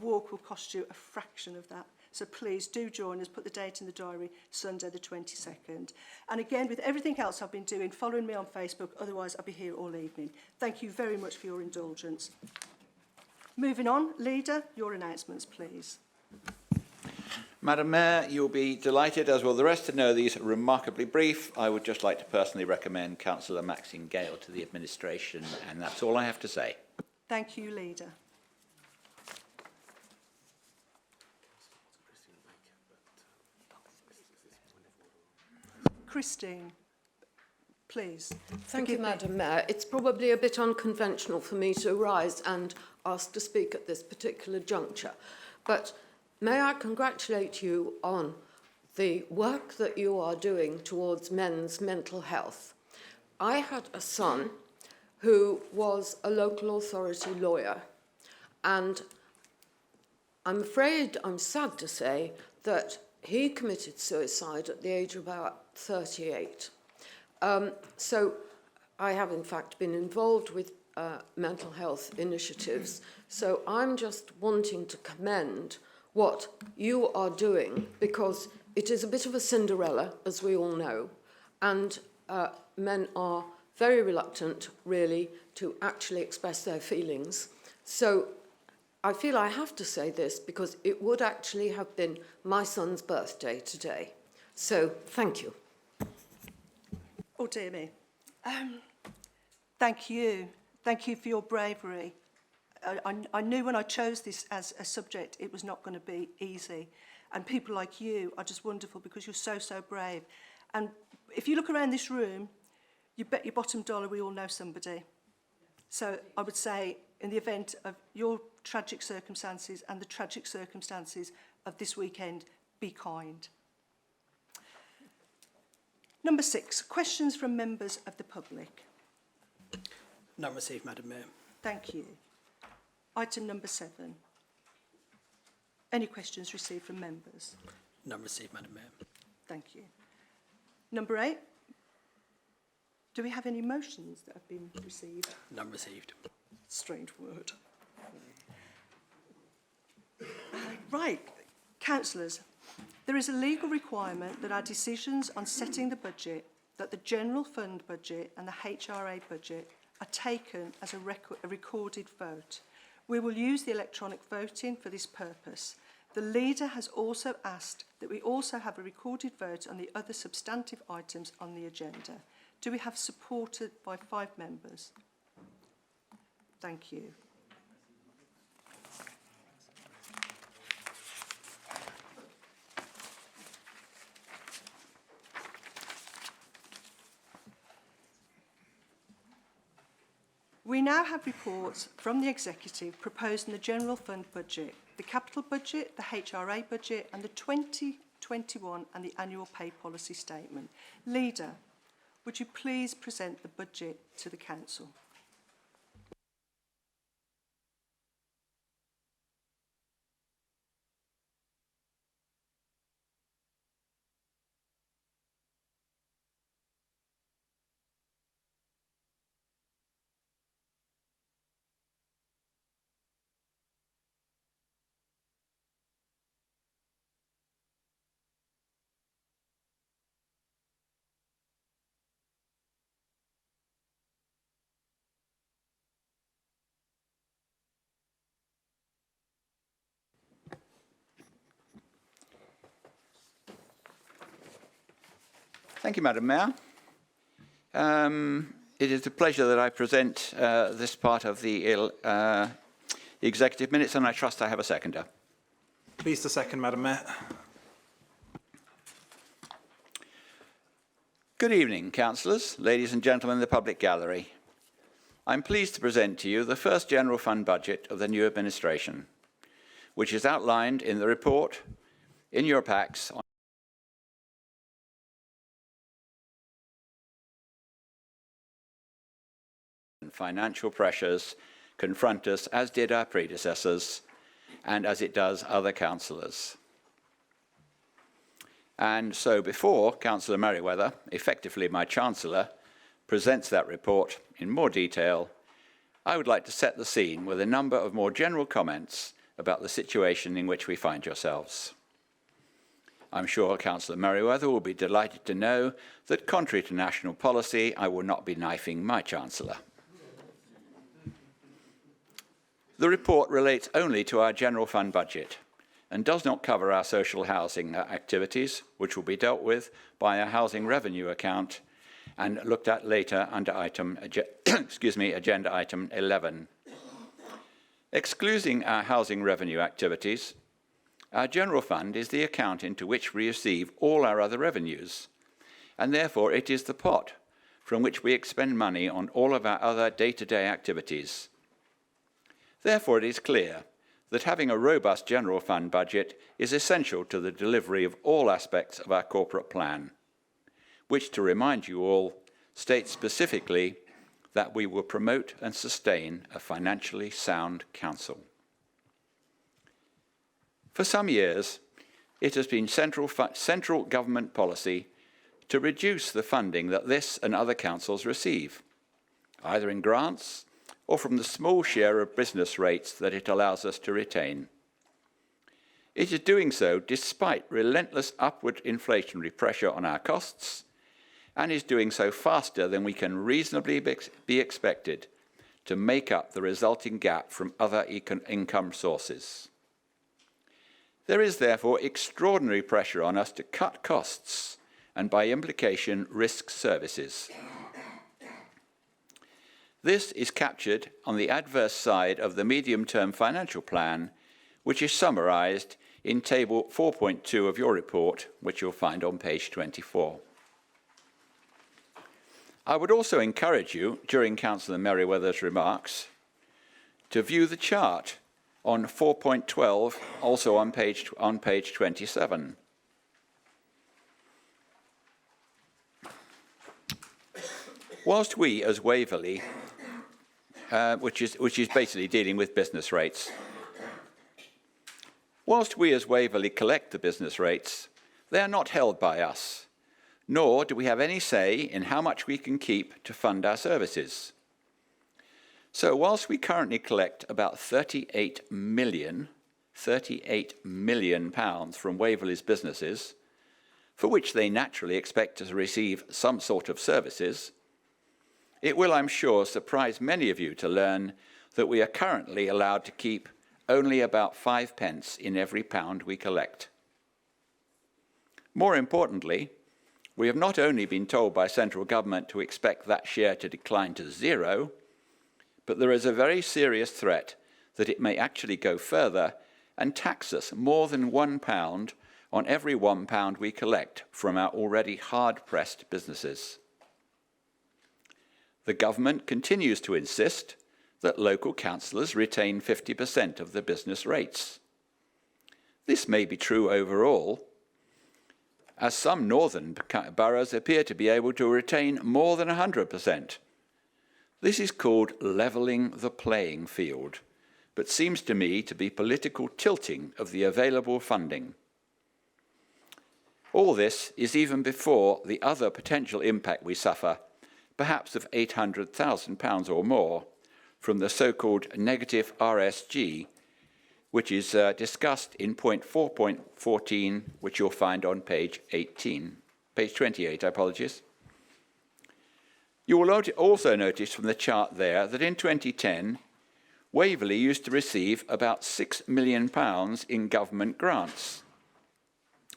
walk will cost you a fraction of that. So please do join us, put the date in the diary, Sunday the 22nd. And again, with everything else I've been doing, following me on Facebook, otherwise I'll be here all evening. Thank you very much for your indulgence. Moving on, Leader, your announcements, please. Madam Mayor, you'll be delighted, as will the rest, to know these remarkably brief. I would just like to personally recommend Councillor Maxine Gale to the administration, and that's all I have to say. Thank you, Leader. Christine, please. Thank you, Madam Mayor. It's probably a bit unconventional for me to rise and ask to speak at this particular juncture, but may I congratulate you on the work that you are doing towards men's mental health. I had a son who was a local authority lawyer, and I'm afraid, I'm sad to say, that he committed suicide at the age of about 38. So I have in fact been involved with mental health initiatives. So I'm just wanting to commend what you are doing, because it is a bit of a Cinderella, as we all know, and men are very reluctant, really, to actually express their feelings. So I feel I have to say this because it would actually have been my son's birthday today. So thank you. Oh, dear me. Thank you. Thank you for your bravery. I knew when I chose this as a subject, it was not going to be easy. And people like you are just wonderful because you're so, so brave. And if you look around this room, you bet your bottom dollar we all know somebody. So I would say, in the event of your tragic circumstances and the tragic circumstances of this weekend, be kind. Number 6, questions from members of the public. None received, Madam Mayor. Thank you. Item number 7. Any questions received from members? None received, Madam Mayor. Thank you. Number 8. Do we have any motions that have been received? None received. Strange word. Right, councillors, there is a legal requirement that our decisions on setting the budget, that the general fund budget and the HRA budget are taken as a recorded vote. We will use the electronic voting for this purpose. The leader has also asked that we also have a recorded vote on the other substantive items on the agenda. Do we have supported by 5 members? Thank you. We now have reports from the Executive proposing the General Fund budget, the Capital Budget, the HRA budget and the 2021 and the Annual Pay Policy Statement. Leader, would you please present the budget to the Council? Thank you, Madam Mayor. It is a pleasure that I present this part of the executive minutes, and I trust I have a seconder. Pleased to second, Madam Mayor. Good evening, councillors, ladies and gentlemen in the public gallery. I'm pleased to present to you the first general fund budget of the new administration, which is outlined in the report in your packs on financial pressures confront us, as did our predecessors, and as it does other councillors. And so before Councillor Merriweather, effectively my Chancellor, presents that report in more detail, I would like to set the scene with a number of more general comments about the situation in which we find yourselves. I'm sure Councillor Merriweather will be delighted to know that, contrary to national policy, I will not be knifing my Chancellor. The report relates only to our general fund budget and does not cover our social housing activities, which will be dealt with by our housing revenue account and looked at later under agenda item 11. Excluding our housing revenue activities, our general fund is the account into which we receive all our other revenues, and therefore it is the pot from which we expend money on all of our other day-to-day activities. Therefore, it is clear that having a robust general fund budget is essential to the delivery of all aspects of our corporate plan, which, to remind you all, states specifically that we will promote and sustain a financially sound council. For some years, it has been central government policy to reduce the funding that this and other councils receive, either in grants or from the small share of business rates that it allows us to retain. It is doing so despite relentless upward inflationary pressure on our costs, and is doing so faster than we can reasonably be expected to make up the resulting gap from other income sources. There is therefore extraordinary pressure on us to cut costs and, by implication, risk services. This is captured on the adverse side of the medium-term financial plan, which is summarised in table 4.2 of your report, which you'll find on page 24. I would also encourage you, during Councillor Merriweather's remarks, to view the chart on 4.12, also on page 27. Whilst we, as Waverley, which is basically dealing with business rates, whilst we as Waverley collect the business rates, they are not held by us, nor do we have any say in how much we can keep to fund our services. So whilst we currently collect about £38 million from Waverley's businesses, for which they naturally expect to receive some sort of services, it will, I'm sure, surprise many of you to learn that we are currently allowed to keep only about 5 pence in every pound we collect. More importantly, we have not only been told by central government to expect that share to decline to zero, but there is a very serious threat that it may actually go further and tax us more than £1 on every £1 we collect from our already hard-pressed businesses. The government continues to insist that local councillors retain 50% of the business rates. This may be true overall, as some northern boroughs appear to be able to retain more than 100%. This is called levelling the playing field, but seems to me to be political tilting of the available funding. All this is even before the other potential impact we suffer, perhaps of £800,000 or more, from the so-called negative RSG, which is discussed in point 4.14, which you'll find on page 28, apologies. You will also notice from the chart there that in 2010, Waverley used to receive about £6 million in government grants.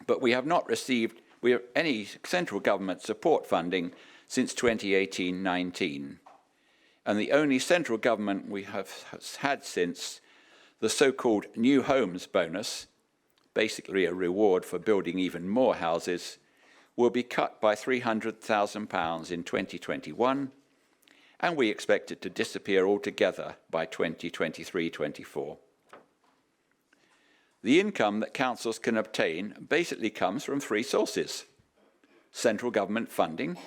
But we have not received any central government support funding since 2018-19. And the only central government we have had since, the so-called New Homes bonus, basically a reward for building even more houses, will be cut by £300,000 in 2021, and we expect it to disappear altogether by 2023-24. The income that councils can obtain basically comes from 3 sources: central government funding,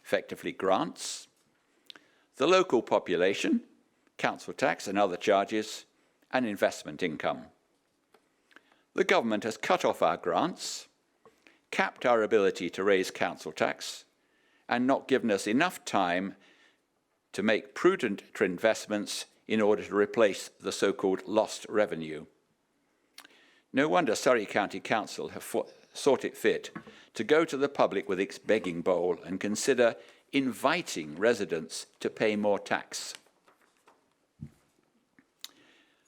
effectively grants, the local population, council tax and other charges, and investment income. The government has cut off our grants, capped our ability to raise council tax, and not given us enough time to make prudent investments in order to replace the so-called lost revenue. No wonder Surrey County Council have thought it fit to go to the public with its begging bowl and consider inviting residents to pay more tax.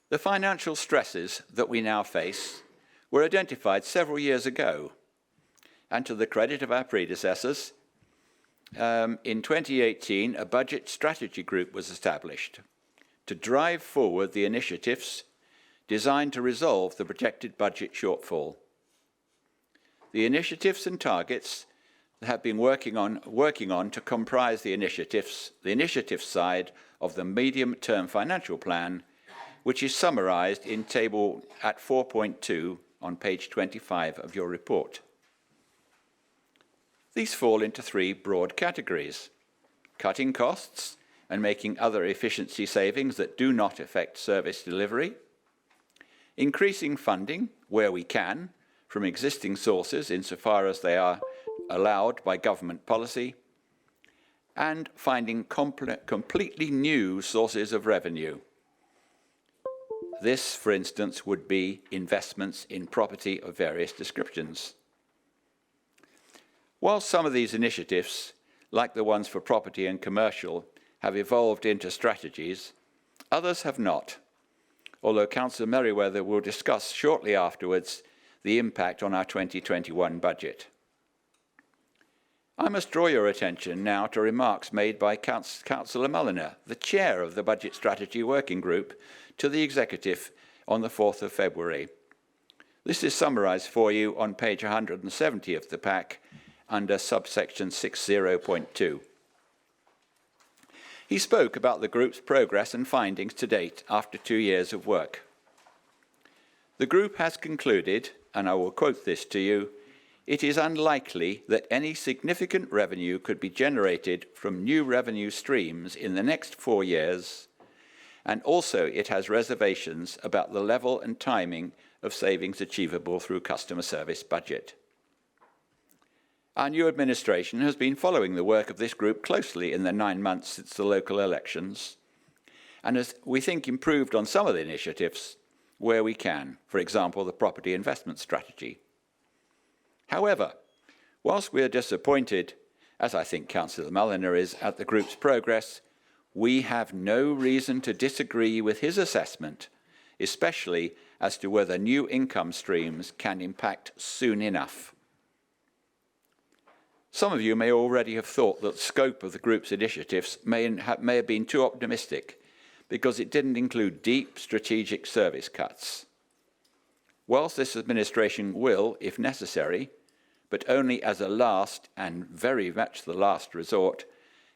The financial stresses that we now face were identified several years ago, and to the credit of our predecessors, in 2018, a budget strategy group was established to drive forward the initiatives designed to resolve the projected budget shortfall. The initiatives and targets have been working on to comprise the initiative side of the medium-term financial plan, which is summarised in table at 4.2 on page 25 of your report. These fall into three broad categories: cutting costs and making other efficiency savings that do not affect service delivery, increasing funding where we can from existing sources insofar as they are allowed by government policy, and finding completely new sources of revenue. This, for instance, would be investments in property of various descriptions. While some of these initiatives, like the ones for property and commercial, have evolved into strategies, others have not, although Councillor Merriweather will discuss shortly afterwards the impact on our 2021 budget. I must draw your attention now to remarks made by Councillor Mulliner, the chair of the Budget Strategy Working Group, to the Executive on the 4th of February. This is summarised for you on page 170 of the pack under subsection 60.2. He spoke about the group's progress and findings to date after 2 years of work. The group has concluded, and I will quote this to you, "It is unlikely that any significant revenue could be generated from new revenue streams in the next 4 years, and also it has reservations about the level and timing of savings achievable through customer service budget." Our new administration has been following the work of this group closely in the 9 months since the local elections, and has, we think, improved on some of the initiatives where we can, for example, the property investment strategy. However, whilst we are disappointed, as I think Councillor Mulliner is, at the group's progress, we have no reason to disagree with his assessment, especially as to whether new income streams can impact soon enough. Some of you may already have thought that the scope of the group's initiatives may have been too optimistic because it didn't include deep strategic service cuts. Whilst this administration will, if necessary, but only as a last and very much the last resort,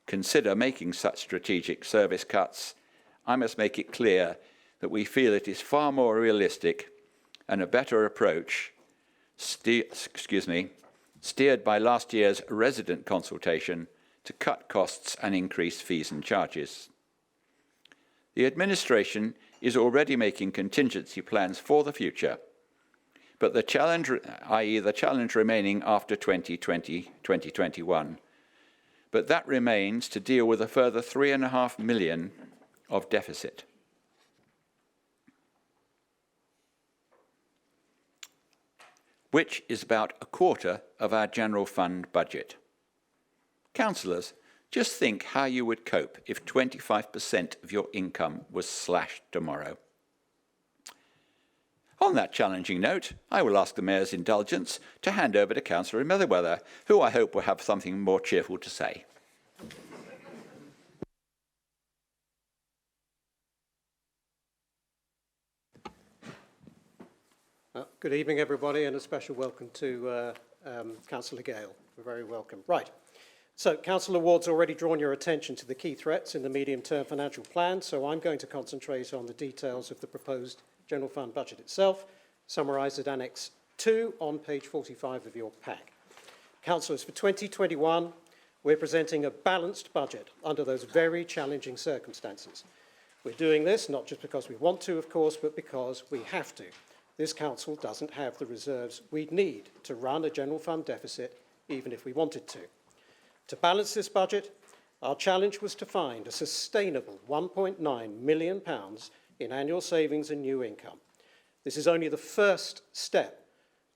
consider making such strategic service cuts, I must make it clear that we feel it is far more realistic and a better approach, steered by last year's resident consultation, to cut costs and increase fees and charges. The administration is already making contingency plans for the future, but the challenge, i.e. the challenge remaining after 2020-2021, but that remains to deal with a further 3.5 million of deficit. Which is about a quarter of our general fund budget. Councillors, just think how you would cope if 25% of your income was slashed tomorrow. On that challenging note, I will ask the Mayor's indulgence to hand over to Councillor Merriweather, who I hope will have something more cheerful to say. Good evening, everybody, and a special welcome to Councillor Gale. We're very welcome. Right. So, Councillor Ward's already drawn your attention to the key threats in the medium-term financial plan, so I'm going to concentrate on the details of the proposed general fund budget itself, summarised at Annex 2 on page 45 of your pack. Councillors, for 2021, we're presenting a balanced budget under those very challenging circumstances. We're doing this not just because we want to, of course, but because we have to. This council doesn't have the reserves we'd need to run a general fund deficit, even if we wanted to. To balance this budget, our challenge was to find a sustainable £1.9 million in annual savings and new income. This is only the first step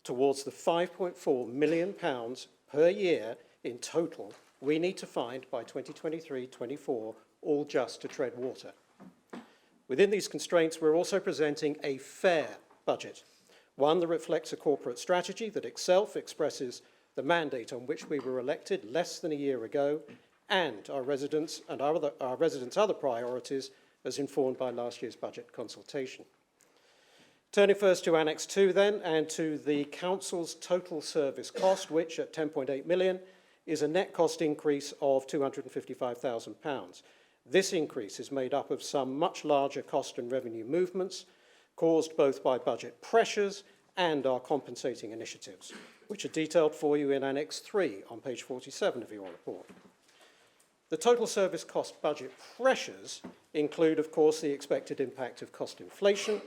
towards the £5.4 million per year in total we need to find by 2023-24, all just to tread water. Within these constraints, we're also presenting a fair budget, one that reflects a corporate strategy that itself expresses the mandate on which we were elected less than a year ago, and our residents' other priorities as informed by last year's budget consultation. Turning first to Annex 2 then, and to the Council's total service cost, which at 10.8 million is a net cost increase of £255,000. This increase is made up of some much larger cost and revenue movements caused both by budget pressures and our compensating initiatives, which are detailed for you in Annex 3 on page 47 of your report. The total service cost budget pressures include, of course, the expected impact of cost inflation,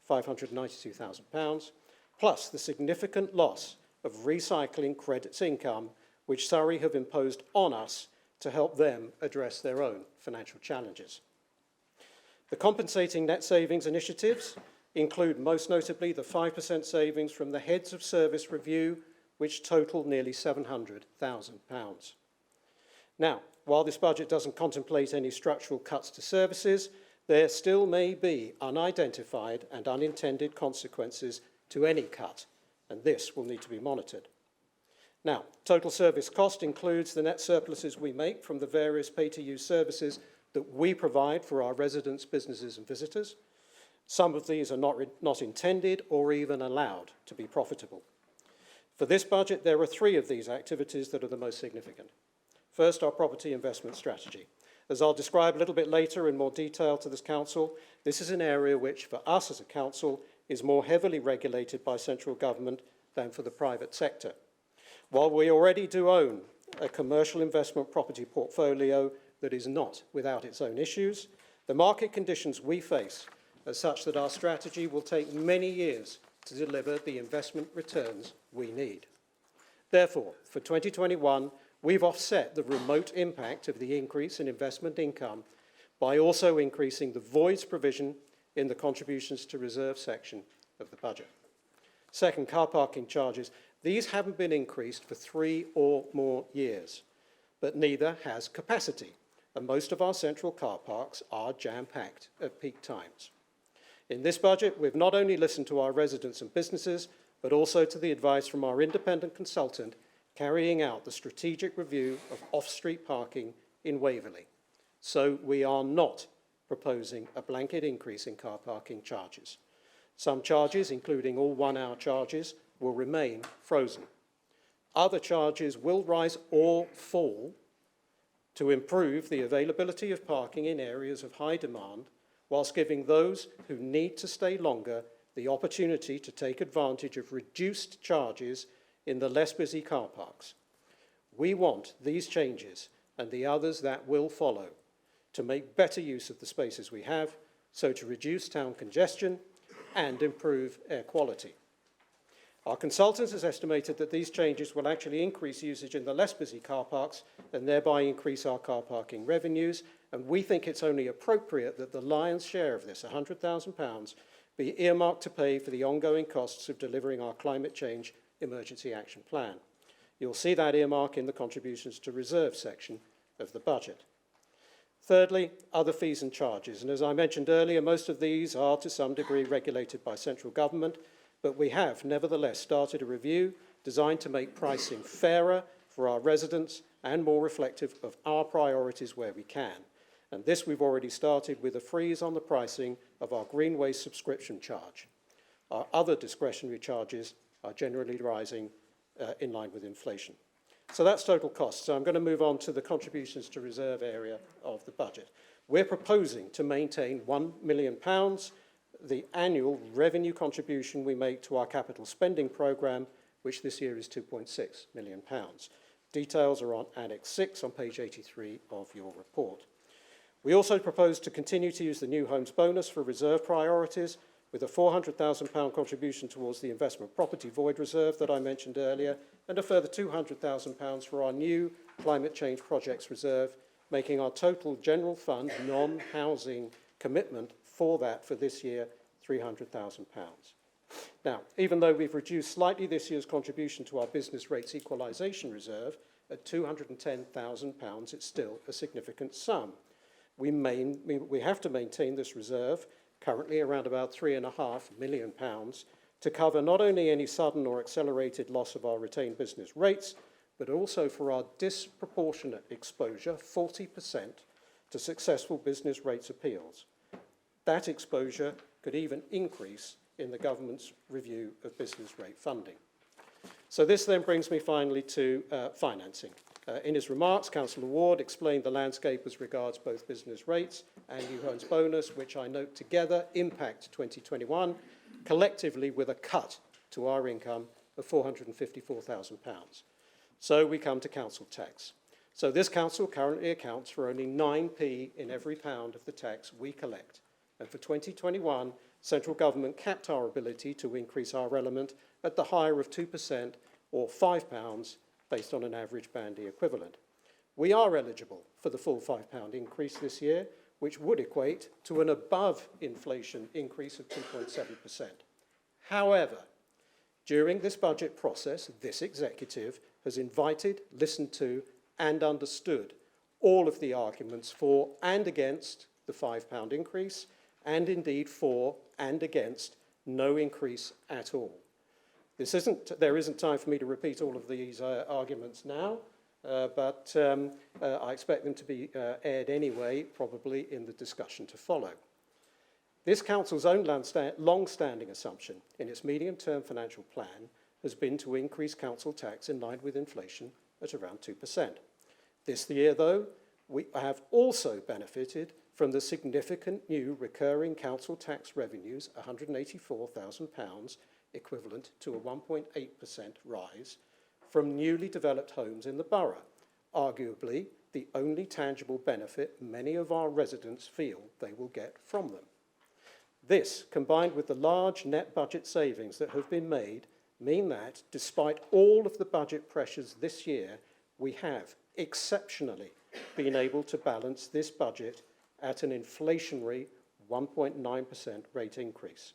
£592,000, plus the significant loss of recycling credits income which Surrey have imposed on us to help them address their own financial challenges. The compensating net savings initiatives include most notably the 5% savings from the Heads of Service review, which total nearly £700,000. Now, while this budget doesn't contemplate any structural cuts to services, there still may be unidentified and unintended consequences to any cut, and this will need to be monitored. Now, total service cost includes the net surpluses we make from the various pay-to-use services that we provide for our residents, businesses and visitors. Some of these are not intended or even allowed to be profitable. For this budget, there are 3 of these activities that are the most significant. First, our property investment strategy. As I'll describe a little bit later in more detail to this council, this is an area which, for us as a council, is more heavily regulated by central government than for the private sector. While we already do own a commercial investment property portfolio that is not without its own issues, the market conditions we face are such that our strategy will take many years to deliver the investment returns we need. Therefore, for 2021, we've offset the remote impact of the increase in investment income by also increasing the voids provision in the contributions to reserve section of the budget. Second, car parking charges. These haven't been increased for 3 or more years, but neither has capacity, and most of our central car parks are jam-packed at peak times. In this budget, we've not only listened to our residents and businesses, but also to the advice from our independent consultant carrying out the strategic review of off-street parking in Waverley. So we are not proposing a blanket increase in car parking charges. Some charges, including all 1-hour charges, will remain frozen. Other charges will rise or fall to improve the availability of parking in areas of high demand, whilst giving those who need to stay longer the opportunity to take advantage of reduced charges in the less busy car parks. We want these changes and the others that will follow to make better use of the spaces we have, so to reduce town congestion and improve air quality. Our consultants has estimated that these changes will actually increase usage in the less busy car parks and thereby increase our car parking revenues, and we think it's only appropriate that the lion's share of this, £100,000, be earmarked to pay for the ongoing costs of delivering our climate change emergency action plan. You'll see that earmark in the contributions to reserve section of the budget. Thirdly, other fees and charges, and as I mentioned earlier, most of these are to some degree regulated by central government, but we have nevertheless started a review designed to make pricing fairer for our residents and more reflective of our priorities where we can. And this we've already started with a freeze on the pricing of our green waste subscription charge. Our other discretionary charges are generally rising in line with inflation. So that's total cost. So I'm going to move on to the contributions to reserve area of the budget. We're proposing to maintain £1 million, the annual revenue contribution we make to our capital spending programme, which this year is £2.6 million. Details are on Annex 6 on page 83 of your report. We also propose to continue to use the New Homes bonus for reserve priorities, with a £400,000 contribution towards the investment property void reserve that I mentioned earlier, and a further £200,000 for our new climate change projects reserve, making our total general fund non-housing commitment for that for this year £300,000. Now, even though we've reduced slightly this year's contribution to our business rates equalisation reserve at £210,000, it's still a significant sum. We have to maintain this reserve, currently around about £3.5 million, to cover not only any sudden or accelerated loss of our retained business rates, but also for our disproportionate exposure, 40%, to successful business rates appeals. That exposure could even increase in the government's review of business rate funding. So this then brings me finally to financing. In his remarks, Councillor Ward explained the landscape as regards both business rates and new homes bonus, which I note together impact 2021, collectively with a cut to our income of £454,000. So we come to council tax. So this council currently accounts for only 9p in every pound of the tax we collect. And for 2021, central government capped our ability to increase our element at the higher of 2% or £5 based on an average bandy equivalent. We are eligible for the full £5 increase this year, which would equate to an above inflation increase of 2.7%. However, during this budget process, this executive has invited, listened to, and understood all of the arguments for and against the £5 increase, and indeed for and against no increase at all. There isn't time for me to repeat all of these arguments now, but I expect them to be aired anyway, probably in the discussion to follow. This council's own long-standing assumption in its medium-term financial plan has been to increase council tax in line with inflation at around 2%. This year, though, we have also benefited from the significant new recurring council tax revenues, £184,000, equivalent to a 1.8% rise, from newly developed homes in the borough, arguably the only tangible benefit many of our residents feel they will get from them. This, combined with the large net budget savings that have been made, mean that, despite all of the budget pressures this year, we have exceptionally been able to balance this budget at an inflationary 1.9% rate increase.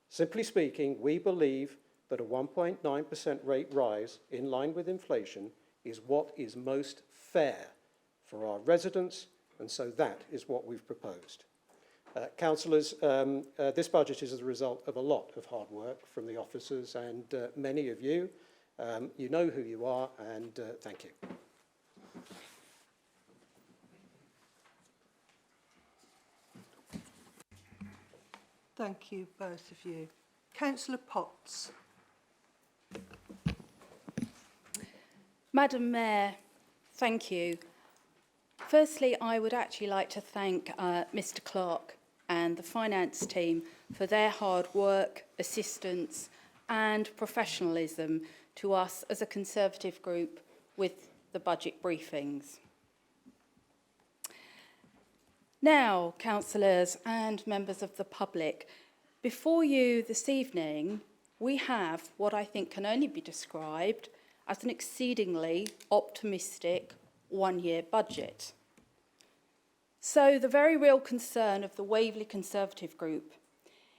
Simply speaking, we believe that a 1.9% rate rise in line with inflation is what is most fair for our residents, and so that is what we've proposed. Councillors, this budget is as a result of a lot of hard work from the officers and many of you. You know who you are, and thank you. Thank you, both of you. Councillor Potts. Madam Mayor, thank you. Firstly, I would actually like to thank Mr. Cllr and the finance team for their hard work, assistance and professionalism to us as a Conservative group with the budget briefings. Now, councillors and members of the public, before you this evening, we have what I think can only be described as an exceedingly optimistic one-year budget. So the very real concern of the Waverley Conservative group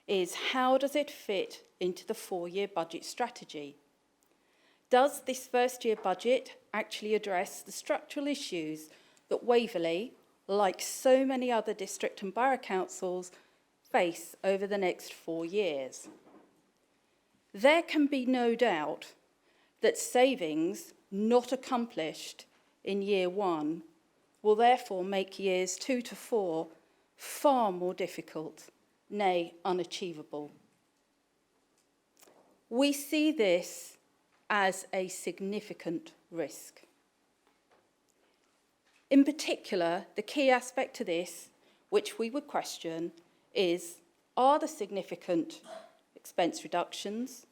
is how does it fit into the four-year budget strategy? Does this first-year budget actually address the structural issues that Waverley, like so many other district and borough councils, face over the next 4 years? There can be no doubt that savings not accomplished in year one will therefore make years 2 to 4 far more difficult, nay, unachievable. We see this as a significant risk. In particular, the key aspect to this, which we would question, is are the significant expense reductions,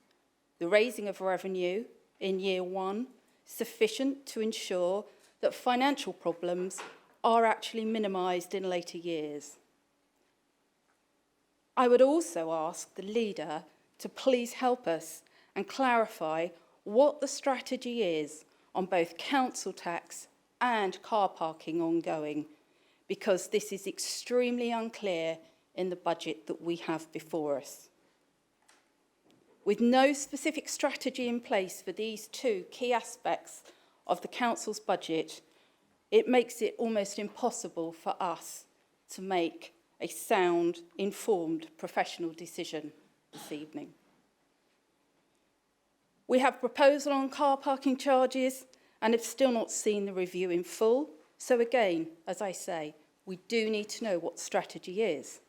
the raising of revenue in year one, sufficient to ensure that financial problems are actually minimised in later years? I would also ask the leader to please help us and clarify what the strategy is on both council tax and car parking ongoing, because this is extremely unclear in the budget that we have before us. With no specific strategy in place for these two key aspects of the council's budget, it makes it almost impossible for us to make a sound, informed, professional decision this evening. We have proposal on car parking charges and have still not seen the review in full. So again, as I say, we do need to know what strategy is.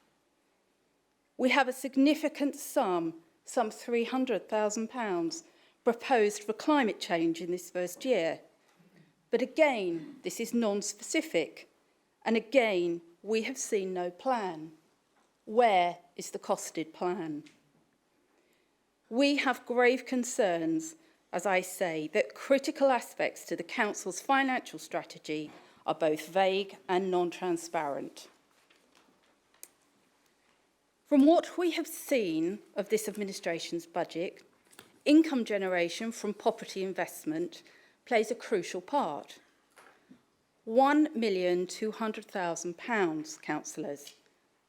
We have a significant sum, some £300,000, proposed for climate change in this first year. But again, this is non-specific. And again, we have seen no plan. Where is the costed plan? We have grave concerns, as I say, that critical aspects to the Council's financial strategy are both vague and non-transparent. From what we have seen of this administration's budget, income generation from property investment plays a crucial part. £1,200,000, councillors,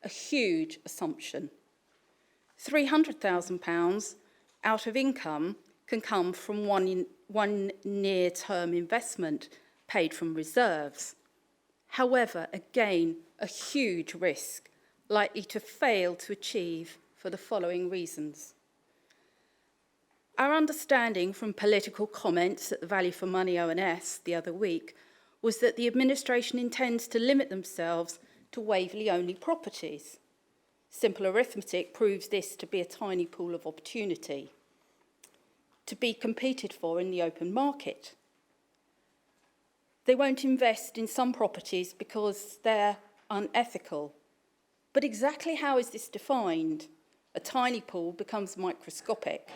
a huge assumption. £300,000 out of income can come from one near-term investment paid from reserves. However, again, a huge risk, likely to fail to achieve for the following reasons. Our understanding from political comments at the Value for Money ONS the other week was that the administration intends to limit themselves to Waverley-only properties. Simple arithmetic proves this to be a tiny pool of opportunity to be competed for in the open market. They won't invest in some properties because they're unethical. But exactly how is this defined? A tiny pool becomes microscopic.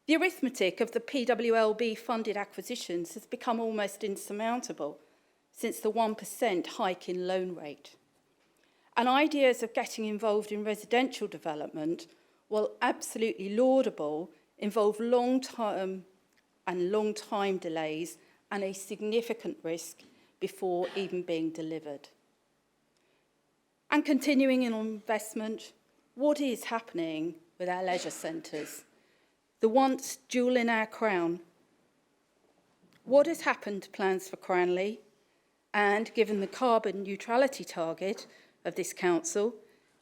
The arithmetic of the PWLB funded acquisitions has become almost insurmountable since the 1% hike in loan rate. And ideas of getting involved in residential development, while absolutely laudable, involve long-time delays and a significant risk before even being delivered. And continuing in investment, what is happening with our leisure centres, the once jewel in our crown? What has happened to plans for Cranley? And given the carbon neutrality target of this council,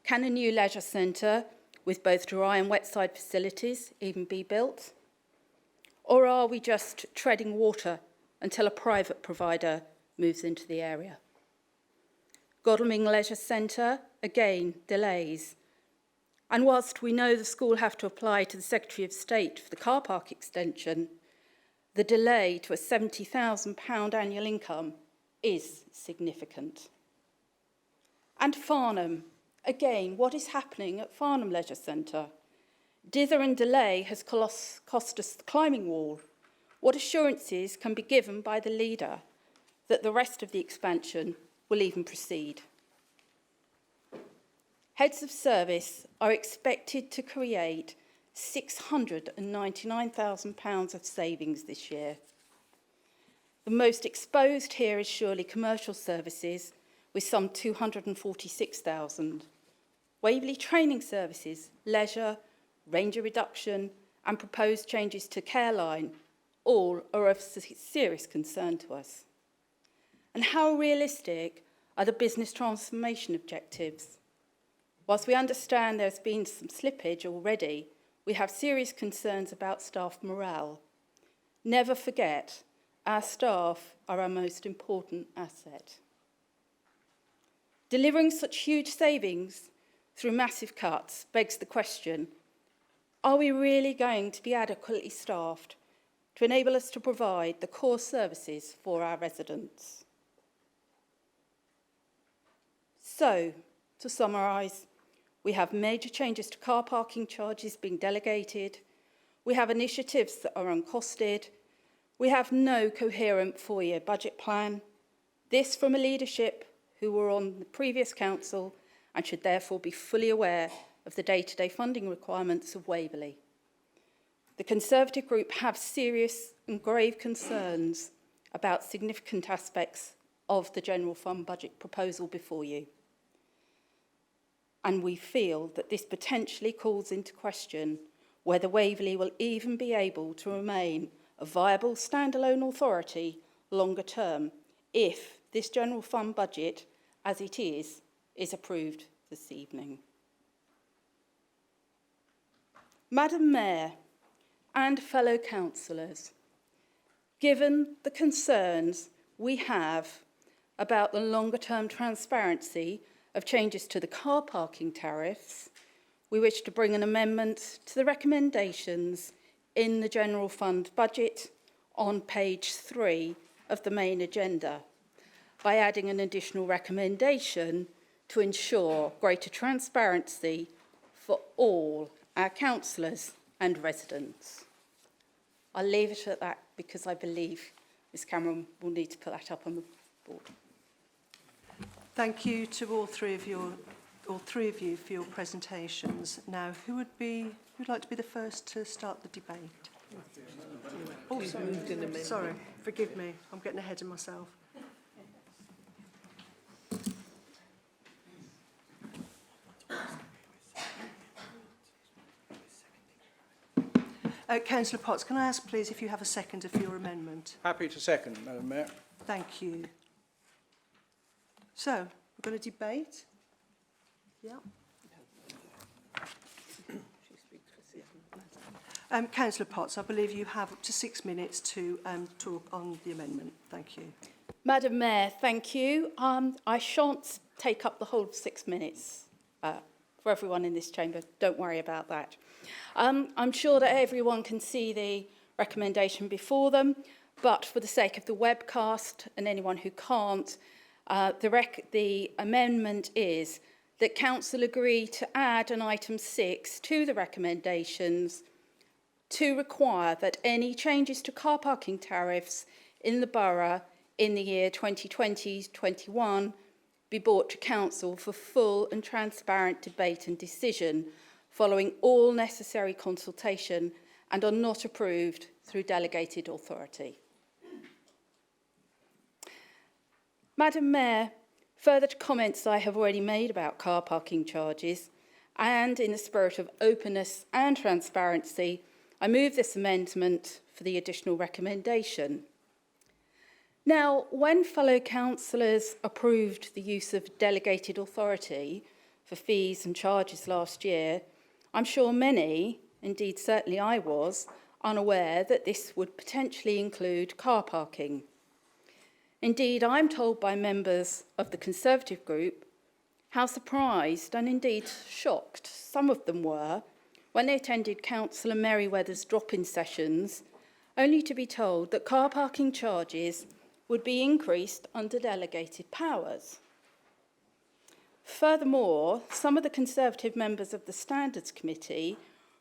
can a new leisure centre with both dry and wet side facilities even be built? Or are we just treading water until a private provider moves into the area? Godalming Leisure Centre, again, delays. And whilst we know the school have to apply to the Secretary of State for the car park extension, the delay to a £70,000 annual income is significant. And Farnham, again, what is happening at Farnham Leisure Centre? Dither and delay has cost us the climbing wall. What assurances can be given by the leader that the rest of the expansion will even proceed? Heads of service are expected to create £699,000 of savings this year. The most exposed here is surely commercial services, with some 246,000. Waverley training services, leisure, ranger reduction, and proposed changes to Cllr all are of serious concern to us. And how realistic are the business transformation objectives? Whilst we understand there's been some slippage already, we have serious concerns about staff morale. Never forget, our staff are our most important asset. Delivering such huge savings through massive cuts begs the question, are we really going to be adequately staffed to enable us to provide the core services for our residents? So, to summarise, we have major changes to car parking charges being delegated. We have initiatives that are uncosted. We have no coherent four-year budget plan. This from a leadership who were on the previous council and should therefore be fully aware of the day-to-day funding requirements of Waverley. The Conservative group have serious and grave concerns about significant aspects of the general fund budget proposal before you. And we feel that this potentially calls into question whether Waverley will even be able to remain a viable standalone authority longer term if this general fund budget, as it is approved this evening. Madam Mayor and fellow councillors, given the concerns we have about the longer-term transparency of changes to the car parking tariffs, we wish to bring an amendment to the recommendations in the General Fund budget on page 3 of the main agenda by adding an additional recommendation to ensure greater transparency for all our councillors and residents. I'll leave it at that because I believe Ms Cameron will need to put that up on the board. Thank you to all three of you for your presentations. Now, who'd like to be the first to start the debate? Oh, sorry, forgive me, I'm getting ahead of myself. Councillor Potts, can I ask please if you have a seconder for your amendment? Happy to second, Madam Mayor. Thank you. So, we're going to debate. Yeah. Councillor Potts, I believe you have up to 6 minutes to talk on the amendment. Thank you. Madam Mayor, thank you. I shan't take up the whole 6 minutes for everyone in this chamber. Don't worry about that. I'm sure that everyone can see the recommendation before them, but for the sake of the webcast and anyone who can't, the amendment is that Council agree to add an item 6 to the recommendations to require that any changes to car parking tariffs in the borough in the year 2020-21 be brought to Council for full and transparent debate and decision following all necessary consultation and are not approved through delegated authority. Madam Mayor, further to comments I have already made about car parking charges, and in the spirit of openness and transparency, I move this amendment for the additional recommendation. Now, when fellow councillors approved the use of delegated authority for fees and charges last year, I'm sure many, indeed certainly I was, unaware that this would potentially include car parking. Indeed, I'm told by members of the Conservative group how surprised and indeed shocked some of them were when they attended Councillor Merriweather's drop-in sessions, only to be told that car parking charges would be increased under delegated powers. Furthermore, some of the Conservative members of the Standards Committee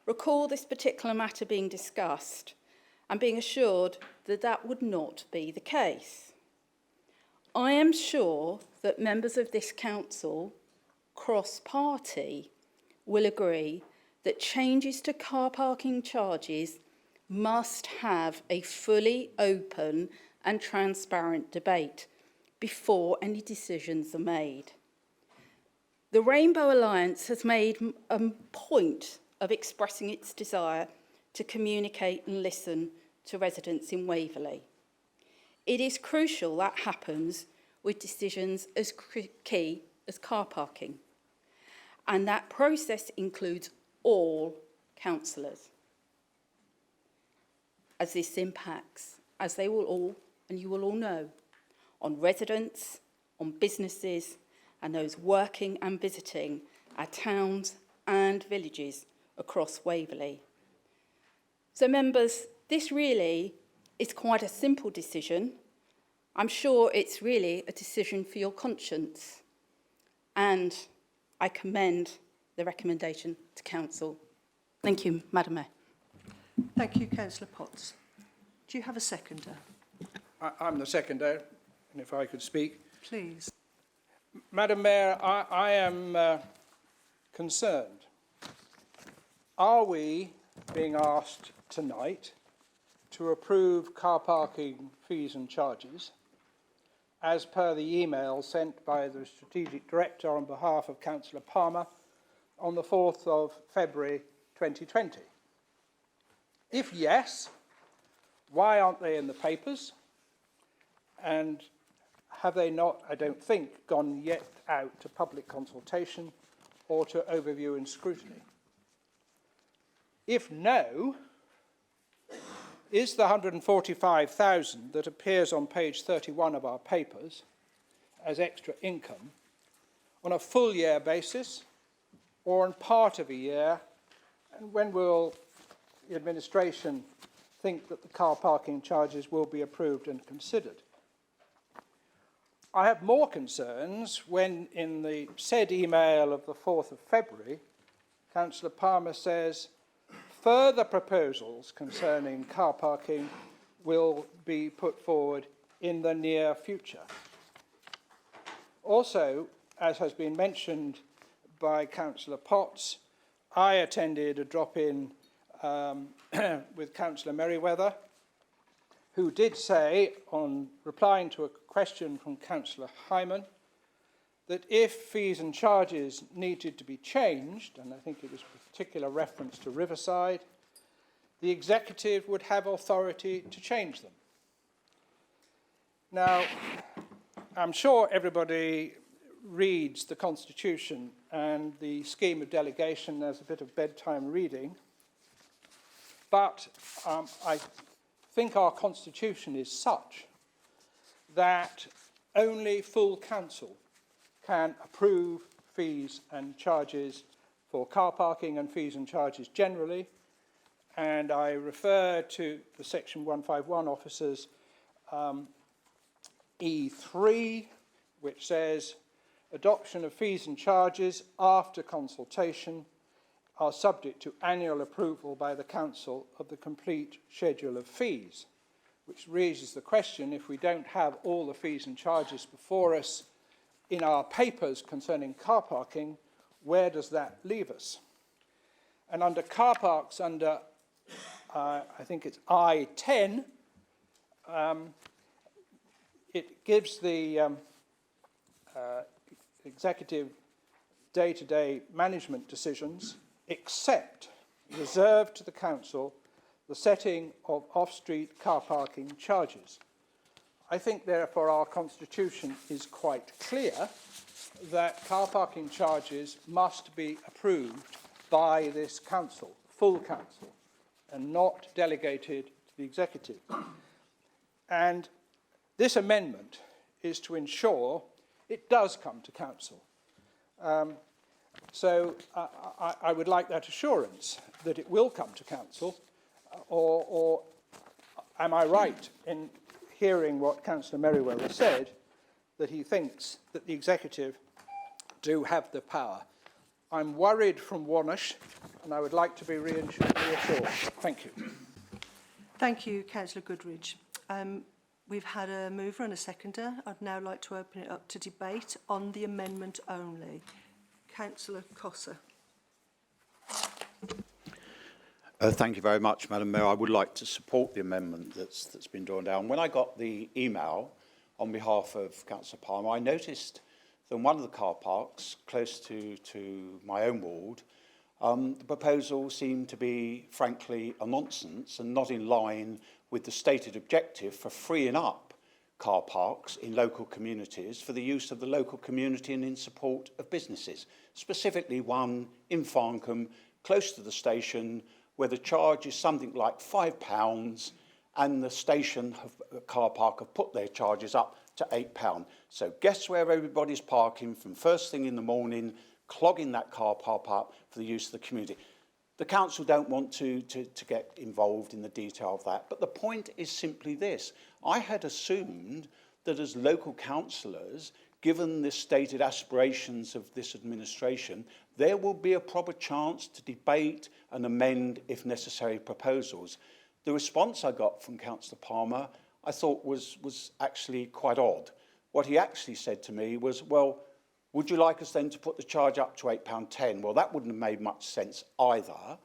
recall this particular matter being discussed and being assured that that would not be the case. I am sure that members of this council, cross-party, will agree that changes to car parking charges must have a fully open and transparent debate before any decisions are made. The Rainbow Alliance has made a point of expressing its desire to communicate and listen to residents in Waverley. It is crucial that happens with decisions as key as car parking, and that process includes all councillors, as this impacts, as they will all, and you will all know, on residents, on businesses, and those working and visiting our towns and villages across Waverley. So members, this really is quite a simple decision. I'm sure it's really a decision for your conscience. And I commend the recommendation to Council. Thank you, Madam Mayor. Thank you, Councillor Potts. Do you have a seconder? I'm the seconder, and if I could speak. Please. Madam Mayor, I am concerned. Are we being asked tonight to approve car parking fees and charges as per the email sent by the Strategic Director on behalf of Councillor Palmer on the 4th of February 2020? If yes, why aren't they in the papers? And have they not, I don't think, gone yet out to public consultation or to overview and scrutiny? If no, is the 145,000 that appears on page 31 of our papers as extra income on a full year basis or on part of a year? And when will the administration think that the car parking charges will be approved and considered? I have more concerns when, in the said email of the 4th of February, Councillor Palmer says further proposals concerning car parking will be put forward in the near future. Also, as has been mentioned by Councillor Potts, I attended a drop-in with Councillor Merriweather, who did say, on replying to a question from Councillor Hyman, that if fees and charges needed to be changed, and I think it was a particular reference to Riverside, the executive would have authority to change them. Now, I'm sure everybody reads the Constitution and the scheme of delegation as a bit of bedtime reading, but I think our Constitution is such that only full council can approve fees and charges for car parking and fees and charges generally. And I refer to the section 151 officers E3, which says adoption of fees and charges after consultation are subject to annual approval by the council of the complete schedule of fees, which raises the question, if we don't have all the fees and charges before us in our papers concerning car parking, where does that leave us? And under car parks, under I think it's I-10, it gives the executive day-to-day management decisions, except reserved to the council the setting of off-street car parking charges. I think, therefore, our Constitution is quite clear that car parking charges must be approved by this council, full council, and not delegated to the executive. And this amendment is to ensure it does come to council. So I would like that assurance that it will come to council, or am I right in hearing what Councillor Merriweather said, that he thinks that the executive do have the power? I'm worried from Warnish, and I would like to be reassured. Thank you. Thank you, Councillor Goodridge. We've had a mover and a seconder. I'd now like to open it up to debate on the amendment only. Councillor Cossa. Thank you very much, Madam Mayor. I would like to support the amendment that's been drawn down. When I got the email on behalf of Councillor Palmer, I noticed that in one of the car parks close to my own ward, the proposal seemed to be, frankly, a nonsense and not in line with the stated objective for freeing up car parks in local communities for the use of the local community and in support of businesses, specifically one in Farncombe, close to the station, where the charge is something like £5 and the station car park have put their charges up to £8. So guess where everybody's parking from first thing in the morning, clogging that car park up for the use of the community. The council don't want to get involved in the detail of that. But the point is simply this. I had assumed that as local councillors, given the stated aspirations of this administration, there will be a proper chance to debate and amend, if necessary, proposals. The response I got from Councillor Palmer, I thought was actually quite odd. What he actually said to me was, well, would you like us then to put the charge up to £8.10? Well, that wouldn't have made much sense either.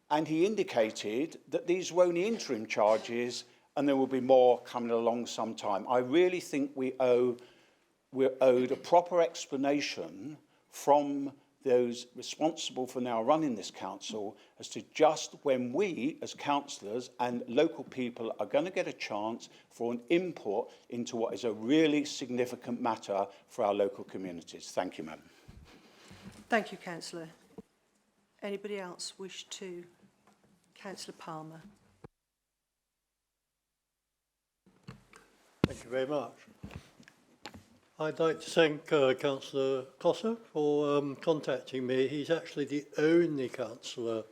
And he indicated that these were only interim charges and there will be more coming along sometime. I really think we're owed a proper explanation from those responsible for now running this council as to just when we, as councillors and local people, are going to get a chance for an input into what is a really significant matter for our local communities. Thank you, Madam. Thank you, Councillor. Anybody else wish to? Councillor Palmer. Thank you very much. I'd like to thank Councillor Cllr for contacting me. He's actually the only councillor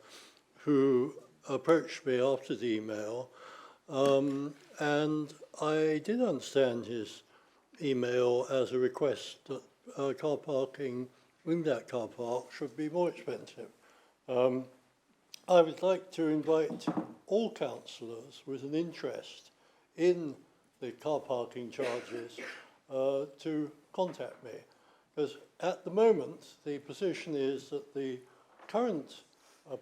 who approached me after the email, and I did understand his email as a request that car parking in that car park should be more expensive. I would like to invite all councillors with an interest in the car parking charges to contact me, because at the moment the position is that the current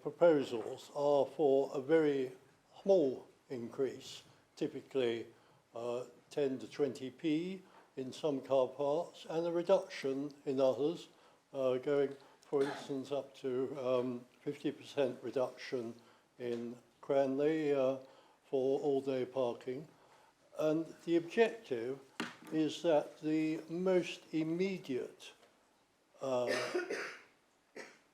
proposals are for a very small increase, typically 10 to 20p in some car parks, and a reduction in others, going, for instance, up to 50% reduction in Cranley for all-day parking. And the objective is that the most immediate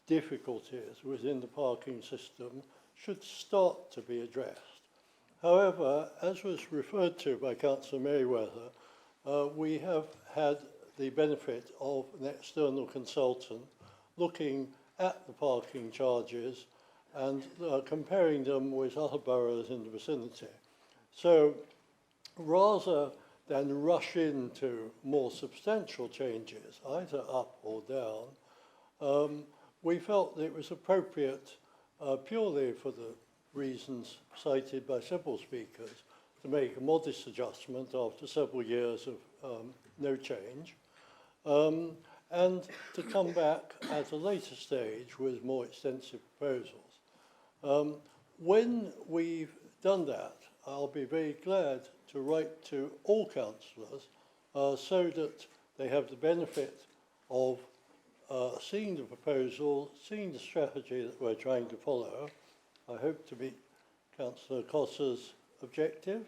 difficulties within the parking system should start to be addressed. However, as was referred to by Councillor Merriweather, we have had the benefit of an external consultant looking at the parking charges and comparing them with other boroughs in the vicinity. So rather than rush into more substantial changes, either up or down, we felt that it was appropriate, purely for the reasons cited by several speakers, to make a modest adjustment after several years of no change, and to come back at a later stage with more extensive proposals. When we've done that, I'll be very glad to write to all councillors so that they have the benefit of seeing the proposal, seeing the strategy that we're trying to follow. I hope to meet Councillor Cllr's objective,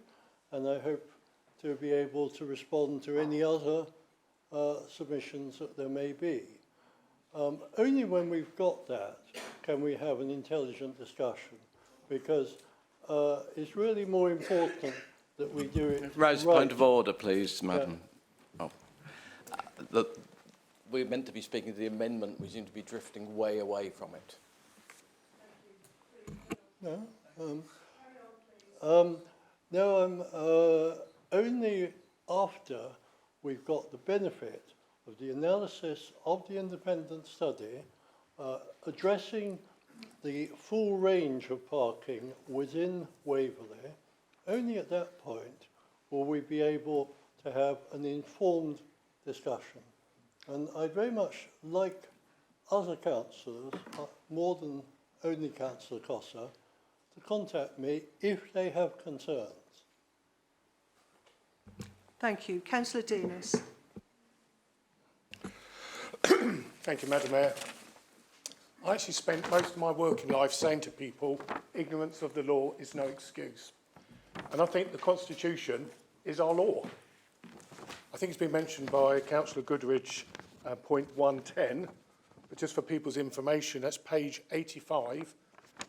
and I hope to be able to respond to any other submissions that there may be. Only when we've got that can we have an intelligent discussion, because it's really more important that we do it Raise right. a point of order, please, Madam. Yeah. We're meant to be speaking to the amendment. We seem to be drifting way away from it. No, I'm only after we've got the benefit of the analysis of the independent study addressing the full range of parking within Waverley. Only at that point will we be able to have an informed discussion. And I'd very much like other councillors, more than only Councillor Cllr, to contact me if they have concerns. Thank you. Councillor Denis. Thank you, Madam Mayor. I actually spent most of my working life saying to people, ignorance of the law is no excuse. And I think the Constitution is our law. I think it's been mentioned by Councillor Goodridge, point 110, but just for people's information, that's page 85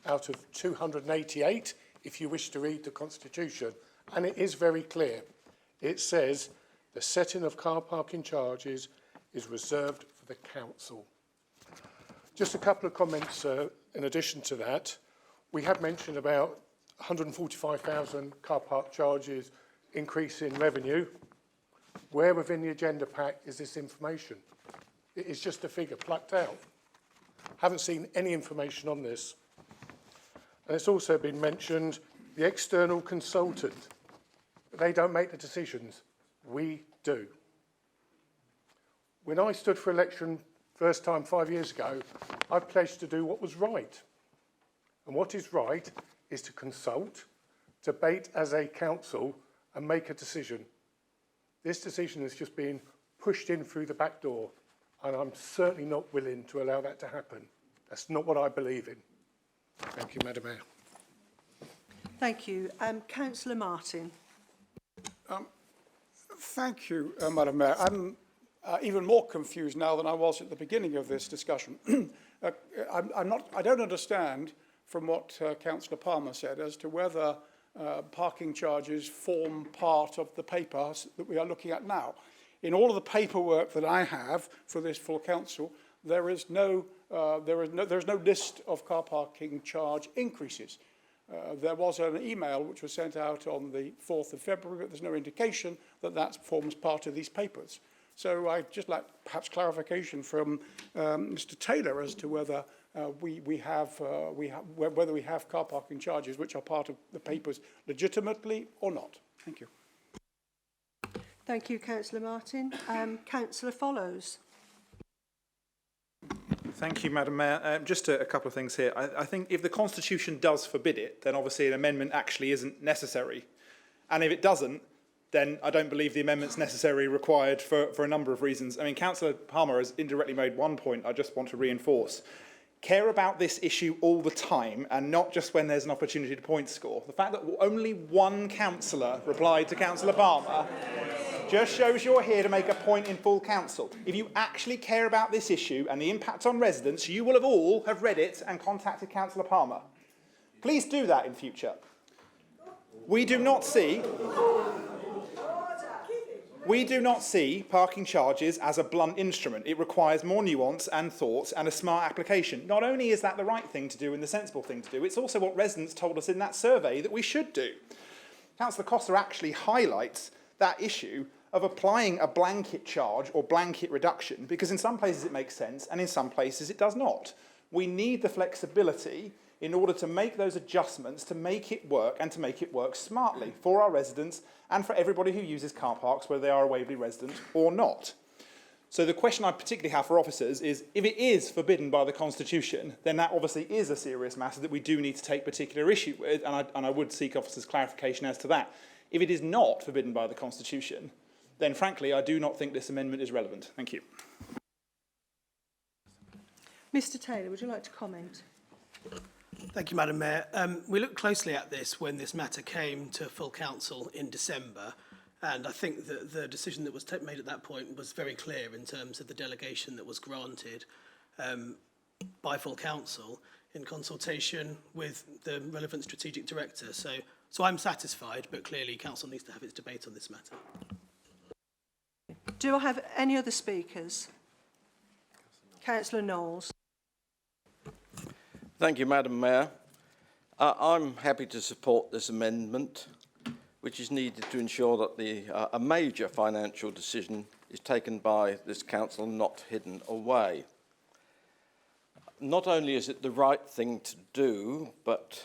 out of 288, if you wish to read the Constitution. And it is very clear. It says the setting of car parking charges is reserved for the council. Just a couple of comments in addition to that. We have mentioned about 145,000 car park charges increase in revenue. Where within the agenda pack is this information? It is just a figure plucked out. Haven't seen any information on this. And it's also been mentioned the external consultant. They don't make the decisions. We do. When I stood for election first time 5 years ago, I pledged to do what was right. And what is right is to consult, debate as a council, and make a decision. This decision has just been pushed in through the back door. and I'm certainly not willing to allow that to happen. That's not what I believe in. Thank you, Madam Mayor. Thank you. Councillor Martin. Thank you, Madam Mayor. I'm even more confused now than I was at the beginning of this discussion. I don't understand from what Councillor Palmer said as to whether parking charges form part of the papers that we are looking at now. In all of the paperwork that I have for this full council, there's no list of car parking charge increases. There was an email which was sent out on the 4th of February, but there's no indication that that forms part of these papers. So I'd just like perhaps clarification from Mr. Taylor as to whether whether we have car parking charges which are part of the papers legitimately or not. Thank you. Thank you, Councillor Martin. Councillor Follows. Thank you, Madam Mayor. Just a couple of things here. I think if the Constitution does forbid it, then obviously an amendment actually isn't necessary. And if it doesn't, then I don't believe the amendment's necessary required for a number of reasons. I mean, Councillor Palmer has indirectly made one point I just want to reinforce. Care about this issue all the time and not just when there's an opportunity to point score. The fact that only one councillor replied to Councillor Palmer just shows you're here to make a point in full council. If you actually care about this issue and the impact on residents, you will have all have read it and contacted Councillor Palmer. Please do that in future. We do not see parking charges as a blunt instrument. It requires more nuance and thought and a smart application. Not only is that the right thing to do and the sensible thing to do, it's also what residents told us in that survey that we should do. Councillor Costa actually highlights that issue of applying a blanket charge or blanket reduction, because in some places it makes sense and in some places it does not. We need the flexibility in order to make those adjustments, to make it work and to make it work smartly for our residents and for everybody who uses car parks, whether they are a Waverley resident or not. So the question I particularly have for officers is, if it is forbidden by the Constitution, then that obviously is a serious matter that we do need to take particular issue with, and I would seek officers' clarification as to that. If it is not forbidden by the Constitution, then frankly, I do not think this amendment is relevant. Thank you. Mr. Taylor, would you like to comment? Thank you, Madam Mayor. We looked closely at this when this matter came to full council in December, and I think that the decision that was made at that point was very clear in terms of the delegation that was granted by full council in consultation with the relevant strategic director. So I'm satisfied, but clearly council needs to have its debate on this matter. Do I have any other speakers? Councillor Knowles. Thank you, Madam Mayor. I'm happy to support this amendment, which is needed to ensure that a major financial decision is taken by this council and not hidden away. Not only is it the right thing to do, but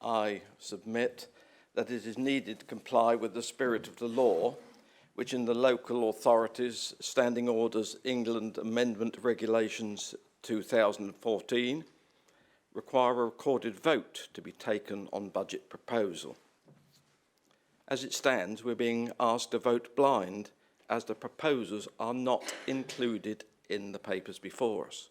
I submit that it is needed to comply with the spirit of the law, which in the Local Authorities Standing Orders England Amendment Regulations 2014 require a recorded vote to be taken on budget proposal. As it stands, we're being asked to vote blind as the proposals are not included in the papers before us.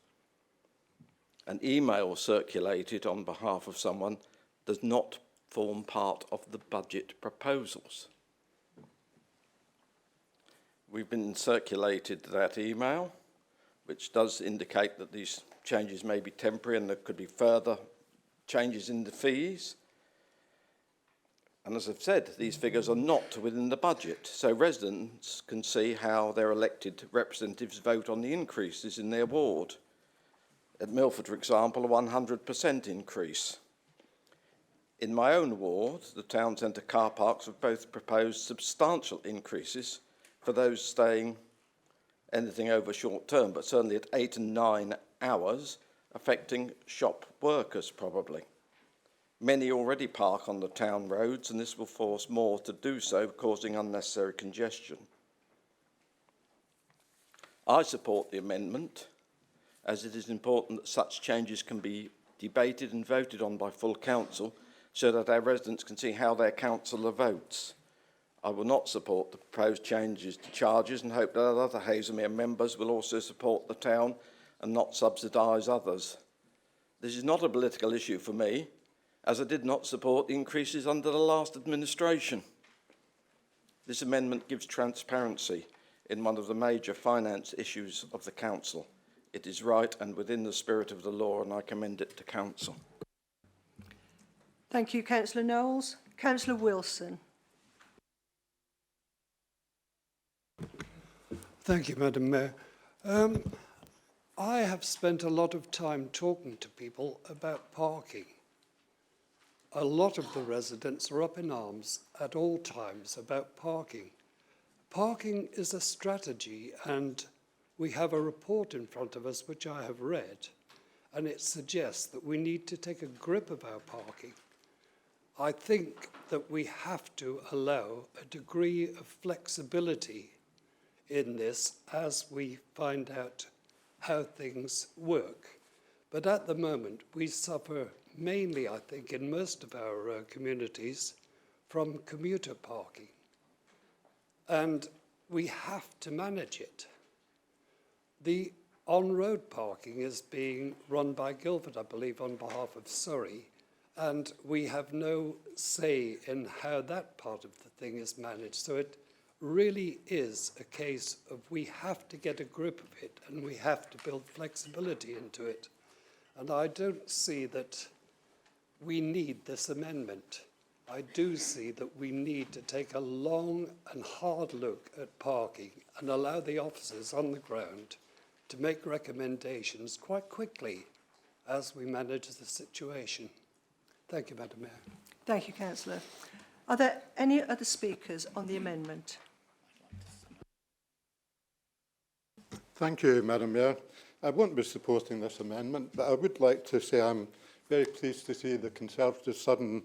An email circulated on behalf of someone does not form part of the budget proposals. We've been circulated that email, which does indicate that these changes may be temporary and there could be further changes in the fees. And as I've said, these figures are not within the budget, so residents can see how their elected representatives vote on the increases in their ward. At Milford, for example, a 100% increase. In my own ward, the town centre car parks have both proposed substantial increases for those staying anything over short term, but certainly at 8 and 9 hours, affecting shop workers probably. Many already park on the town roads, and this will force more to do so, causing unnecessary congestion. I support the amendment, as it is important that such changes can be debated and voted on by full council, so that our residents can see how their councillor votes. I will not support the proposed changes to charges and hope that other Haslemere members will also support the town and not subsidise others. This is not a political issue for me, as I did not support the increases under the last administration. This amendment gives transparency in one of the major finance issues of the council. It is right and within the spirit of the law, and I commend it to council. Thank you, Councillor Knowles. Councillor Wilson. Thank you, Madam Mayor. I have spent a lot of time talking to people about parking. A lot of the residents are up in arms at all times about parking. Parking is a strategy, and we have a report in front of us which I have read, and it suggests that we need to take a grip of our parking. I think that we have to allow a degree of flexibility in this as we find out how things work. But at the moment, we suffer mainly, I think, in most of our communities from commuter parking. And we have to manage it. The on-road parking is being run by Guildford, I believe, on behalf of Surrey, and we have no say in how that part of the thing is managed. So it really is a case of we have to get a grip of it, and we have to build flexibility into it. And I don't see that we need this amendment. I do see that we need to take a long and hard look at parking and allow the officers on the ground to make recommendations quite quickly as we manage the situation. Thank you, Madam Mayor. Thank you, Councillor. Are there any other speakers on the amendment? Thank you, Madam Mayor. I won't be supporting this amendment, but I would like to say I'm very pleased to see the Conservatives' sudden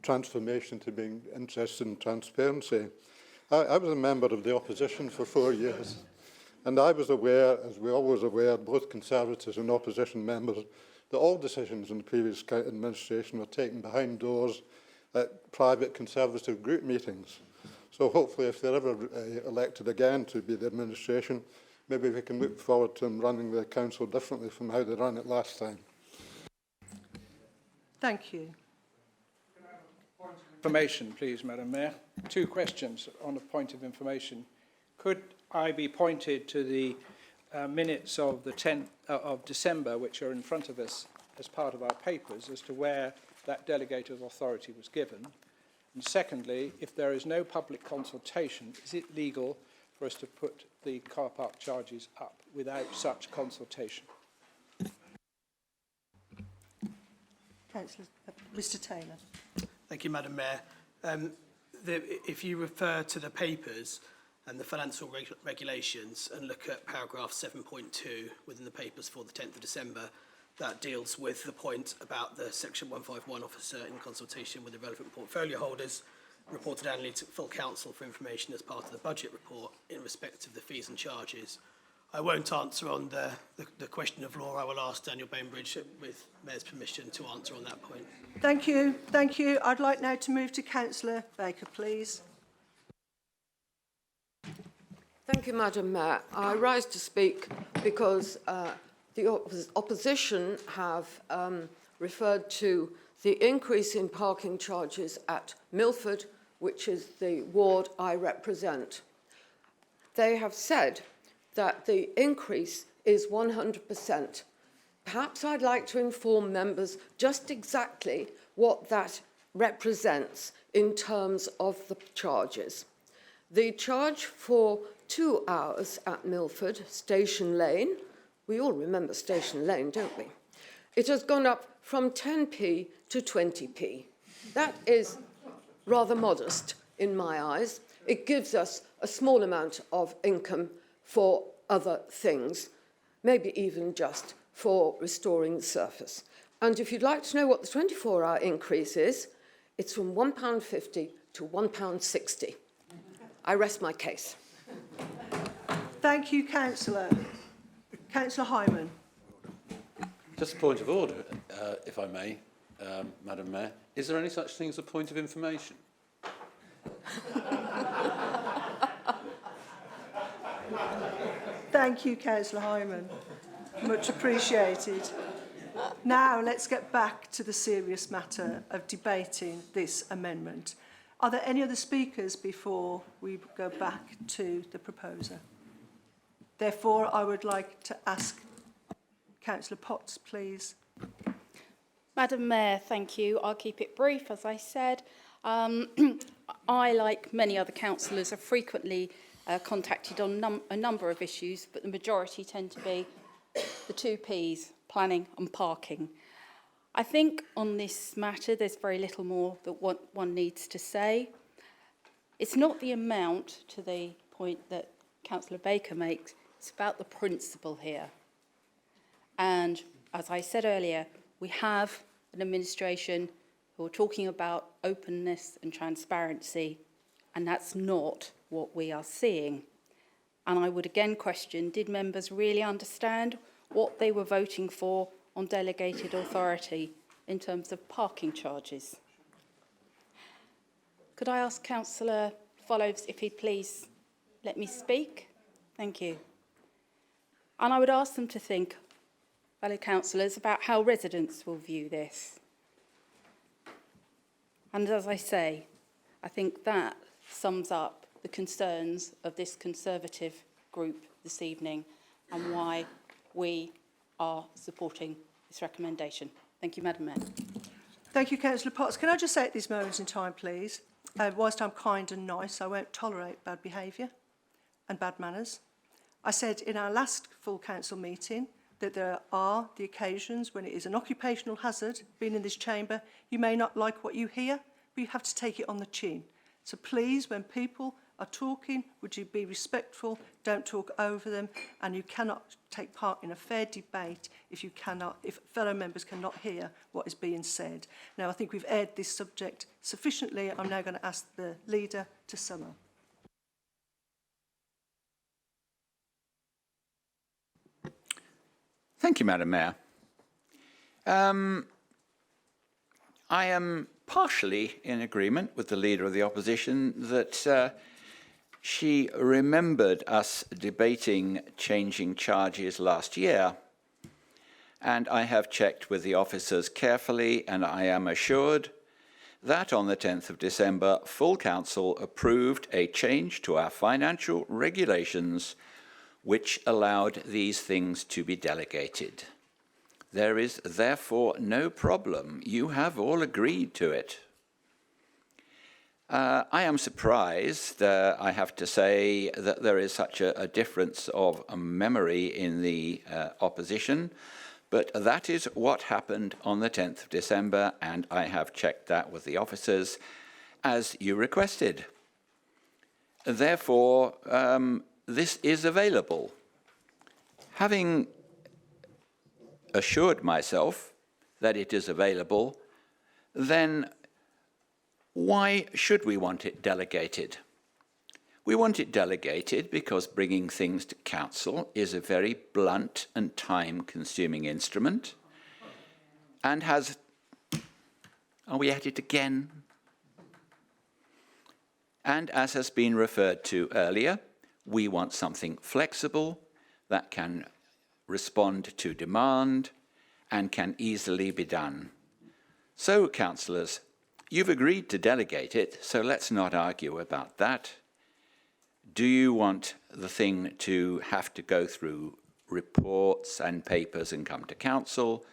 transformation to being interested in transparency. I was a member of the opposition for 4 years, and I was aware, as we always aware, both Conservatives and opposition members, that all decisions in the previous administration were taken behind doors at private Conservative group meetings. So hopefully, if they're ever elected again to be the administration, maybe we can look forward to them running the council differently from how they ran it last time. Thank you. Information, please, Madam Mayor. 2 questions on a point of information. Could I be pointed to the minutes of the 10th of December, which are in front of us as part of our papers, as to where that delegated authority was given? And secondly, if there is no public consultation, is it legal for us to put the car park charges up without such consultation? Councillor, Mr Taylor. Thank you, Madam Mayor. If you refer to the papers and the financial regulations and look at paragraph 7.2 within the papers for the 10th of December, that deals with the point about the Section 151 officer in consultation with the relevant portfolio holders reported annually to full council for information as part of the budget report in respect of the fees and charges. I won't answer on the question of law. I will ask Daniel Bainbridge, with Mayor's permission, to answer on that point. Thank you. Thank you. I'd like now to move to Councillor Baker, please. Thank you, Madam Mayor. I rise to speak because the opposition have referred to the increase in parking charges at Milford, which is the ward I represent. They have said that the increase is 100%. Perhaps I'd like to inform members just exactly what that represents in terms of the charges. The charge for 2 hours at Milford, Station Lane, we all remember Station Lane, don't we? It has gone up from 10p to 20p. That is rather modest in my eyes. It gives us a small amount of income for other things, maybe even just for restoring the surface. And if you'd like to know what the 24-hour increase is, it's from £1.50 to £1.60. I rest my case. Thank you, Councillor. Councillor Hyman. Just a point of order, if I may, Madam Mayor. Is there any such thing as a point of information? Thank you, Councillor Hyman. Much appreciated. Now let's get back to the serious matter of debating this amendment. Are there any other speakers before we go back to the proposer? Therefore, I would like to ask Councillor Potts, please. Madam Mayor, thank you. I'll keep it brief, as I said. I, like many other councillors, are frequently contacted on a number of issues, but the majority tend to be the two Ps, planning and parking. I think on this matter, there's very little more that one needs to say. It's not the amount, to the point that Councillor Baker makes, it's about the principle here. And as I said earlier, we have an administration who are talking about openness and transparency, and that's not what we are seeing. And I would again question, did members really understand what they were voting for on delegated authority in terms of parking charges? Could I ask Councillor Follows if he'd please let me speak? Thank you. And I would ask them to think, fellow councillors, about how residents will view this. And as I say, I think that sums up the concerns of this Conservative group this evening and why we are supporting this recommendation. Thank you, Madam Mayor. Thank you, Councillor Potts. Can I just say at this moment in time, please, whilst I'm kind and nice, I won't tolerate bad behaviour and bad manners. I said in our last full council meeting that there are the occasions when it is an occupational hazard, being in this chamber, you may not like what you hear, but you have to take it on the chin. So please, when people are talking, would you be respectful, don't talk over them, and you cannot take part in a fair debate if fellow members cannot hear what is being said. Now, I think we've aired this subject sufficiently. I'm now going to ask the leader to sum up. Thank you, Madam Mayor. I am partially in agreement with the Leader of the Opposition that she remembered us debating changing charges last year, and I have checked with the officers carefully, and I am assured that on the 10th of December, full council approved a change to our financial regulations which allowed these things to be delegated. There is therefore no problem. You have all agreed to it. I am surprised, I have to say, that there is such a difference of memory in the opposition, but that is what happened on the 10th of December, and I have checked that with the officers as you requested. Therefore, this is available. Having assured myself that it is available, then why should we want it delegated? We want it delegated because bringing things to council is a very blunt and time-consuming instrument and has... Are we at it again? And as has been referred to earlier, we want something flexible that can respond to demand and can easily be done. So, councillors, you've agreed to delegate it, so let's not argue about that. Do you want the thing to have to go through reports and papers and come to council?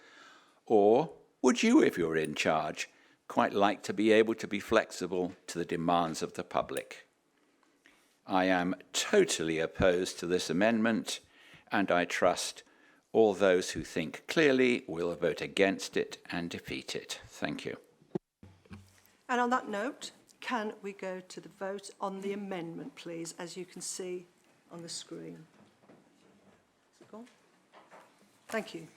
Or would you, if you're in charge, quite like to be able to be flexible to the demands of the public? I am totally opposed to this amendment, and I trust all those who think clearly will vote against it and defeat it. Thank you. And on that note, can we go to the vote on the amendment, please, as you can see on the screen? Is it gone? Thank you.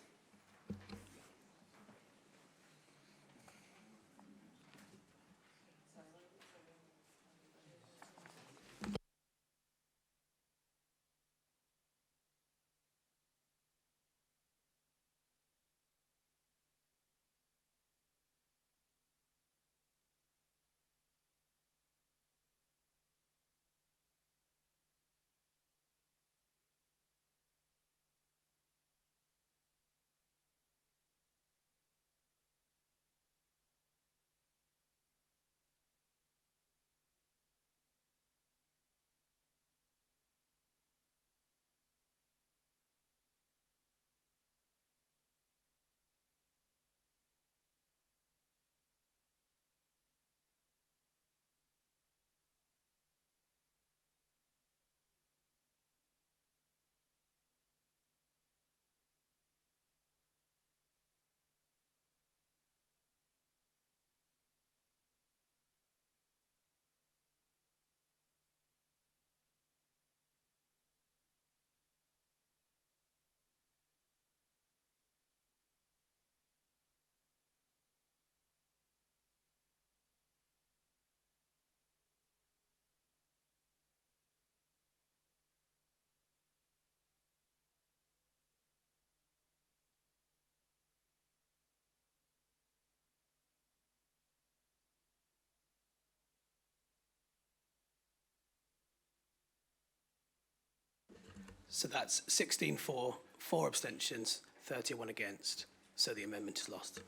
So that's 16 for, 4 abstentions, 31 against. So the amendment is lost.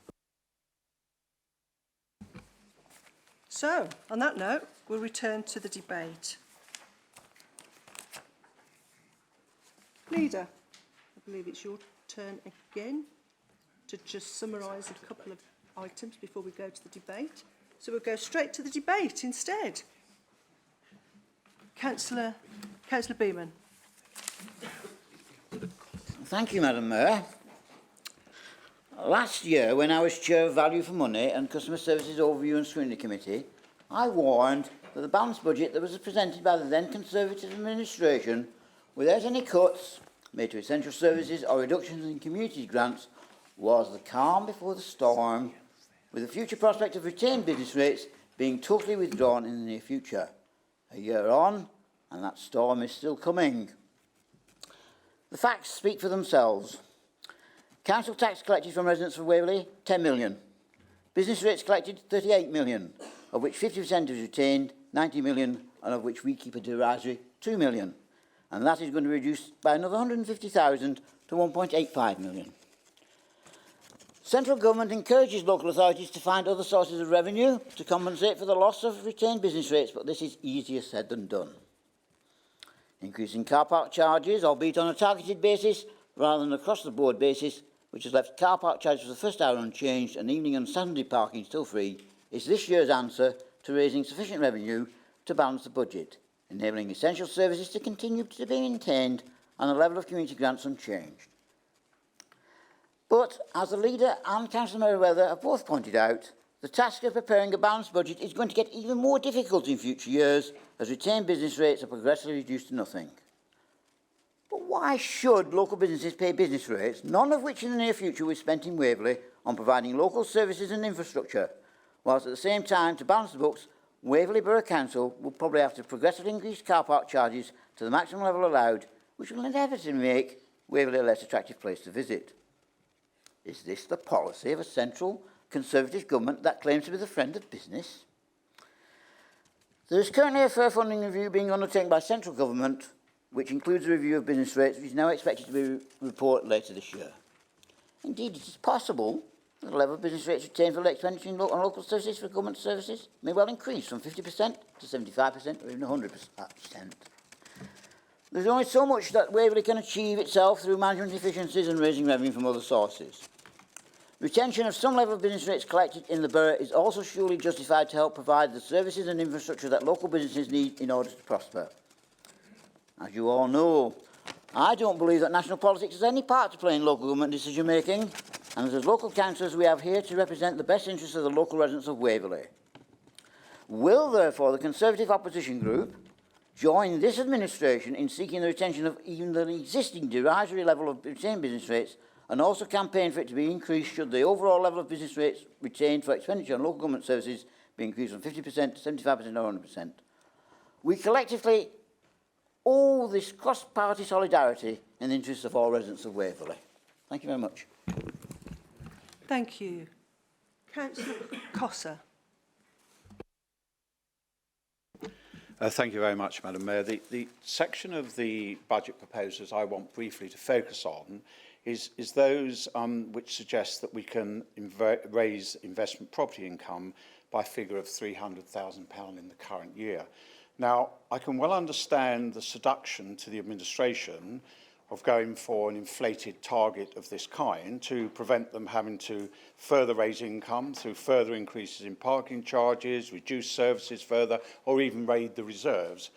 So, on that note, we'll return to the debate. Leader, I believe it's your turn again to just summarise a couple of items before we go to the debate. So we'll go straight to the debate instead. Councillor Beeman. Thank you, Madam Mayor. Last year, when I was Chair of Value for Money and Customer Services Overview and Scrutiny Committee, I warned that the balanced budget that was presented by the then Conservative administration, without any cuts made to essential services or reductions in community grants, was the calm before the storm, with the future prospect of retained business rates being totally withdrawn in the near future. A year on, and that storm is still coming. The facts speak for themselves. Council tax collected from residents of Waverley, 10 million. Business rates collected, 38 million, of which 50% is retained, 90 million, and of which we keep a derisory 2 million. And that is going to reduce by another 150,000 to 1.85 million. Central government encourages local authorities to find other sources of revenue to compensate for the loss of retained business rates, but this is easier said than done. Increasing car park charges, albeit on a targeted basis rather than across-the-board basis, which has left car park charges for the first hour unchanged and evening and Saturday parking still free, is this year's answer to raising sufficient revenue to balance the budget, enabling essential services to continue to be maintained and the level of community grants unchanged. But, as the Leader and Councillor Merriweather have both pointed out, the task of preparing a balanced budget is going to get even more difficult in future years as retained business rates are progressively reduced to nothing. But why should local businesses pay business rates, none of which in the near future will be spent in Waverley on providing local services and infrastructure, whilst at the same time, to balance the books, Waverley Borough Council will probably have to progressively increase car park charges to the maximum level allowed, which will inevitably make Waverley a less attractive place to visit? Is this the policy of a central Conservative government that claims to be the friend of business? There is currently a fair funding review being undertaken by central government, which includes a review of business rates, which is now expected to be reported later this year. Indeed, it is possible that the level of business rates retained for expenditure on local services for government services may well increase from 50% to 75% or even 100%. There is only so much that Waverley can achieve itself through management efficiencies and raising revenue from other sources. Retention of some level of business rates collected in the borough is also surely justified to help provide the services and infrastructure that local businesses need in order to prosper. As you all know, I don't believe that national politics has any part to play in local government decision making, and as local councillors we are here to represent the best interests of the local residents of Waverley. Will therefore the Conservative opposition group join this administration in seeking the retention of even the existing derisory level of retained business rates, and also campaign for it to be increased should the overall level of business rates retained for expenditure on local government services be increased from 50% to 75% or 100%? We collectively owe this cross-party solidarity in the interests of all residents of Waverley. Thank you very much. Thank you. Councillor Cosser. Thank you very much, Madam Mayor. The section of the budget proposals I want briefly to focus on is those which suggest that we can raise investment property income by a figure of £300,000 in the current year. Now, I can well understand the seduction to the administration of going for an inflated target of this kind to prevent them having to further raise income through further increases in parking charges, reduce services further, or even raid the reserves.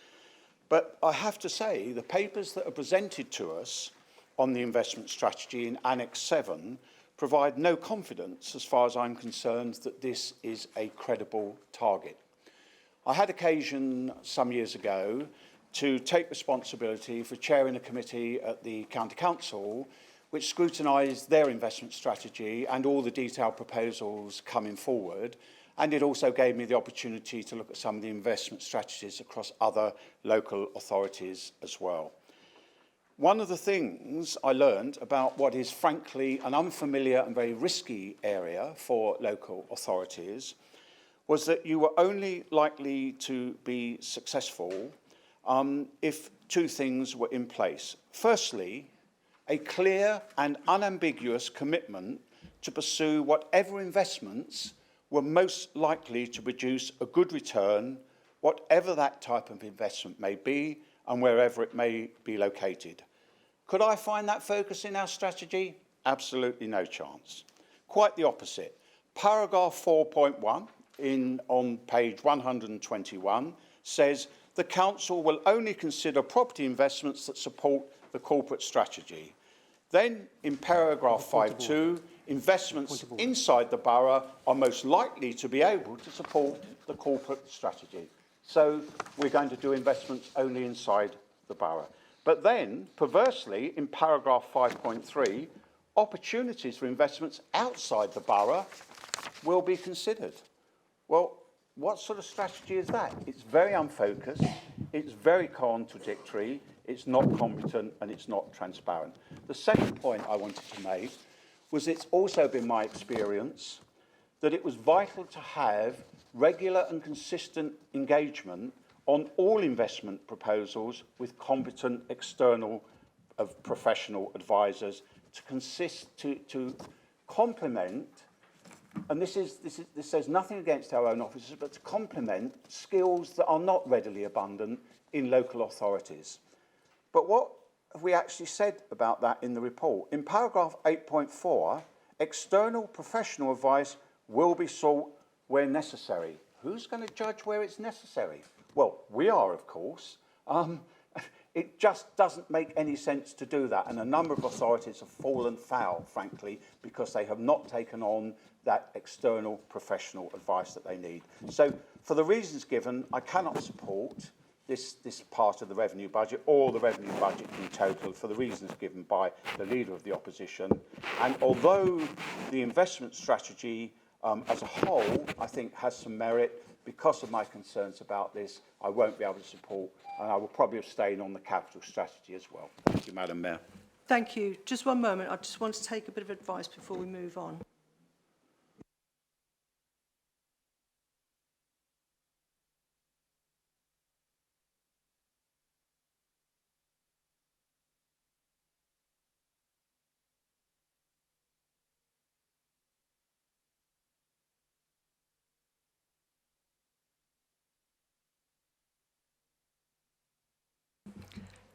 But I have to say, the papers that are presented to us on the investment strategy in Annex 7 provide no confidence, as far as I'm concerned, that this is a credible target. I had occasion some years ago to take responsibility for chairing a committee at the County Council which scrutinised their investment strategy and all the detailed proposals coming forward, and it also gave me the opportunity to look at some of the investment strategies across other local authorities as well. One of the things I learned about what is frankly an unfamiliar and very risky area for local authorities was that you were only likely to be successful if two things were in place. Firstly, a clear and unambiguous commitment to pursue whatever investments were most likely to produce a good return, whatever that type of investment may be and wherever it may be located. Could I find that focus in our strategy? Absolutely no chance. Quite the opposite. Paragraph 4.1 on page 121 says the council will only consider property investments that support the corporate strategy. Then in paragraph 5.2, investments inside the borough are most likely to be able to support the corporate strategy. So we're going to do investments only inside the borough. But then, perversely, in paragraph 5.3, opportunities for investments outside the borough will be considered. Well, what sort of strategy is that? It's very unfocused, it's very contradictory, it's not competent, and it's not transparent. The second point I wanted to make was it's also been my experience that it was vital to have regular and consistent engagement on all investment proposals with competent external professional advisors to complement, and this says nothing against our own officers, but to complement skills that are not readily abundant in local authorities. But what have we actually said about that in the report? In paragraph 8.4, external professional advice will be sought where necessary. Who's going to judge where it's necessary? Well, we are, of course. It just doesn't make any sense to do that, and a number of authorities have fallen foul, frankly, because they have not taken on that external professional advice that they need. So, for the reasons given, I cannot support this part of the revenue budget or the revenue budget in total for the reasons given by the Leader of the Opposition. And although the investment strategy as a whole, I think, has some merit, because of my concerns about this, I won't be able to support, and I will probably abstain on the capital strategy as well. Thank you, Madam Mayor. Thank you. Just one moment. I just want to take a bit of advice before we move on.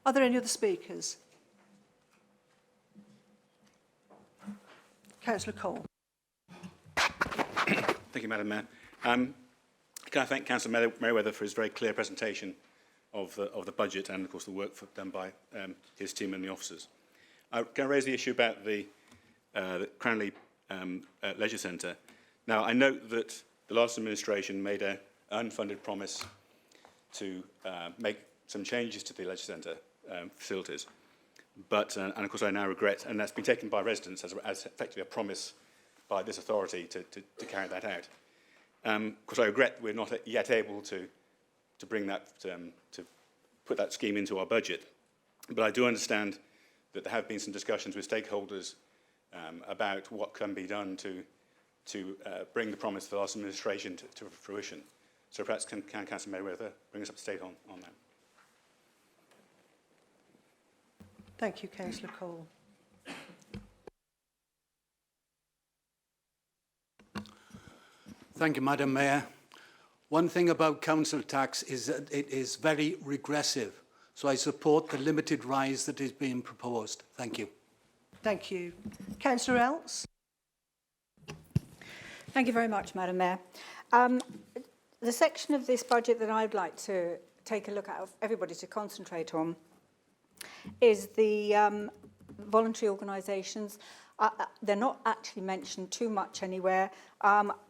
Are there any other speakers? Councillor Cole. Thank you, Madam Mayor. Can I thank Councillor Merriweather for his very clear presentation of the budget and, of course, the work done by his team and the officers. Can I raise the issue about the Cranley Leisure Centre? Now, I note that the last administration made an unfunded promise to make some changes to the Leisure Centre facilities. But, and of course I now regret, and that's been taken by residents as effectively a promise by this authority to carry that out. Of course I regret we're not yet able to bring that, to put that scheme into our budget. But I do understand that there have been some discussions with stakeholders about what can be done to bring the promise of the last administration to fruition. So perhaps can Councillor Merriweather bring us up to date on that? Thank you, Councillor Cole. Thank you, Madam Mayor. One thing about council tax is that it is very regressive, so I support the limited rise that is being proposed. Thank you. Thank you. Councillor Elts. Thank you very much, Madam Mayor. The section of this budget that I'd like to take a look at, everybody to concentrate on, is the voluntary organisations. They're not actually mentioned too much anywhere.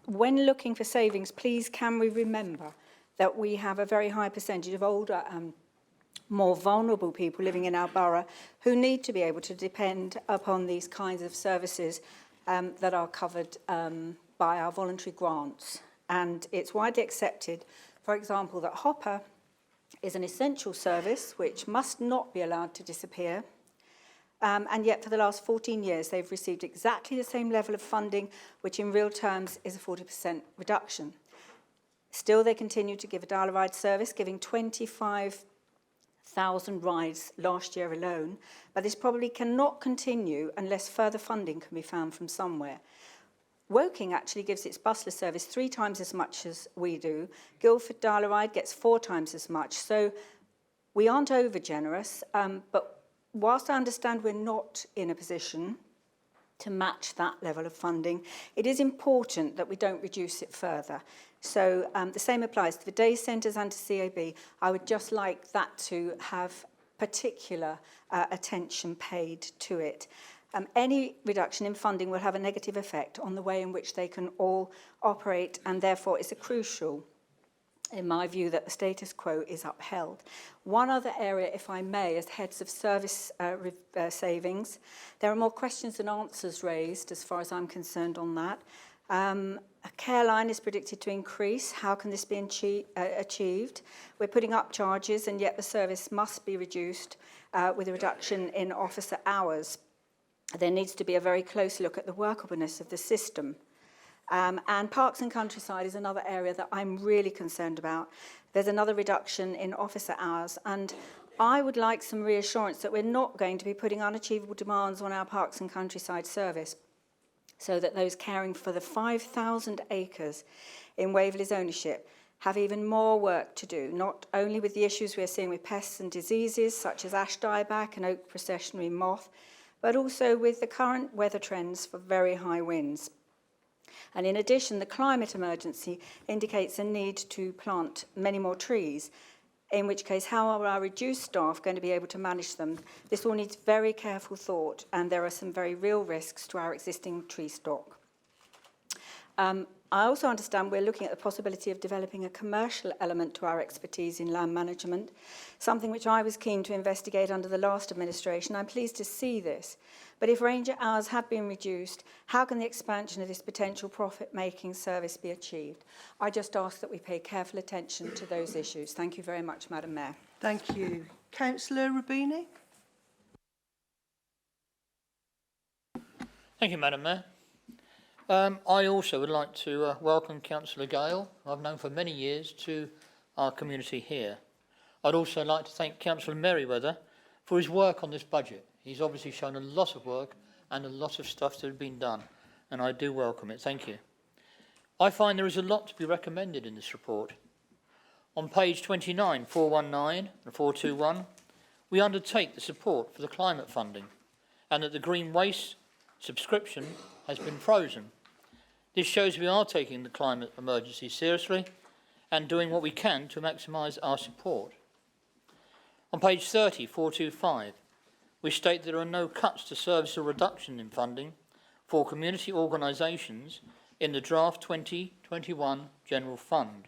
When looking for savings, please can we remember that we have a very high percentage of older and more vulnerable people living in our borough who need to be able to depend upon these kinds of services that are covered by our voluntary grants. And it's widely accepted, for example, that Hopper is an essential service which must not be allowed to disappear. And yet for the last 14 years, they've received exactly the same level of funding, which in real terms is a 40% reduction. Still, they continue to give a dial-a-ride service, giving 25 1,000 rides last year alone, but this probably cannot continue unless further funding can be found from somewhere. Woking actually gives its busler service 3 times as much as we do. Guildford Dial-A-Ride gets 4 times as much. So we aren't over generous, but whilst I understand we're not in a position to match that level of funding, it is important that we don't reduce it further. So the same applies to the day centres and to CAB. I would just like that to have particular attention paid to it. Any reduction in funding will have a negative effect on the way in which they can all operate, and therefore it's crucial, in my view, that the status quo is upheld. One other area, if I may, is heads of service savings. There are more questions than answers raised, as far as I'm concerned, on that. A care line is predicted to increase. How can this be achieved? We're putting up charges, and yet the service must be reduced with a reduction in officer hours. There needs to be a very close look at the workableness of the system. And parks and countryside is another area that I'm really concerned about. There's another reduction in officer hours, and I would like some reassurance that we're not going to be putting unachievable demands on our parks and countryside service, so that those caring for the 5,000 acres in Waverley's ownership have even more work to do, not only with the issues we're seeing with pests and diseases such as ash dieback and oak processionary moth, but also with the current weather trends for very high winds. And in addition, the climate emergency indicates a need to plant many more trees, in which case, how are our reduced staff going to be able to manage them? This all needs very careful thought, and there are some very real risks to our existing tree stock. I also understand we're looking at the possibility of developing a commercial element to our expertise in land management, something which I was keen to investigate under the last administration. I'm pleased to see this. But if ranger hours have been reduced, how can the expansion of this potential profit-making service be achieved? I just ask that we pay careful attention to those issues. Thank you very much, Madam Mayor. Thank you. Councillor Rubini? Thank you, Madam Mayor. I also would like to welcome Councillor Gale, who I've known for many years, to our community here. I'd also like to thank Councillor Merriweather for his work on this budget. He's obviously shown a lot of work and a lot of stuff that has been done, and I do welcome it. Thank you. I find there is a lot to be recommended in this report. On page 29, 419 and 421, we undertake the support for the climate funding and that the green waste subscription has been frozen. This shows we are taking the climate emergency seriously and doing what we can to maximise our support. On page 30, 425, we state there are no cuts to service or reduction in funding for community organisations in the draft 2021 General Fund.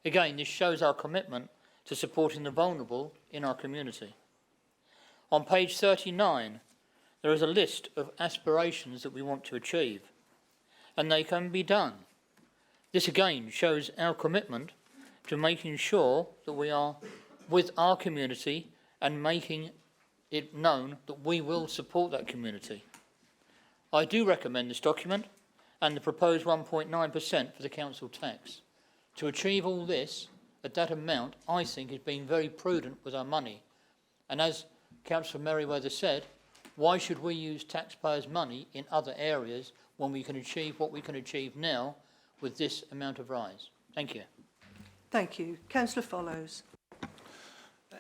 Again, this shows our commitment to supporting the vulnerable in our community. On page 39, there is a list of aspirations that we want to achieve, and they can be done. This again shows our commitment to making sure that we are with our community and making it known that we will support that community. I do recommend this document and the proposed 1.9% for the council tax. To achieve all this at that amount, I think is being very prudent with our money. And as Councillor Merriweather said, why should we use taxpayers' money in other areas when we can achieve what we can achieve now with this amount of rise? Thank you. Thank you. Councillor Follows.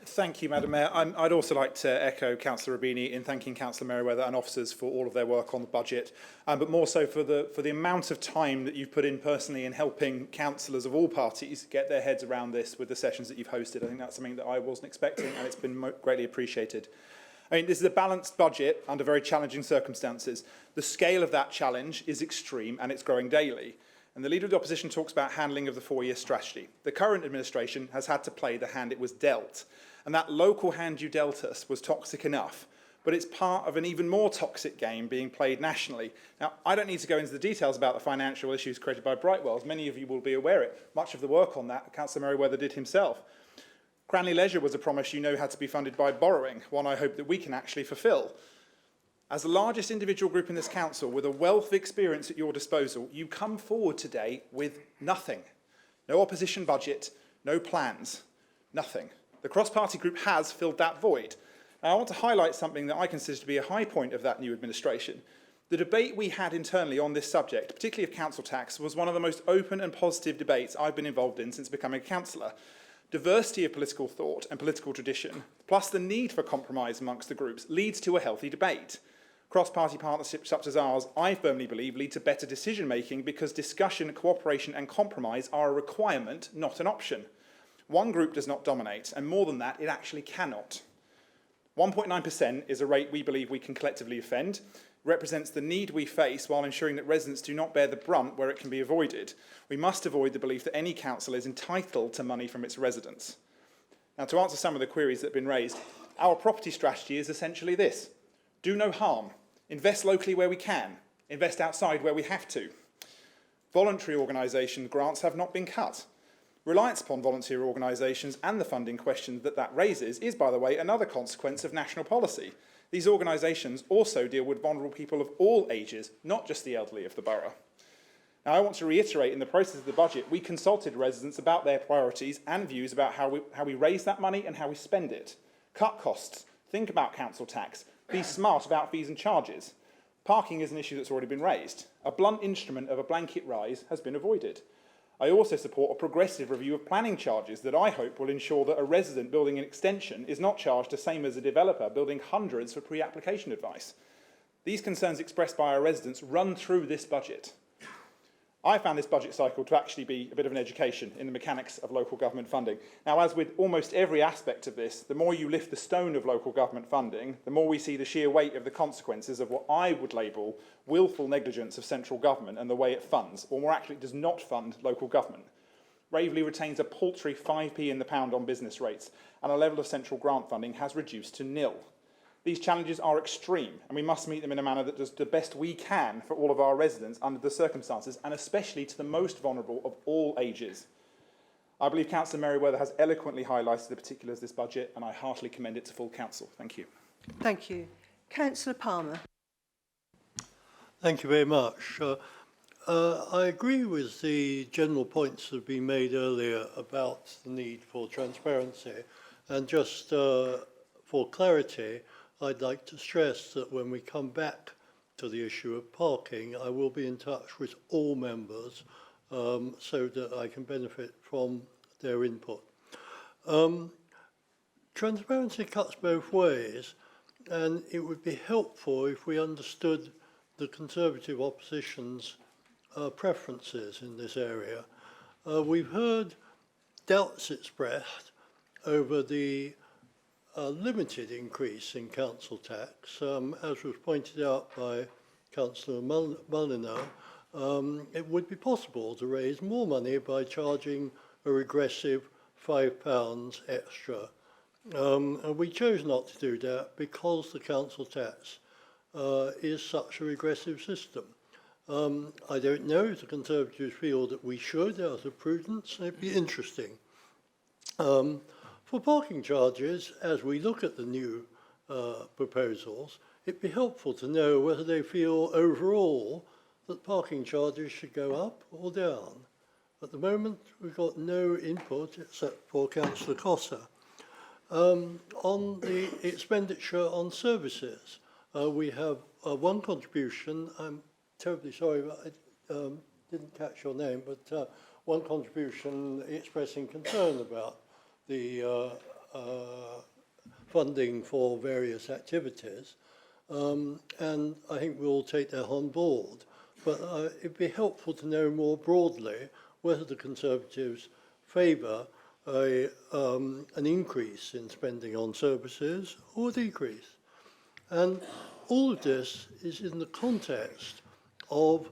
Thank you, Madam Mayor. I'd also like to echo Councillor Rubini in thanking Councillor Merriweather and officers for all of their work on the budget, but more so for the amount of time that you've put in personally in helping councillors of all parties get their heads around this with the sessions that you've hosted. I think that's something that I wasn't expecting, and it's been greatly appreciated. I mean, this is a balanced budget under very challenging circumstances. The scale of that challenge is extreme, and it's growing daily. And the Leader of the Opposition talks about handling of the 4-year strategy. The current administration has had to play the hand it was dealt. And that local hand you dealt us was toxic enough, but it's part of an even more toxic game being played nationally. Now, I don't need to go into the details about the financial issues created by Brightwell, as many of you will be aware of it. Much of the work on that, Councillor Merriweather did himself. Cranley Leisure was a promise you know had to be funded by borrowing, one I hope that we can actually fulfil. As the largest individual group in this council, with a wealth of experience at your disposal, you come forward today with nothing. No opposition budget, no plans, nothing. The cross-party group has filled that void. Now, I want to highlight something that I consider to be a high point of that new administration. The debate we had internally on this subject, particularly of council tax, was one of the most open and positive debates I've been involved in since becoming a councillor. Diversity of political thought and political tradition, plus the need for compromise amongst the groups, leads to a healthy debate. Cross-party partnerships such as ours, I firmly believe, lead to better decision-making because discussion, cooperation and compromise are a requirement, not an option. One group does not dominate, and more than that, it actually cannot. 1.9% is a rate we believe we can collectively defend, represents the need we face while ensuring that residents do not bear the brunt where it can be avoided. We must avoid the belief that any council is entitled to money from its residents. Now, to answer some of the queries that have been raised, our property strategy is essentially this. Do no harm. Invest locally where we can. Invest outside where we have to. Voluntary organisation grants have not been cut. Reliance upon volunteer organisations and the funding question that raises is, by the way, another consequence of national policy. These organisations also deal with vulnerable people of all ages, not just the elderly of the borough. Now, I want to reiterate, in the process of the budget, we consulted residents about their priorities and views about how we raise that money and how we spend it. Cut costs, think about council tax, be smart about fees and charges. Parking is an issue that's already been raised. A blunt instrument of a blanket rise has been avoided. I also support a progressive review of planning charges that I hope will ensure that a resident building an extension is not charged the same as a developer building hundreds for pre-application advice. These concerns expressed by our residents run through this budget. I found this budget cycle to actually be a bit of an education in the mechanics of local government funding. Now, as with almost every aspect of this, the more you lift the stone of local government funding, the more we see the sheer weight of the consequences of what I would label willful negligence of central government and the way it funds, or more accurately, does not fund local government. Waverley retains a paltry 5p in the pound on business rates, and a level of central grant funding has reduced to nil. These challenges are extreme, and we must meet them in a manner that does the best we can for all of our residents under the circumstances, and especially to the most vulnerable of all ages. I believe Councillor Merriweather has eloquently highlighted the particulars of this budget, and I heartily commend it to full council. Thank you. Thank you. Councillor Palmer. Thank you very much. I agree with the general points that have been made earlier about the need for transparency, and just for clarity, I'd like to stress that when we come back to the issue of parking, I will be in touch with all members so that I can benefit from their input. Transparency cuts both ways, and it would be helpful if we understood the Conservative opposition's preferences in this area. We've heard doubts expressed over the limited increase in council tax. As was pointed out by Councillor Mulliner, it would be possible to raise more money by charging a regressive £5 extra. And we chose not to do that because the council tax is such a regressive system. I don't know if the Conservatives feel that we should, out of prudence. It'd be interesting. For parking charges, as we look at the new proposals, it'd be helpful to know whether they feel overall that parking charges should go up or down. At the moment, we've got no input except for Councillor Cossa. On the expenditure on services, we have one contribution. I'm terribly sorry, but I didn't catch your name, but one contribution expressing concern about the funding for various activities, and I think we'll take that on board. But it'd be helpful to know more broadly whether the Conservatives favour an increase in spending on services or a decrease. And all of this is in the context of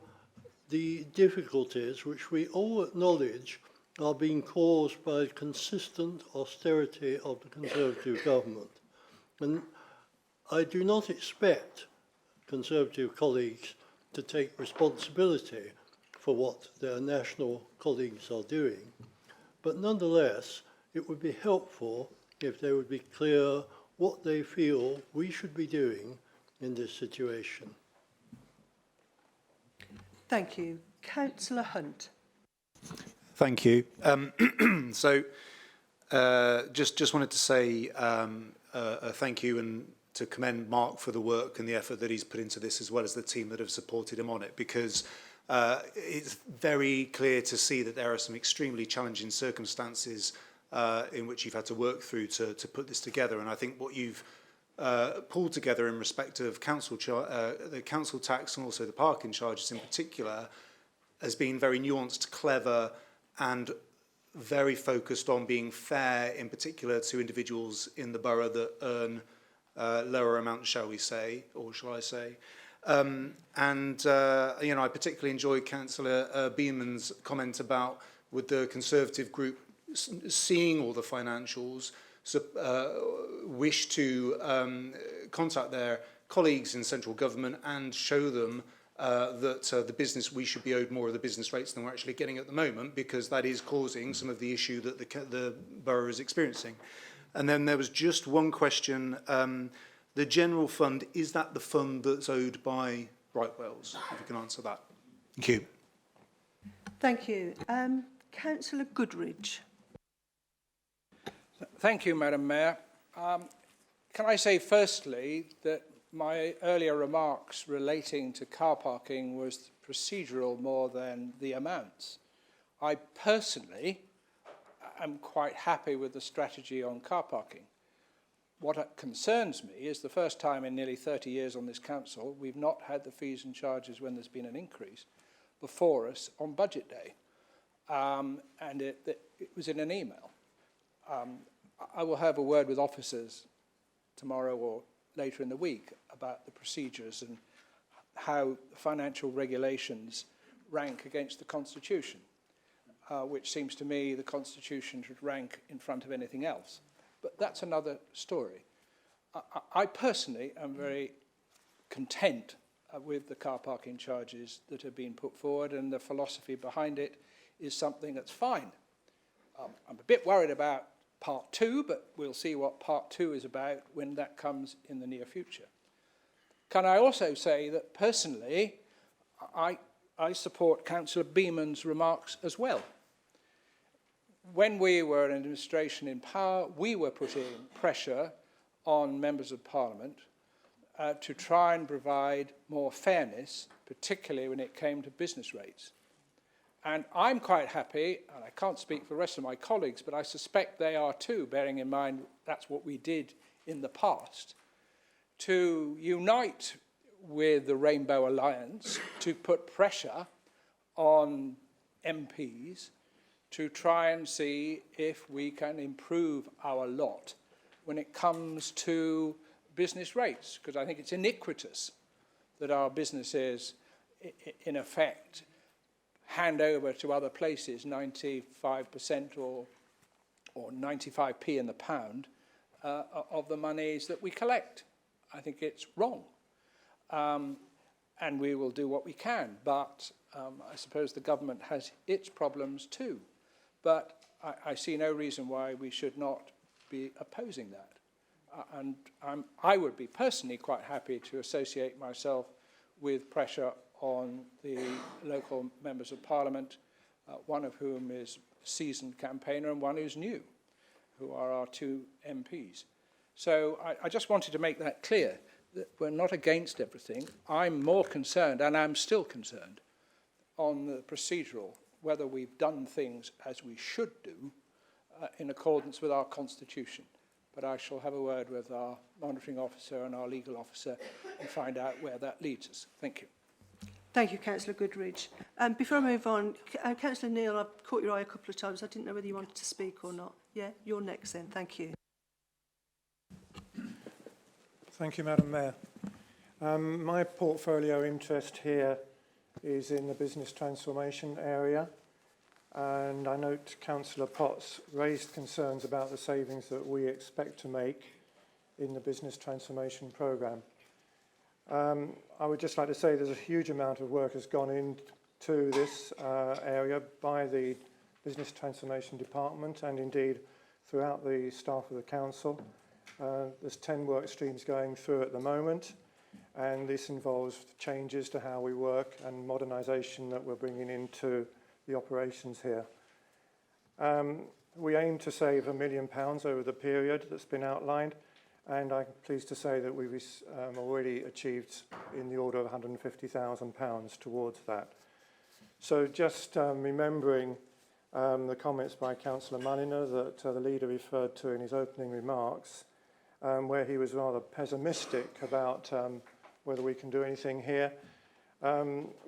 the difficulties which we all acknowledge are being caused by consistent austerity of the Conservative government. And I do not expect Conservative colleagues to take responsibility for what their national colleagues are doing. But nonetheless, it would be helpful if they would be clear what they feel we should be doing in this situation. Thank you. Councillor Hunt. Thank you. So Just wanted to say thank you and to commend Mark for the work and the effort that he's put into this, as well as the team that have supported him on it, because it's very clear to see that there are some extremely challenging circumstances in which you've had to work through to put this together. And I think what you've pulled together in respect of the council tax and also the parking charges in particular has been very nuanced, clever, and very focused on being fair, in particular to individuals in the borough that earn lower amounts, shall we say, or shall I say. You know, I particularly enjoyed Councillor Beeman's comment about, with the Conservative group seeing all the financials, wish to contact their colleagues in central government and show them that we should be owed more of the business rates than we're actually getting at the moment, because that is causing some of the issue that the borough is experiencing. And then there was just one question. The general fund, is that the fund that's owed by Brightwells? If you can answer that. Thank you. Thank you. Councillor Goodridge. Thank you, Madam Mayor. Can I say firstly that my earlier remarks relating to car parking was procedural more than the amounts. I personally am quite happy with the strategy on car parking. What concerns me is the first time in nearly 30 years on this council we've not had the fees and charges when there's been an increase before us on budget day. And it was in an email. I will have a word with officers tomorrow or later in the week about the procedures and how financial regulations rank against the Constitution, which seems to me the Constitution should rank in front of anything else. But that's another story. I personally am very content with the car parking charges that have been put forward, and the philosophy behind it is something that's fine. I'm a bit worried about part 2, but we'll see what part 2 is about when that comes in the near future. Can I also say that personally, I support Councillor Beeman's remarks as well. When we were an administration in power, we were putting pressure on members of Parliament to try and provide more fairness, particularly when it came to business rates. And I'm quite happy, and I can't speak for the rest of my colleagues, but I suspect they are too, bearing in mind that's what we did in the past, to unite with the Rainbow Alliance to put pressure on MPs to try and see if we can improve our lot when it comes to business rates, because I think it's iniquitous that our businesses, in effect, hand over to other places 95% or 95p in the pound of the monies that we collect. I think it's wrong. And we will do what we can, but I suppose the government has its problems too. But I see no reason why we should not be opposing that. And I would be personally quite happy to associate myself with pressure on the local members of Parliament, one of whom is a seasoned campaigner and one who's new, who are our 2 MPs. So I just wanted to make that clear, that we're not against everything. I'm more concerned, and I'm still concerned, on the procedural, whether we've done things as we should do in accordance with our Constitution. But I shall have a word with our monitoring officer and our legal officer and find out where that leads us. Thank you. Thank you, Councillor Goodridge. Before I move on, Councillor Neil, I've caught your eye a couple of times. I didn't know whether you wanted to speak or not. Yeah, you're next then. Thank you. Thank you, Madam Mayor. My portfolio interest here is in the business transformation area, and I note Councillor Potts raised concerns about the savings that we expect to make in the business transformation programme. I would just like to say there's a huge amount of work has gone into this area by the Business Transformation Department and indeed throughout the staff of the Council. There's 10 work streams going through at the moment, and this involves changes to how we work and modernisation that we're bringing into the operations here. We aim to save £1 million over the period that's been outlined, and I'm pleased to say that we've already achieved in the order of £150,000 towards that. So just remembering the comments by Councillor Mulliner that the leader referred to in his opening remarks, where he was rather pessimistic about whether we can do anything here.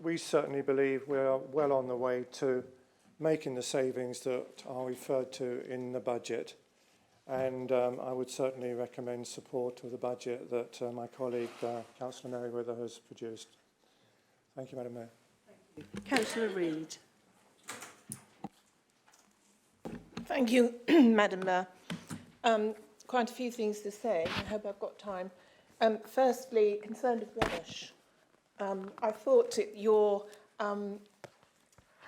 We certainly believe we are well on the way to making the savings that are referred to in the budget. And I would certainly recommend support of the budget that my colleague, Councillor Merriweather, has produced. Thank you, Madam Mayor. Councillor Reid. Thank you, Madam Mayor. Quite a few things to say. I hope I've got time. Firstly, concerned with rubbish. I thought that your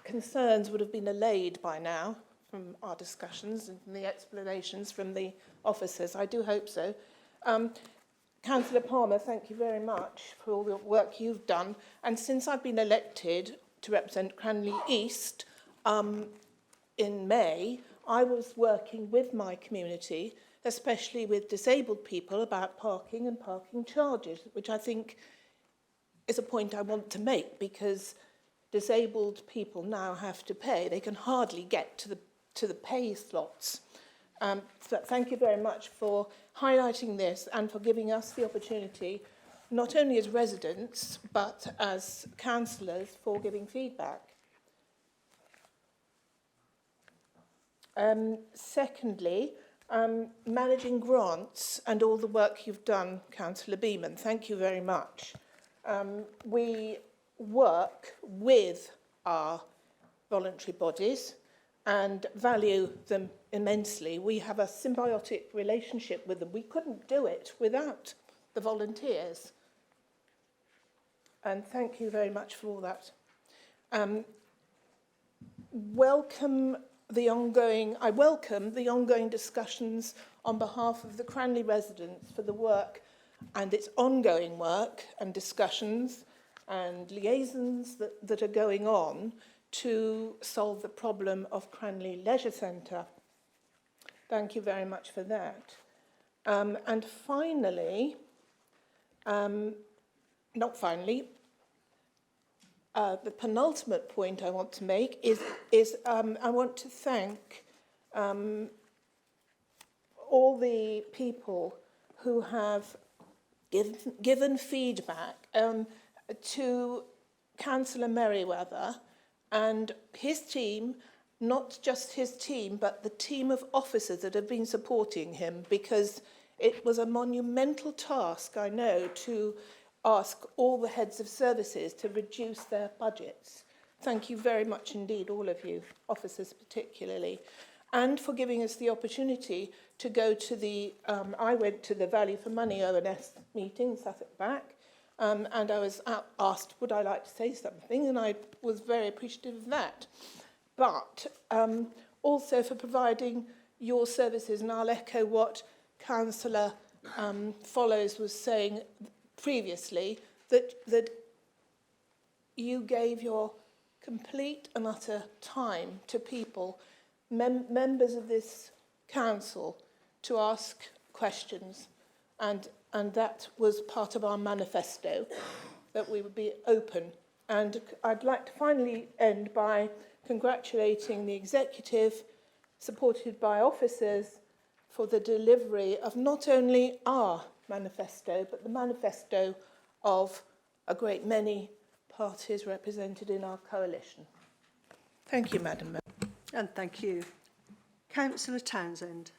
concerns would have been allayed by now from our discussions and from the explanations from the officers. I do hope so. Councillor Palmer, thank you very much for all the work you've done. And since I've been elected to represent Cranley East in May, I was working with my community, especially with disabled people, about parking and parking charges, which I think is a point I want to make, because disabled people now have to pay. They can hardly get to the pay slots. So thank you very much for highlighting this and for giving us the opportunity, not only as residents, but as councillors, for giving feedback. Secondly, managing grants and all the work you've done, Councillor Beeman. Thank you very much. We work with our voluntary bodies and value them immensely. We have a symbiotic relationship with them. We couldn't do it without the volunteers. And thank you very much for all that. I welcome the ongoing discussions on behalf of the Cranley residents for the work and its ongoing work and discussions and liaisons that are going on to solve the problem of Cranley Leisure Centre. Thank you very much for that. And finally, the penultimate point I want to make is I want to thank all the people who have given feedback to Councillor Merriweather and his team, not just his team, but the team of officers that have been supporting him, because it was a monumental task, I know, to ask all the heads of services to reduce their budgets. Thank you very much indeed, all of you, officers particularly, and for giving us the opportunity to go to the, I went to the Value for Money ONS meeting, Suffolk Back, and I was asked, would I like to say something? And I was very appreciative of that. But also for providing your services, and I'll echo what Councillor Follows was saying previously, that you gave your complete and utter time to people, members of this council, to ask questions, and that was part of our manifesto, that we would be open. And I'd like to finally end by congratulating the executive, supported by officers, for the delivery of not only our manifesto, but the manifesto of a great many parties represented in our coalition. Thank you, Madam Mayor. And thank you. Councillor Townsend.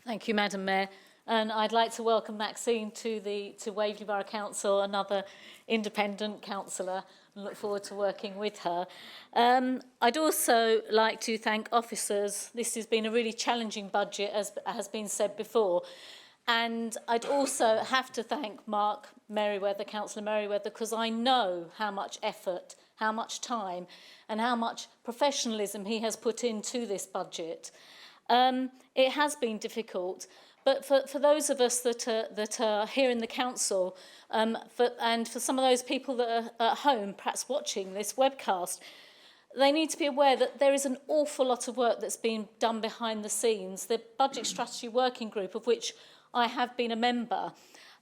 Thank you, Madam Mayor. And I'd like to welcome Maxine to Waverley Borough Council, another independent councillor, and look forward to working with her. I'd also like to thank officers. This has been a really challenging budget, as has been said before. And I'd also have to thank Mark Merriweather, Councillor Merriweather, because I know how much effort, how much time, and how much professionalism he has put into this budget. It has been difficult. But for those of us that are here in the council, and for some of those people that are at home, perhaps watching this webcast, they need to be aware that there is an awful lot of work that's being done behind the scenes. The Budget Strategy Working Group, of which I have been a member,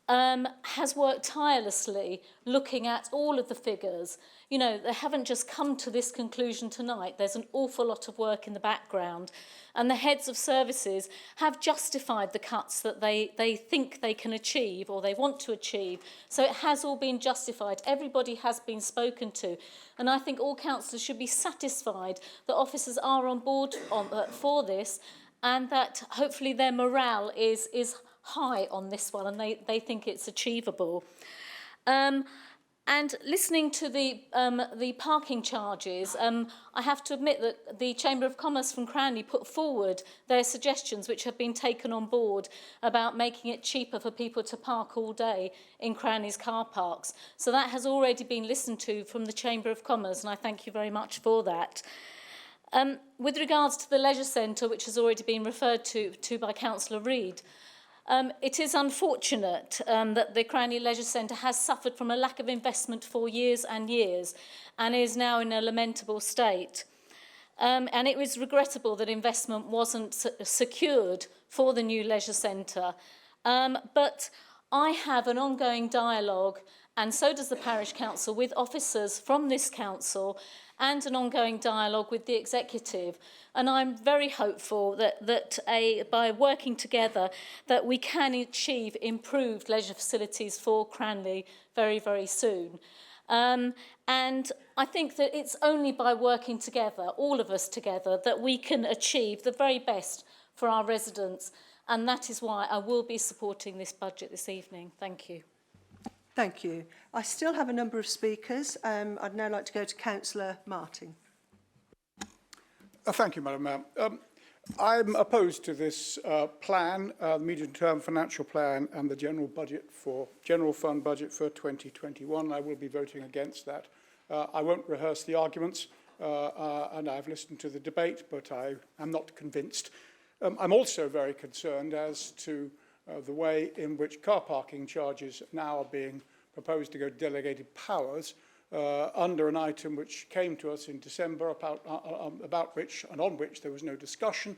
has worked tirelessly looking at all of the figures. You know, they haven't just come to this conclusion tonight. There's an awful lot of work in the background. And the heads of services have justified the cuts that they think they can achieve or they want to achieve. So it has all been justified. Everybody has been spoken to. And I think all councillors should be satisfied that officers are on board for this, and that hopefully their morale is high on this one, and they think it's achievable. And listening to the parking charges, I have to admit that the Chamber of Commerce from Cranley put forward their suggestions, which have been taken on board, about making it cheaper for people to park all day in Cranley's car parks. So that has already been listened to from the Chamber of Commerce, and I thank you very much for that. With regards to the leisure centre, which has already been referred to by Councillor Reid, it is unfortunate that the Cranley Leisure Centre has suffered from a lack of investment for years and years and is now in a lamentable state. And it was regrettable that investment wasn't secured for the new leisure centre. But I have an ongoing dialogue, and so does the Parish Council, with officers from this council, and an ongoing dialogue with the executive. And I'm very hopeful that by working together that we can achieve improved leisure facilities for Cranley very, very soon. And I think that it's only by working together, all of us together, that we can achieve the very best for our residents. And that is why I will be supporting this budget this evening. Thank you. Thank you. I still have a number of speakers. I'd now like to go to Councillor Martin. Thank you, Madam Mayor. I'm opposed to this plan, the medium-term financial plan and the general fund budget for 2021. I will be voting against that. I won't rehearse the arguments, and I've listened to the debate, but I am not convinced. I'm also very concerned as to the way in which car parking charges now are being proposed to go delegated powers under an item which came to us in December about which and on which there was no discussion,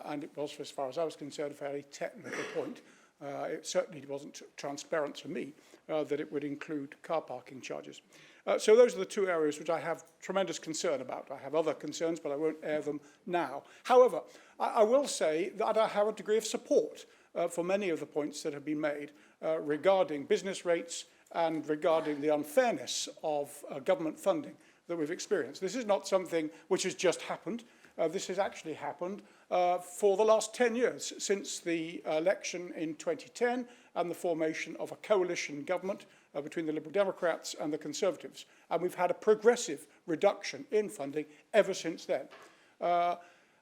and it was, as far as I was concerned, a fairly technical point. It certainly wasn't transparent to me that it would include car parking charges. So those are the two areas which I have tremendous concern about. I have other concerns, but I won't air them now. However, I will say that I have a degree of support for many of the points that have been made regarding business rates and regarding the unfairness of government funding that we've experienced. This is not something which has just happened. This has actually happened for the last 10 years, since the election in 2010 and the formation of a coalition government between the Liberal Democrats and the Conservatives. And we've had a progressive reduction in funding ever since then.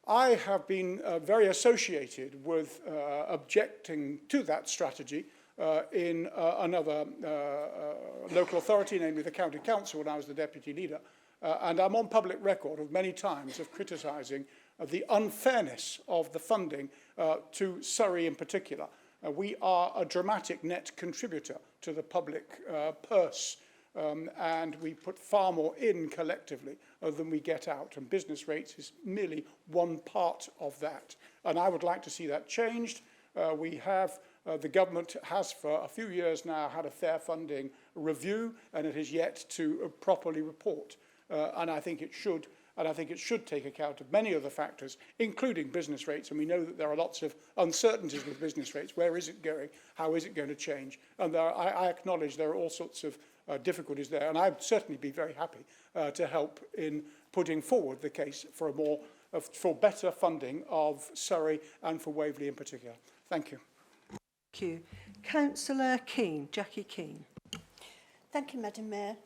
I have been very associated with objecting to that strategy in another local authority, namely the County Council, when I was the Deputy Leader. And I'm on public record of many times of criticising the unfairness of the funding to Surrey in particular. We are a dramatic net contributor to the public purse, and we put far more in collectively than we get out, and business rates is merely one part of that. And I would like to see that changed. The government has for a few years now had a fair funding review, and it has yet to properly report. And I think it should. And I think it should take account of many other factors, including business rates. And we know that there are lots of uncertainties with business rates. Where is it going? How is it going to change? And I acknowledge there are all sorts of difficulties there. And I'd certainly be very happy to help in putting forward the case for for better funding of Surrey and for Waverley in particular. Thank you. Thank you. Councillor Keane, Jackie Keane. Thank you, Madam Mayor.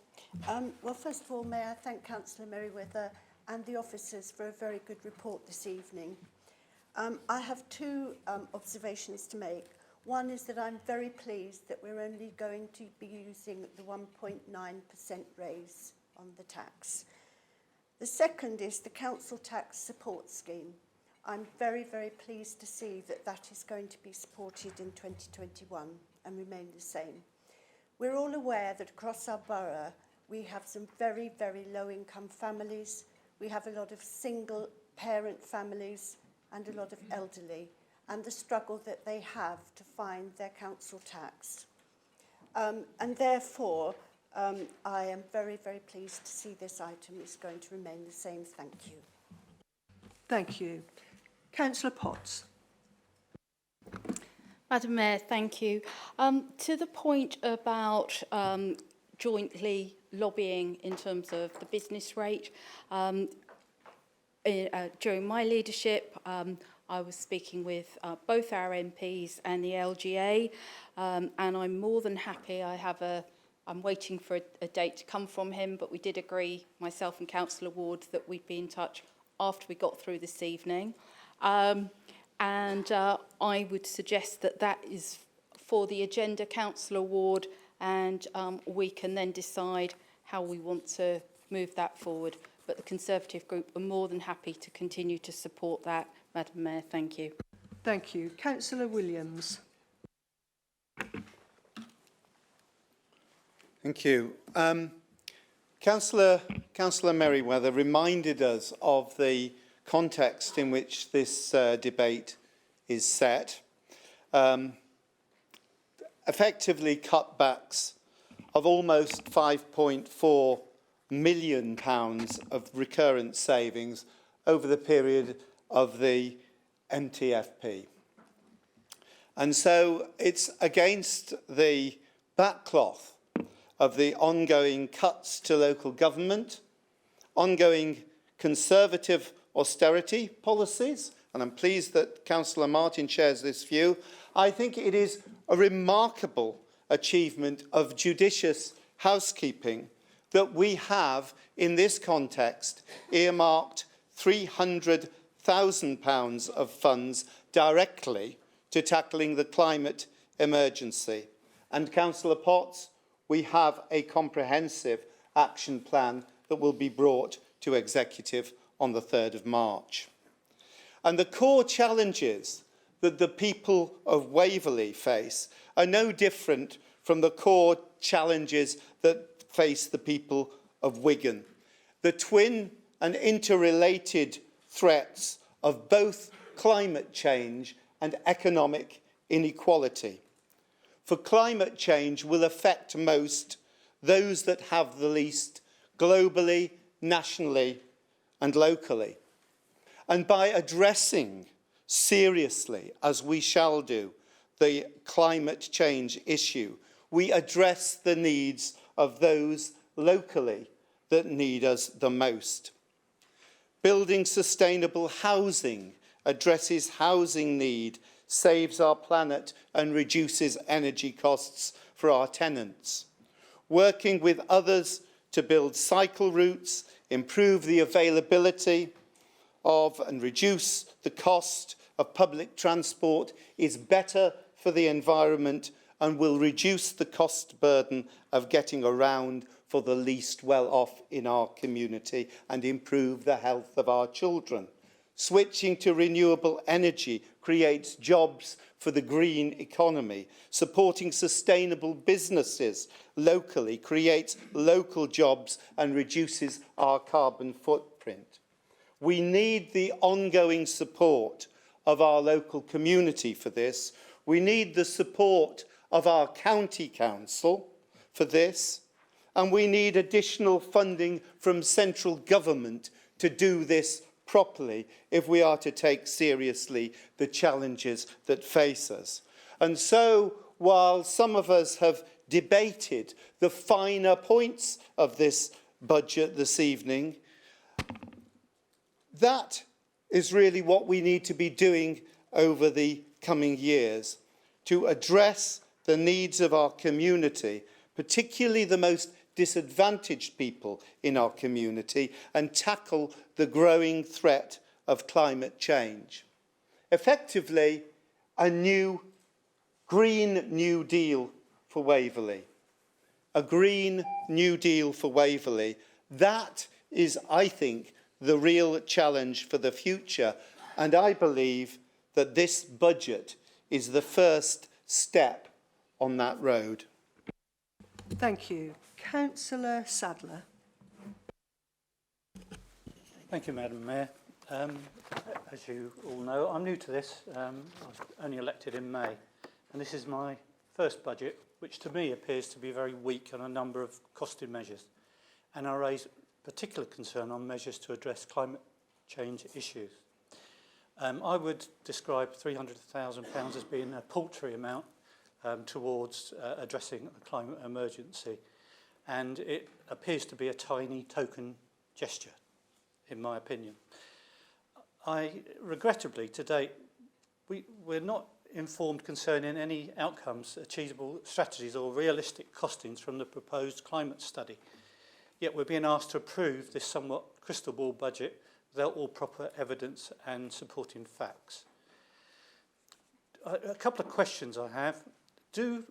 Well, first of all, may I thank Councillor Merriweather and the officers for a very good report this evening. I have two observations to make. One is that I'm very pleased that we're only going to be using the 1.9% raise on the tax. The second is the council tax support scheme. I'm very, very pleased to see that that is going to be supported in 2021 and remain the same. We're all aware that across our borough we have some very, very low-income families we have a lot of single parent families and a lot of elderly, and the struggle that they have to find their council tax. And therefore, I am very, very pleased to see this item is going to remain the same. Thank you. Thank you. Councillor Potts. Madam Mayor, thank you. To the point about jointly lobbying in terms of the business rate, during my leadership, I was speaking with both our MPs and the LGA, and I'm more than happy. I'm waiting for a date to come from him, but we did agree, myself and Councillor Ward, that we'd be in touch after we got through this evening. And I would suggest that that is for the agenda, Councillor Ward, and we can then decide how we want to move that forward. But the Conservative group are more than happy to continue to support that, Madam Mayor. Thank you. Thank you. Councillor Williams. Thank you. Councillor Merriweather reminded us of the context in which this debate is set. Effectively cutbacks of almost £5.4 million of recurrent savings over the period of the MTFP. And so it's against the backcloth of the ongoing cuts to local government, ongoing Conservative austerity policies, and I'm pleased that Councillor Martin shares this view. I think it is a remarkable achievement of judicious housekeeping that we have, in this context, earmarked £300,000 of funds directly to tackling the climate emergency. And Councillor Potts, we have a comprehensive action plan that will be brought to Executive on the 3rd of March. And the core challenges that the people of Waverley face are no different from the core challenges that face the people of Wigan. The twin and interrelated threats of both climate change and economic inequality. For climate change will affect most those that have the least globally, nationally and locally. And by addressing seriously, as we shall do, the climate change issue, we address the needs of those locally that need us the most. Building sustainable housing addresses housing need, saves our planet and reduces energy costs for our tenants. Working with others to build cycle routes, improve the availability of and reduce the cost of public transport is better for the environment and will reduce the cost burden of getting around for the least well-off in our community and improve the health of our children. Switching to renewable energy creates jobs for the green economy. Supporting sustainable businesses locally creates local jobs and reduces our carbon footprint. We need the ongoing support of our local community for this. We need the support of our county council for this. And we need additional funding from central government to do this properly if we are to take seriously the challenges that face us. And so, while some of us have debated the finer points of this budget this evening, that is really what we need to be doing over the coming years to address the needs of our community, particularly the most disadvantaged people in our community, and tackle the growing threat of climate change. Effectively, a new Green New Deal for Waverley. A Green New Deal for Waverley. That is, I think, the real challenge for the future, and I believe that this budget is the first step on that road. Thank you. Councillor Sadler. Thank you, Madam Mayor. As you all know, I'm new to this. I was only elected in May, and this is my first budget, which to me appears to be very weak on a number of costing measures. And I raise particular concern on measures to address climate change issues. I would describe £300,000 as being a paltry amount towards addressing the climate emergency. And it appears to be a tiny token gesture, in my opinion. Regrettably, to date, we're not informed concerning any outcomes, achievable strategies or realistic costings from the proposed climate study. Yet we're being asked to approve this somewhat crystal ball budget without all proper evidence and supporting facts. A couple of questions I have. Do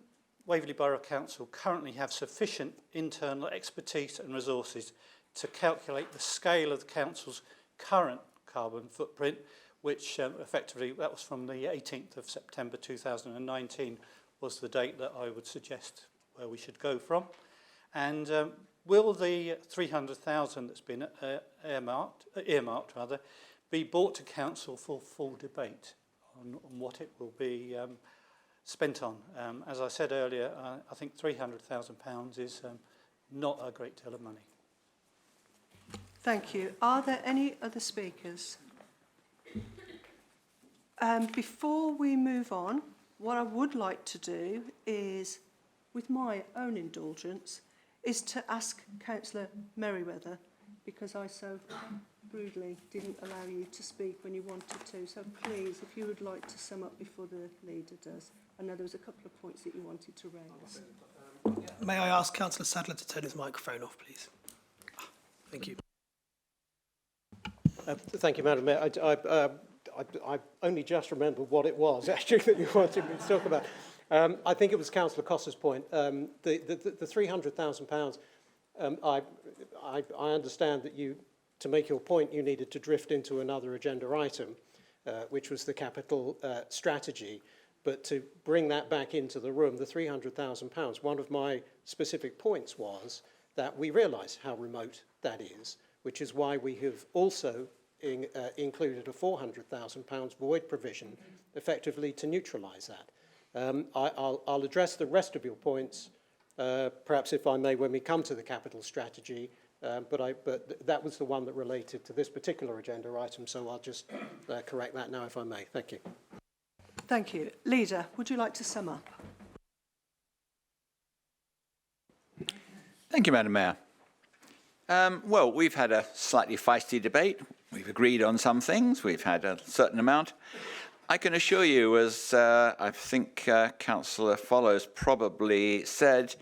Waverley Borough Council currently have sufficient internal expertise and resources to calculate the scale of the council's current carbon footprint, which effectively, that was from the 18th of September 2019, was the date that I would suggest where we should go from? And will the 300,000 that's been earmarked be brought to council for full debate on what it will be spent on? As I said earlier, I think £300,000 is not a great deal of money. Thank you. Are there any other speakers? Before we move on, what I would like to do is, with my own indulgence, is to ask Councillor Merriweather, because I so rudely didn't allow you to speak when you wanted to. So please, if you would like to sum up before the leader does. I know there was a couple of points that you wanted to raise. May I ask Councillor Sadler to turn his microphone off, please? Thank you. Thank you, Madam Mayor. I only just remembered what it was, actually, that you wanted me to talk about. I think it was Councillor Costa's point. The £300,000, I understand that you, to make your point, you needed to drift into another agenda item, which was the capital strategy. But to bring that back into the room, the £300,000, one of my specific points was that we realise how remote that is, which is why we have also included a £400,000 void provision, effectively to neutralise that. I'll address the rest of your points, perhaps if I may, when we come to the capital strategy, but that was the one that related to this particular agenda item, so I'll just correct that now if I may. Thank you. Thank you. Leader, would you like to sum up? Thank you, Madam Mayor. Well, we've had a slightly feisty debate. We've agreed on some things. We've had a certain amount. I can assure you, as I think Councillor Follows probably said,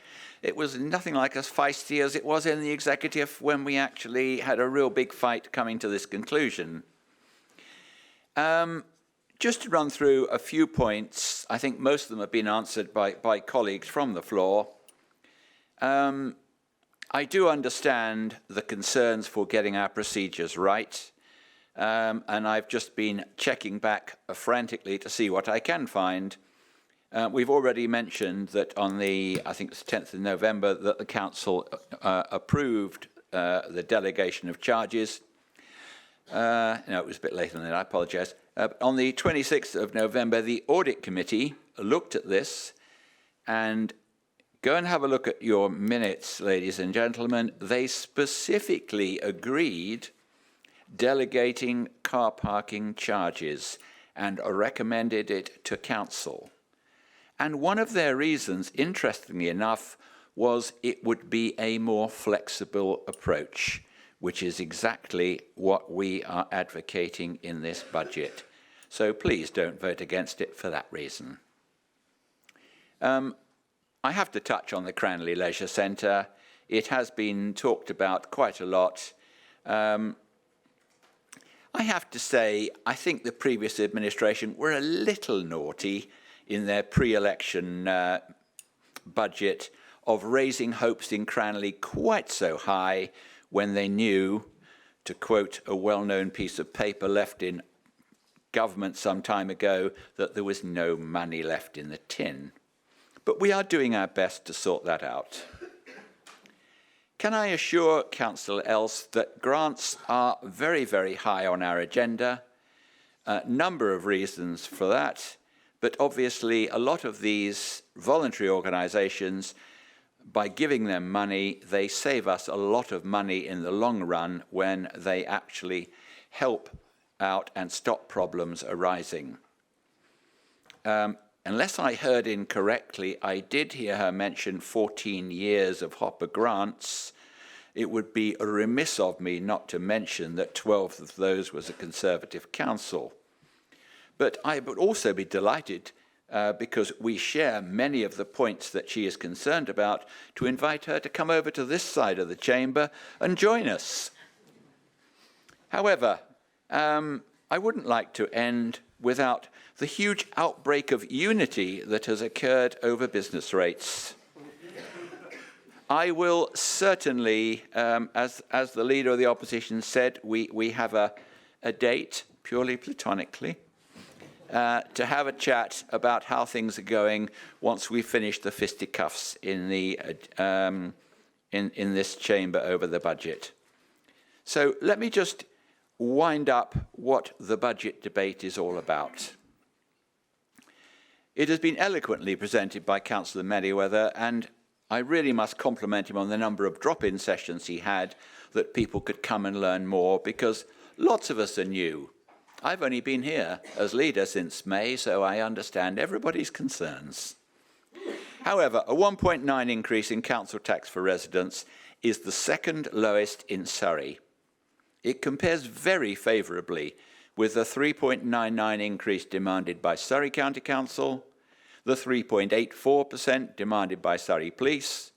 it was nothing like as feisty as it was in the executive when we actually had a real big fight coming to this conclusion. Just to run through a few points, I think most of them have been answered by colleagues from the floor. I do understand the concerns for getting our procedures right, and I've just been checking back frantically to see what I can find. We've already mentioned that on the, I think it's 10th of November, that the Council approved the delegation of charges. No, it was a bit later than that, I apologise. On the 26th of November, the Audit Committee looked at this, and go and have a look at your minutes, ladies and gentlemen. They specifically agreed delegating car parking charges and recommended it to Council. And one of their reasons, interestingly enough, was it would be a more flexible approach, which is exactly what we are advocating in this budget. So please don't vote against it for that reason. I have to touch on the Cranley Leisure Centre. It has been talked about quite a lot. I have to say, I think the previous administration were a little naughty in their pre-election budget of raising hopes in Cranley quite so high when they knew, to quote a well-known piece of paper left in government some time ago, that there was no money left in the tin. But we are doing our best to sort that out. Can I assure Councillor Else that grants are very, very high on our agenda? A number of reasons for that, but obviously a lot of these voluntary organisations, by giving them money, they save us a lot of money in the long run when they actually help out and stop problems arising. Unless I heard incorrectly, I did hear her mention 14 years of Hopper grants. It would be remiss of me not to mention that 12 of those was a Conservative council. But I would also be delighted, because we share many of the points that she is concerned about, to invite her to come over to this side of the chamber and join us. However, I wouldn't like to end without the huge outbreak of unity that has occurred over business rates. I will certainly, as the Leader of the Opposition said, we have a date, purely platonically, to have a chat about how things are going once we finish the fisticuffs in this chamber over the budget. So let me just wind up what the budget debate is all about. It has been eloquently presented by Councillor Merriweather, and I really must compliment him on the number of drop-in sessions he had that people could come and learn more, because lots of us are new. I've only been here as leader since May, so I understand everybody's concerns. However, a 1.9 increase in council tax for residents is the second lowest in Surrey. It compares very favourably with the 3.99 increase demanded by Surrey County Council, the 3.84% demanded by Surrey Police,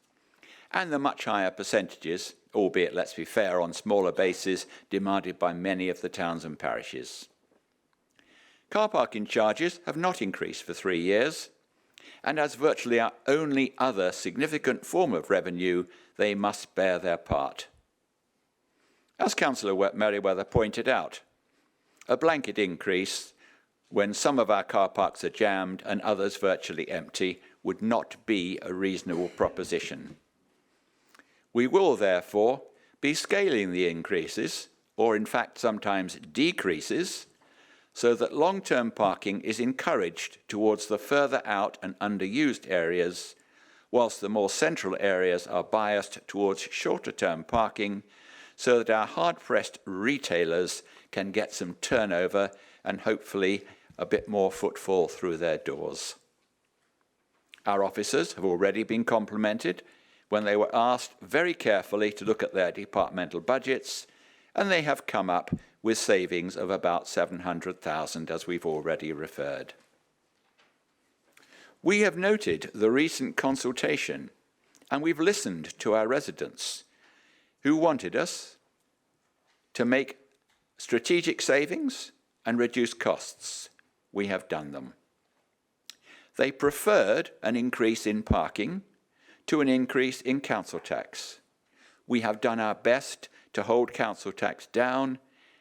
and the much higher percentages, albeit, let's be fair, on smaller bases, demanded by many of the towns and parishes. Car parking charges have not increased for 3 years, and as virtually our only other significant form of revenue, they must bear their part. As Councillor Merriweather pointed out, a blanket increase when some of our car parks are jammed and others virtually empty would not be a reasonable proposition. We will therefore be scaling the increases, or in fact sometimes decreases, so that long-term parking is encouraged towards the further out and underused areas, whilst the more central areas are biased towards shorter-term parking, so that our hard-pressed retailers can get some turnover and hopefully a bit more footfall through their doors. Our officers have already been complimented when they were asked very carefully to look at their departmental budgets, and they have come up with savings of about 700,000, as we've already referred. We have noted the recent consultation, and we've listened to our residents who wanted us to make strategic savings and reduce costs. We have done them. They preferred an increase in parking to an increase in council tax. We have done our best to hold council tax down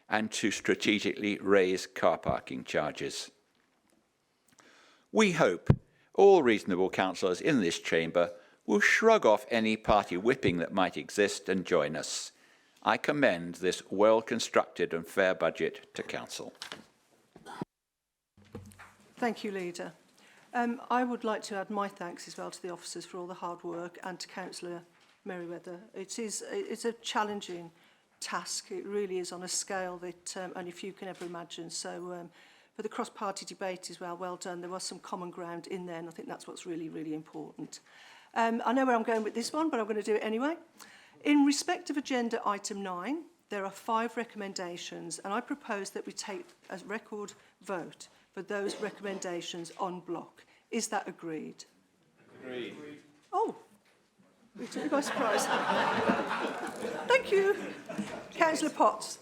and to strategically raise car parking charges. We hope all reasonable councillors in this chamber will shrug off any party whipping that might exist and join us. I commend this well-constructed and fair budget to Council. Thank you, Leader. I would like to add my thanks as well to the officers for all the hard work, and to Councillor Merriweather. It's a challenging task. It really is, on a scale that only few can ever imagine. So for the cross-party debate as well, well done. There was some common ground in there, and I think that's what's really, really important. I know where I'm going with this one, but I'm going to do it anyway. In respect of agenda item 9, there are 5 recommendations, and I propose that we take a record vote for those recommendations en bloc. Is that agreed? Agreed. Oh, we took me by surprise. Thank you. Councillor Potts.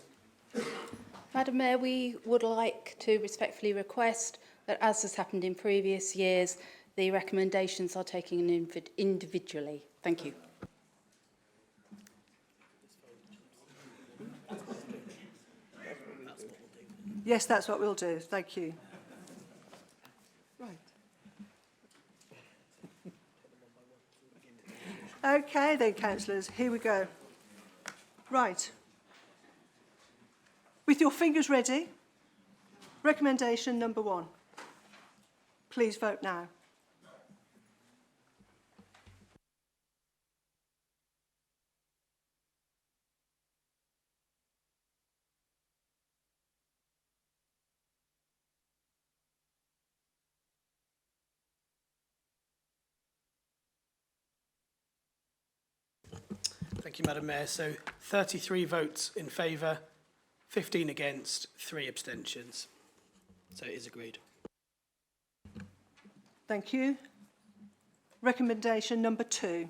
Madam Mayor, we would like to respectfully request that, as has happened in previous years, the recommendations are taken individually. Thank you. Yes, that's what we'll do. Thank you. Right. Okay then, councillors, here we go. Right. With your fingers ready, recommendation number 1. Please vote now. Thank you, Madam Mayor. So 33 votes in favour, 15 against, 3 abstentions. So it is agreed. Thank you. Recommendation number 2.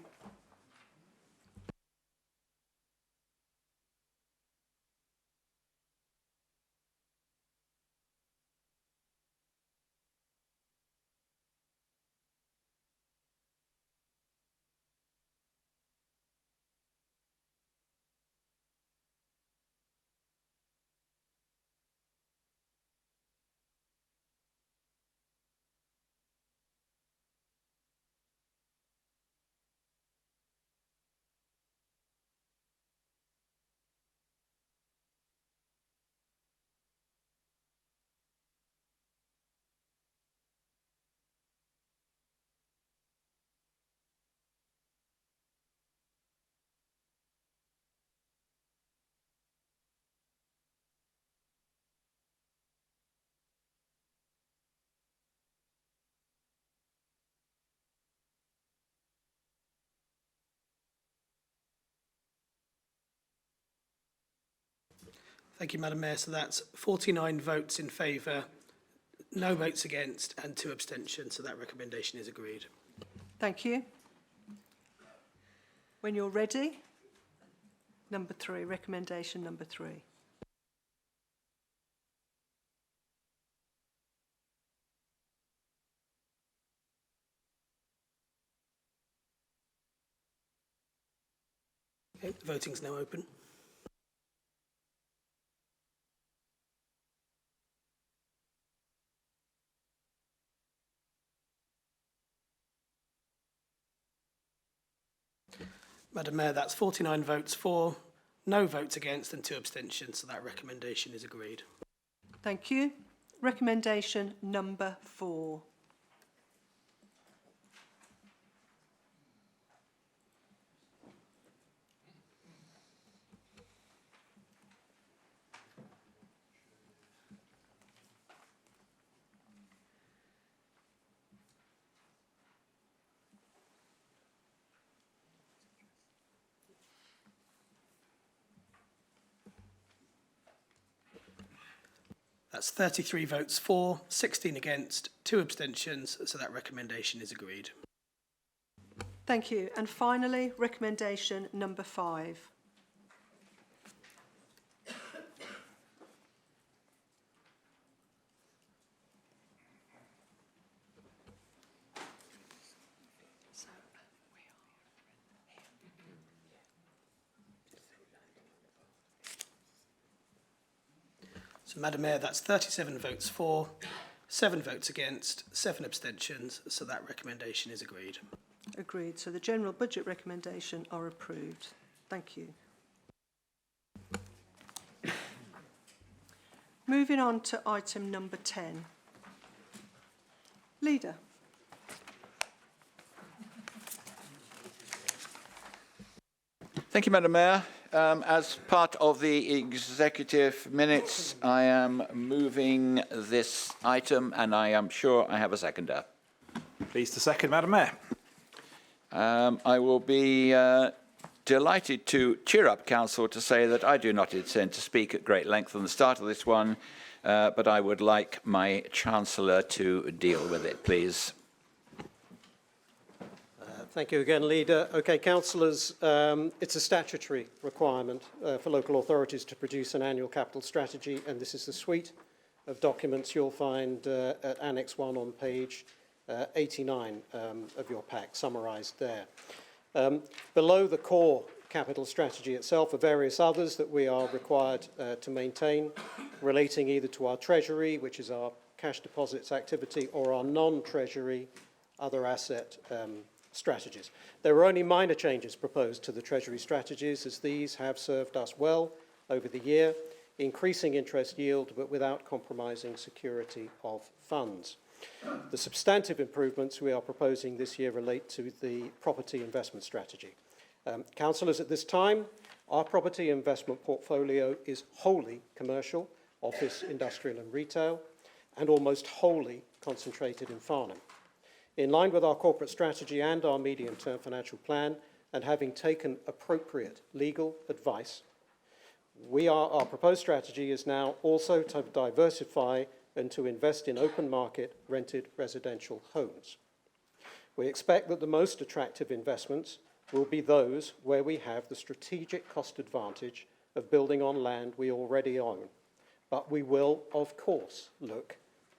Thank you, Madam Mayor. So that's 49 votes in favour, no votes against and 2 abstentions. So that recommendation is agreed. Thank you. When you're ready, number 3, recommendation number 3. Okay, the voting's now open. Madam Mayor, that's 49 votes for, no votes against and 2 abstentions, so that recommendation is agreed. Thank you. Recommendation number 4. That's 33 votes for, 16 against, 2 abstentions, so that recommendation is agreed. Thank you. And finally, recommendation number 5. So, Madam Mayor, that's 37 votes for, 7 votes against, 7 abstentions, so that recommendation is agreed. Agreed. So the general budget recommendation are approved. Thank you. Moving on to item number 10. Leader. Thank you, Madam Mayor. As part of the executive minutes, I am moving this item and I am sure I have a seconder. Pleased to second, Madam Mayor. I will be delighted to cheer up Council to say that I do not intend to speak at great length on the start of this one, but I would like my Chancellor to deal with it, please. Thank you again, Leader. Okay, councillors, it's a statutory requirement for local authorities to produce an annual capital strategy, and this is the suite of documents you'll find at Annex 1 on page 89 of your pack, summarised there. Below the core capital strategy itself are various others that we are required to maintain, relating either to our treasury, which is our cash deposits activity, or our non-treasury other asset strategies. There were only minor changes proposed to the Treasury strategies, as these have served us well over the year, increasing interest yield but without compromising security of funds. The substantive improvements we are proposing this year relate to the property investment strategy. Councillors, at this time, our property investment portfolio is wholly commercial, office, industrial and retail, and almost wholly concentrated in Farnham. In line with our corporate strategy and our medium-term financial plan, and having taken appropriate legal advice, our proposed strategy is now also to diversify and to invest in open market rented residential homes. We expect that the most attractive investments will be those where we have the strategic cost advantage of building on land we already own. But we will, of course, look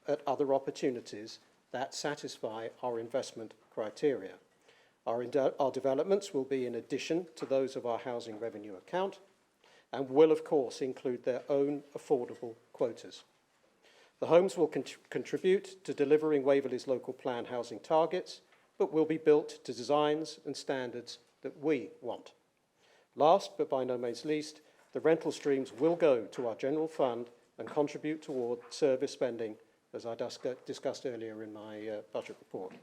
at other opportunities that satisfy our investment criteria. Our developments will be in addition to those of our housing revenue account and will, of course, include their own affordable quotas. The homes will contribute to delivering Waverley's local plan housing targets, but will be built to designs and standards that we want. Last, but by no means least, the rental streams will go to our general fund and contribute toward service spending, as I discussed earlier in my budget report.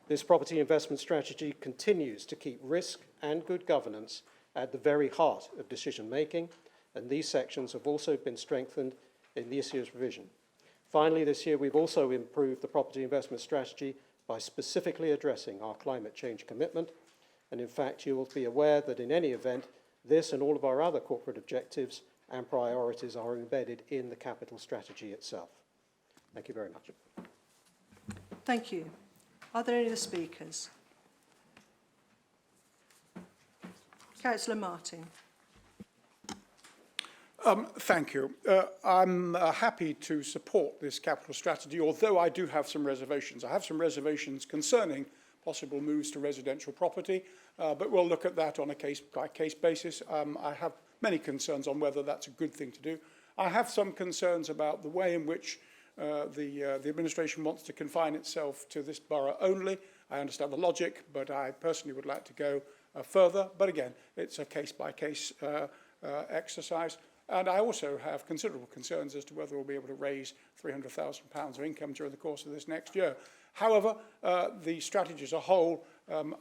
This property investment strategy continues to keep risk and good governance at the very heart of decision making, and these sections have also been strengthened in this year's revision. Finally, this year we've also improved the property investment strategy by specifically addressing our climate change commitment, and in fact you will be aware that in any event, this and all of our other corporate objectives and priorities are embedded in the capital strategy itself. Thank you very much. Thank you. Are there any other speakers? Councillor Martin. Thank you. I'm happy to support this capital strategy, although I do have some reservations. I have some reservations concerning possible moves to residential property, but we'll look at that on a case-by-case basis. I have many concerns on whether that's a good thing to do. I have some concerns about the way in which the administration wants to confine itself to this borough only. I understand the logic, but I personally would like to go further. But again, it's a case-by-case exercise. And I also have considerable concerns as to whether we'll be able to raise £300,000 of income during the course of this next year. However, the strategy as a whole,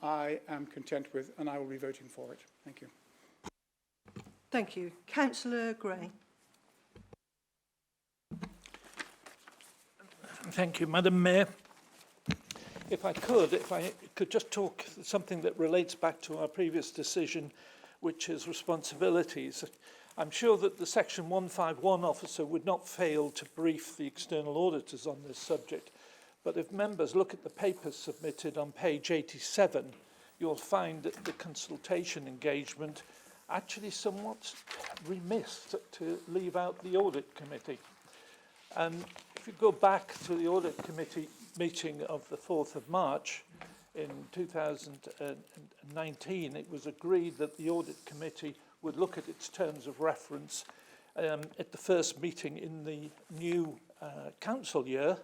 I am content with, and I will be voting for it. Thank you. Thank you. Councillor Gray. Thank you, Madam Mayor. If I could just talk something that relates back to our previous decision, which is responsibilities. I'm sure that the Section 151 officer would not fail to brief the external auditors on this subject. But if members look at the papers submitted on page 87, you'll find that the consultation engagement actually somewhat remiss to leave out the audit committee. And if you go back to the audit committee meeting of the 4th of March in 2019, it was agreed that the audit committee would look at its terms of reference at the first meeting in the new council year.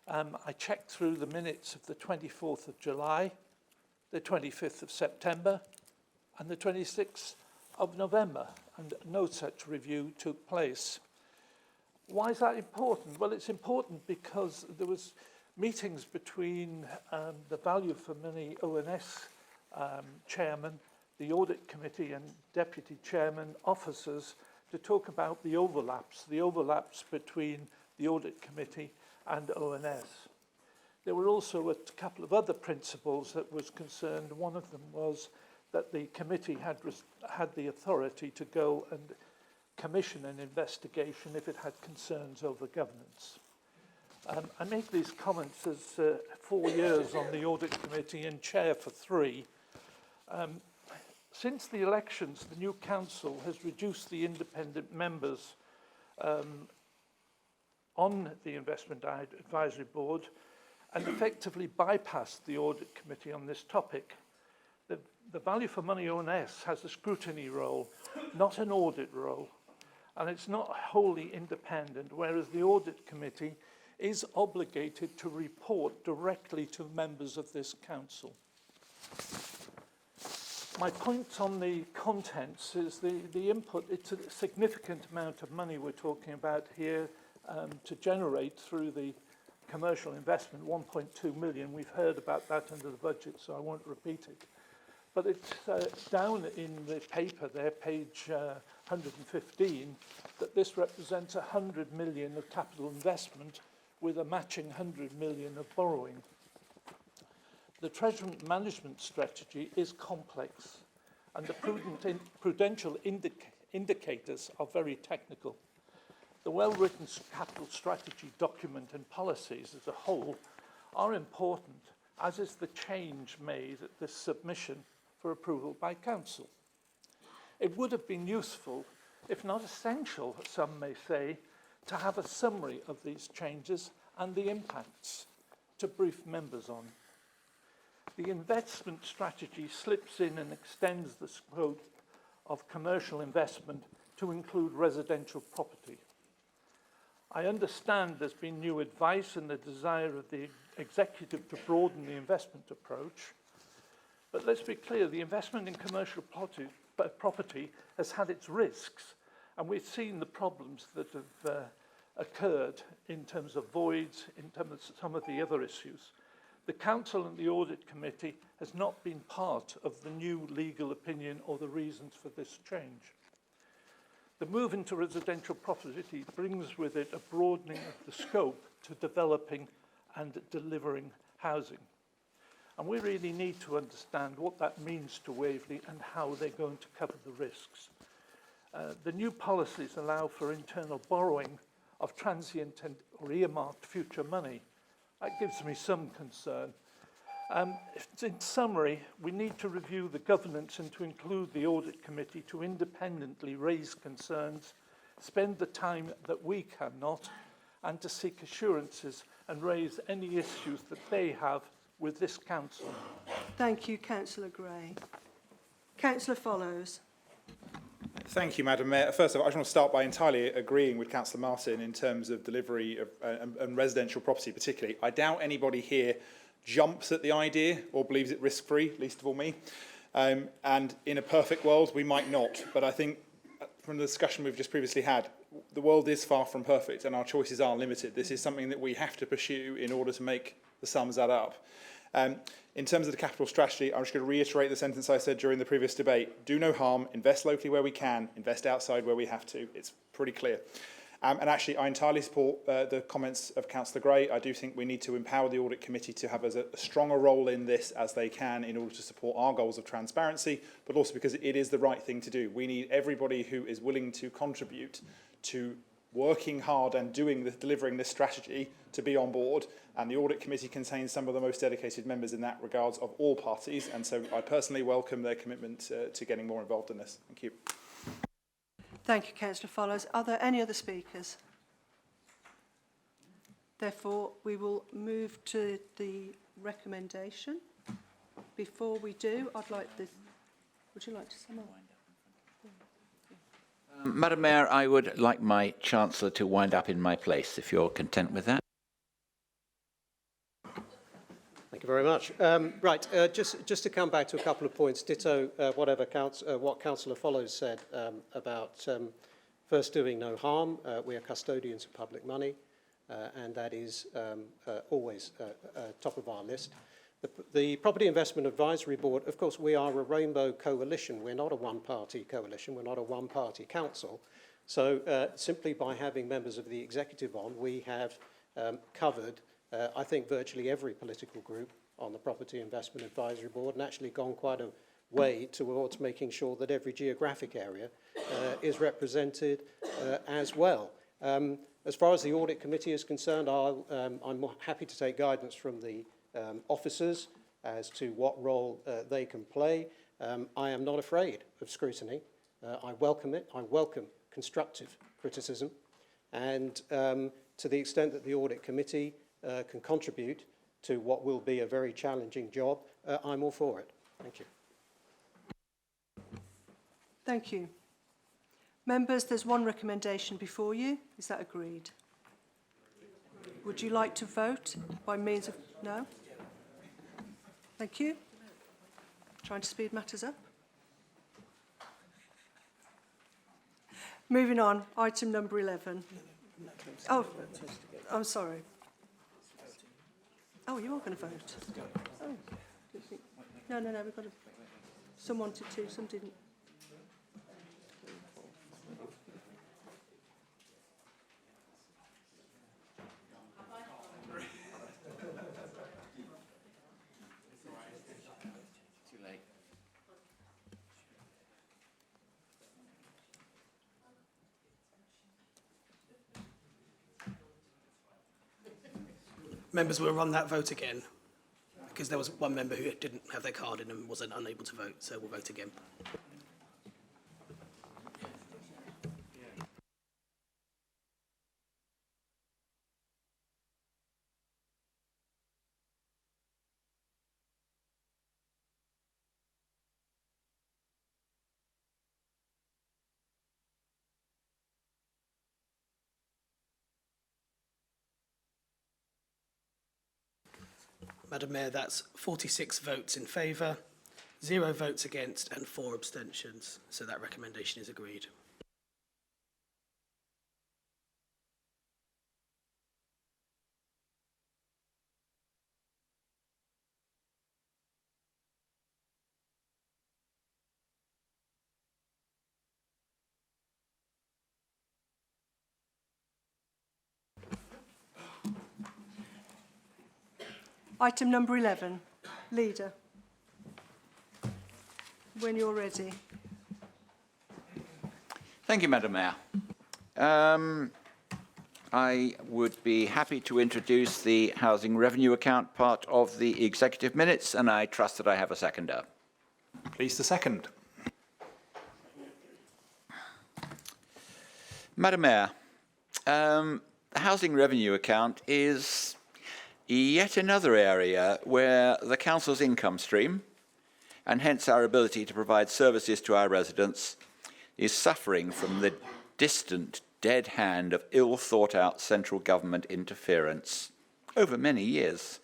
I checked through the minutes of the 24th of July, the 25th of September, and the 26th of November, and no such review took place. Why is that important? Well, it's important because there was meetings between the Value for Money ONS chairman, the audit committee and deputy chairman officers to talk about the overlaps between the audit committee and ONS. There were also a couple of other principles that was concerned. One of them was that the committee had the authority to go and commission an investigation if it had concerns over governance. I make these comments as 4 years on the audit committee and chair for 3. Since the elections, the new council has reduced the independent members on the Investment Advisory Board and effectively bypassed the audit committee on this topic. The Value for Money ONS has a scrutiny role, not an audit role, and it's not wholly independent, whereas the audit committee is obligated to report directly to members of this council. My point on the contents is the input. It's a significant amount of money we're talking about here to generate through the commercial investment, 1.2 million. We've heard about that under the budget, so I won't repeat it. But it's down in the paper there, page 115, that this represents 100 million of capital investment with a matching 100 million of borrowing. The treasury management strategy is complex, and the prudential indicators are very technical. The well-written capital strategy document and policies as a whole are important, as is the change made at this submission for approval by Council. It would have been useful, if not essential, some may say, to have a summary of these changes and the impacts to brief members on. The investment strategy slips in and extends the scope of commercial investment to include residential property. I understand there's been new advice and the desire of the executive to broaden the investment approach, but let's be clear, the investment in commercial property has had its risks, and we've seen the problems that have occurred in terms of voids, in terms of some of the other issues. The Council and the Audit Committee has not been part of the new legal opinion or the reasons for this change. The move into residential property brings with it a broadening of the scope to developing and delivering housing. And we really need to understand what that means to Waverley and how they're going to cover the risks. The new policies allow for internal borrowing of transient or earmarked future money. That gives me some concern. In summary, we need to review the governance and to include the Audit Committee to independently raise concerns, spend the time that we cannot, and to seek assurances and raise any issues that they have with this Council. Thank you, Councillor Gray. Councillor Follows. Thank you, Madam Mayor. First of all, I just want to start by entirely agreeing with Councillor Martin in terms of delivery of, and residential property particularly. I doubt anybody here jumps at the idea or believes it risk-free, least of all me. And in a perfect world, we might not. But I think from the discussion we've just previously had, the world is far from perfect and our choices are limited. This is something that we have to pursue in order to make the sums add up. In terms of the capital strategy, I'm just going to reiterate the sentence I said during the previous debate. Do no harm, invest locally where we can, invest outside where we have to. It's pretty clear. And actually, I entirely support the comments of Councillor Gray. I do think we need to empower the Audit Committee to have a stronger role in this as they can in order to support our goals of transparency, but also because it is the right thing to do. We need everybody who is willing to contribute to working hard and delivering this strategy to be on board, and the Audit Committee contains some of the most dedicated members in that regards of all parties, and so I personally welcome their commitment to getting more involved in this. Thank you. Thank you, Councillor Follows. Are there any other speakers? Therefore, we will move to the recommendation. Before we do, I'd like this. Would you like to sum up? Madam Mayor, I would like my Chancellor to wind up in my place, if you're content with that. Thank you very much. Just to come back to a couple of points, ditto what Councillor Follows said about first doing no harm. We are custodians of public money, and that is always top of our list. The Property Investment Advisory Board, of course, we are a rainbow coalition. We're not a one-party coalition. We're not a one-party council. So simply by having members of the executive on, we have covered, I think, virtually every political group on the Property Investment Advisory Board and actually gone quite a way towards making sure that every geographic area is represented as well. As far as the Audit Committee is concerned, I'm happy to take guidance from the officers as to what role they can play. I am not afraid of scrutiny. I welcome it. I welcome constructive criticism. And to the extent that the Audit Committee can contribute to what will be a very challenging job, I'm all for it. Thank you. Thank you. Members, there's one recommendation before you. Is that agreed? Would you like to vote by means of... No? Thank you. Trying to speed matters up. Moving on, item number 11. Oh, I'm sorry. Oh, you are going to vote? Oh. No, we've got to... Some wanted to, some didn't. Members will run that vote again, because there was one member who didn't have their card in and was unable to vote, so we'll vote again. Madam Mayor, that's 46 votes in favour, 0 votes against and 4 abstentions. So that recommendation is agreed. Item number 11. Leader. When you're ready. Thank you, Madam Mayor. I would be happy to introduce the housing revenue account part of the executive minutes, and I trust that I have a seconder. Please to second. Madam Mayor, the housing revenue account is yet another area where the council's income stream, and hence our ability to provide services to our residents, is suffering from the distant, dead hand of ill-thought-out central government interference over many years.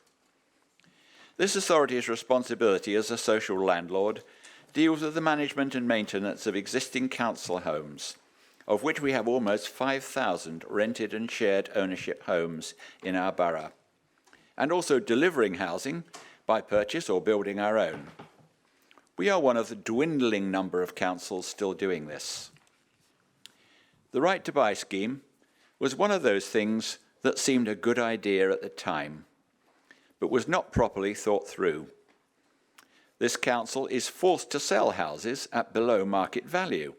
This authority's responsibility as a social landlord deals with the management and maintenance of existing council homes, of which we have almost 5,000 rented and shared ownership homes in our borough, and also delivering housing by purchase or building our own. We are one of the dwindling number of councils still doing this. The Right to Buy scheme was one of those things that seemed a good idea at the time, but was not properly thought through. This council is forced to sell houses at below market value,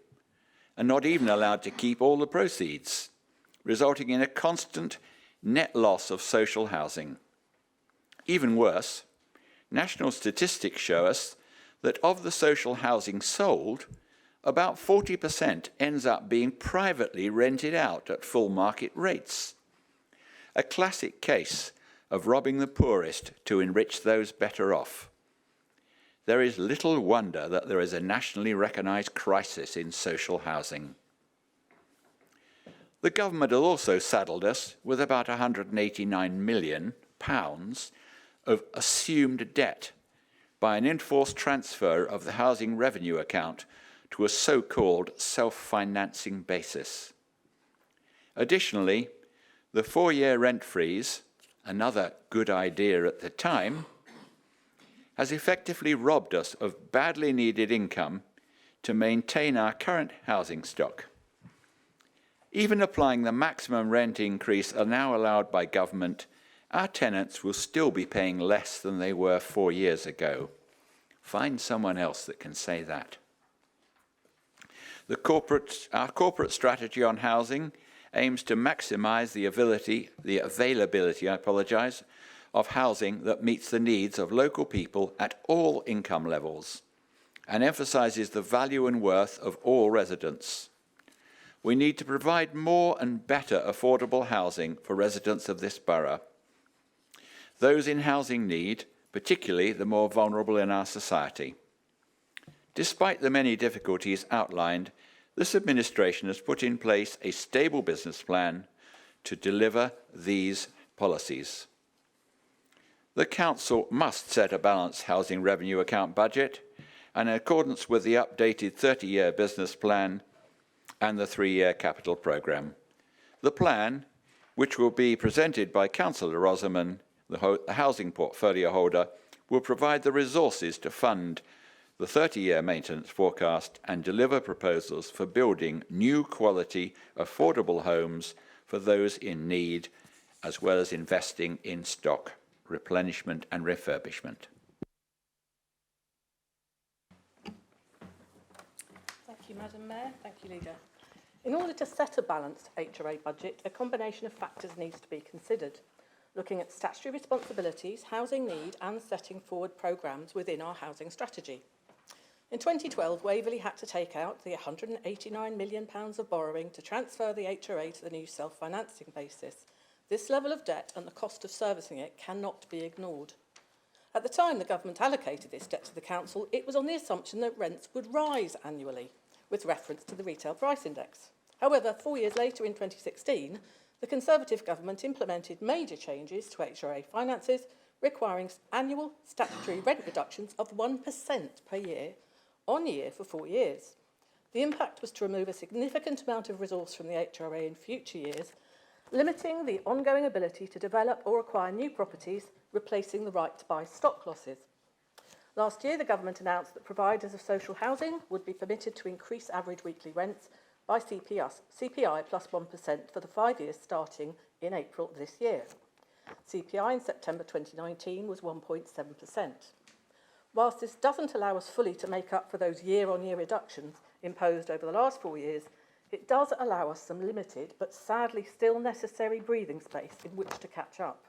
and not even allowed to keep all the proceeds, resulting in a constant net loss of social housing. Even worse, national statistics show us that of the social housing sold, about 40% ends up being privately rented out at full market rates. A classic case of robbing the poorest to enrich those better off. There is little wonder that there is a nationally recognised crisis in social housing. The government has also saddled us with about £189 million of assumed debt by an enforced transfer of the housing revenue account to a so-called self-financing basis. Additionally, the 4-year rent freeze, another good idea at the time, has effectively robbed us of badly needed income to maintain our current housing stock. Even applying the maximum rent increase now allowed by government, our tenants will still be paying less than they were 4 years ago. Find someone else that can say that. Our corporate strategy on housing aims to maximise the availability of housing that meets the needs of local people at all income levels and emphasises the value and worth of all residents. We need to provide more and better affordable housing for residents of this borough. Those in housing need, particularly the more vulnerable in our society. Despite the many difficulties outlined, this administration has put in place a stable business plan to deliver these policies. The council must set a balanced housing revenue account budget and in accordance with the updated 30-year business plan and the 3-year capital programme. The plan, which will be presented by Councillor Rosamond, the housing portfolio holder, will provide the resources to fund the 30-year maintenance forecast and deliver proposals for building new quality, affordable homes for those in need, as well as investing in stock, replenishment and refurbishment. Thank you, Madam Mayor. Thank you, Leader. In order to set a balanced HRA budget, a combination of factors needs to be considered, looking at statutory responsibilities, housing need and setting forward programmes within our housing strategy. In 2012, Waverley had to take out the £189 million of borrowing to transfer the HRA to the new self-financing basis. This level of debt and the cost of servicing it cannot be ignored. At the time the government allocated this debt to the council, it was on the assumption that rents would rise annually, with reference to the retail price index. However, 4 years later in 2016, the Conservative government implemented major changes to HRA finances, requiring annual statutory rent reductions of 1% per year on year for 4 years. The impact was to remove a significant amount of resource from the HRA in future years, limiting the ongoing ability to develop or acquire new properties, replacing the right to buy stock losses. Last year, the government announced that providers of social housing would be permitted to increase average weekly rents by CPI plus 1% for the 5 years starting in April this year. CPI in September 2019 was 1.7%. Whilst this doesn't allow us fully to make up for those year-on-year reductions imposed over the last 4 years, it does allow us some limited but sadly still necessary breathing space in which to catch up.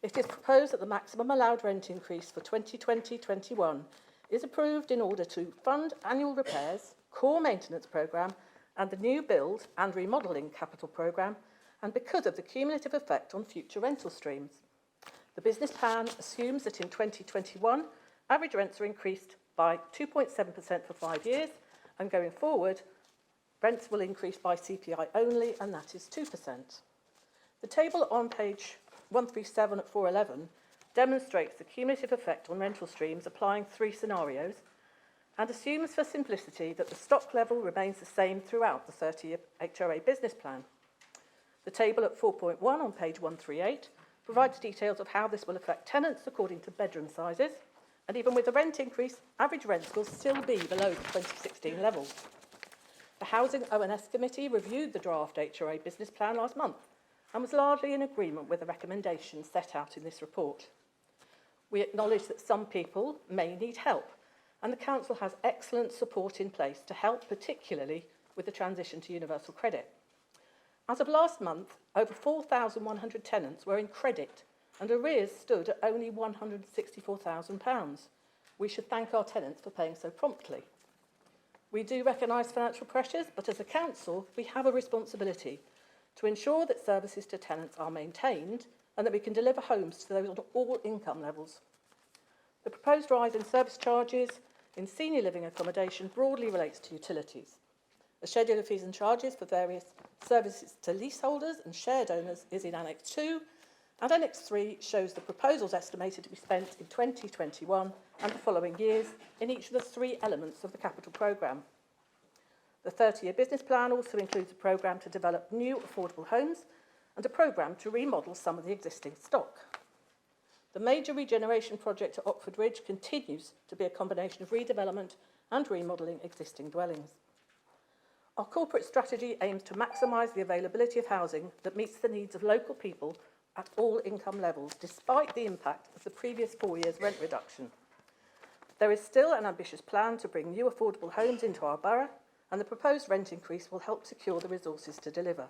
It is proposed that the maximum allowed rent increase for 2020-21 is approved in order to fund annual repairs, core maintenance programme and the new build and remodelling capital programme, and because of the cumulative effect on future rental streams. The business plan assumes that in 2021, average rents are increased by 2.7% for 5 years, and going forward, rents will increase by CPI only, and that is 2%. The table on page 137 at 411 demonstrates the cumulative effect on rental streams applying 3 scenarios and assumes for simplicity that the stock level remains the same throughout the 30-year HRA business plan. The table at 4.1 on page 138 provides details of how this will affect tenants according to bedroom sizes, and even with the rent increase, average rents will still be below the 2016 levels. The Housing ONS Committee reviewed the draft HRA business plan last month and was largely in agreement with the recommendations set out in this report. We acknowledge that some people may need help, and the Council has excellent support in place to help, particularly with the transition to universal credit. As of last month, over 4,100 tenants were in credit, and arrears stood at only £164,000. We should thank our tenants for paying so promptly. We do recognise financial pressures, but as a council, we have a responsibility to ensure that services to tenants are maintained and that we can deliver homes to those on all income levels. The proposed rise in service charges in senior living accommodation broadly relates to utilities. A schedule of fees and charges for various services to leaseholders and shared owners is in Annex 2, and Annex 3 shows the proposals estimated to be spent in 2021 and the following years in each of the 3 elements of the capital programme. The 30-year business plan also includes a programme to develop new affordable homes and a programme to remodel some of the existing stock. The major regeneration project at Goodridge continues to be a combination of redevelopment and remodelling existing dwellings. Our corporate strategy aims to maximise the availability of housing that meets the needs of local people at all income levels, despite the impact of the previous 4 years' rent reduction. There is still an ambitious plan to bring new affordable homes into our borough, and the proposed rent increase will help secure the resources to deliver.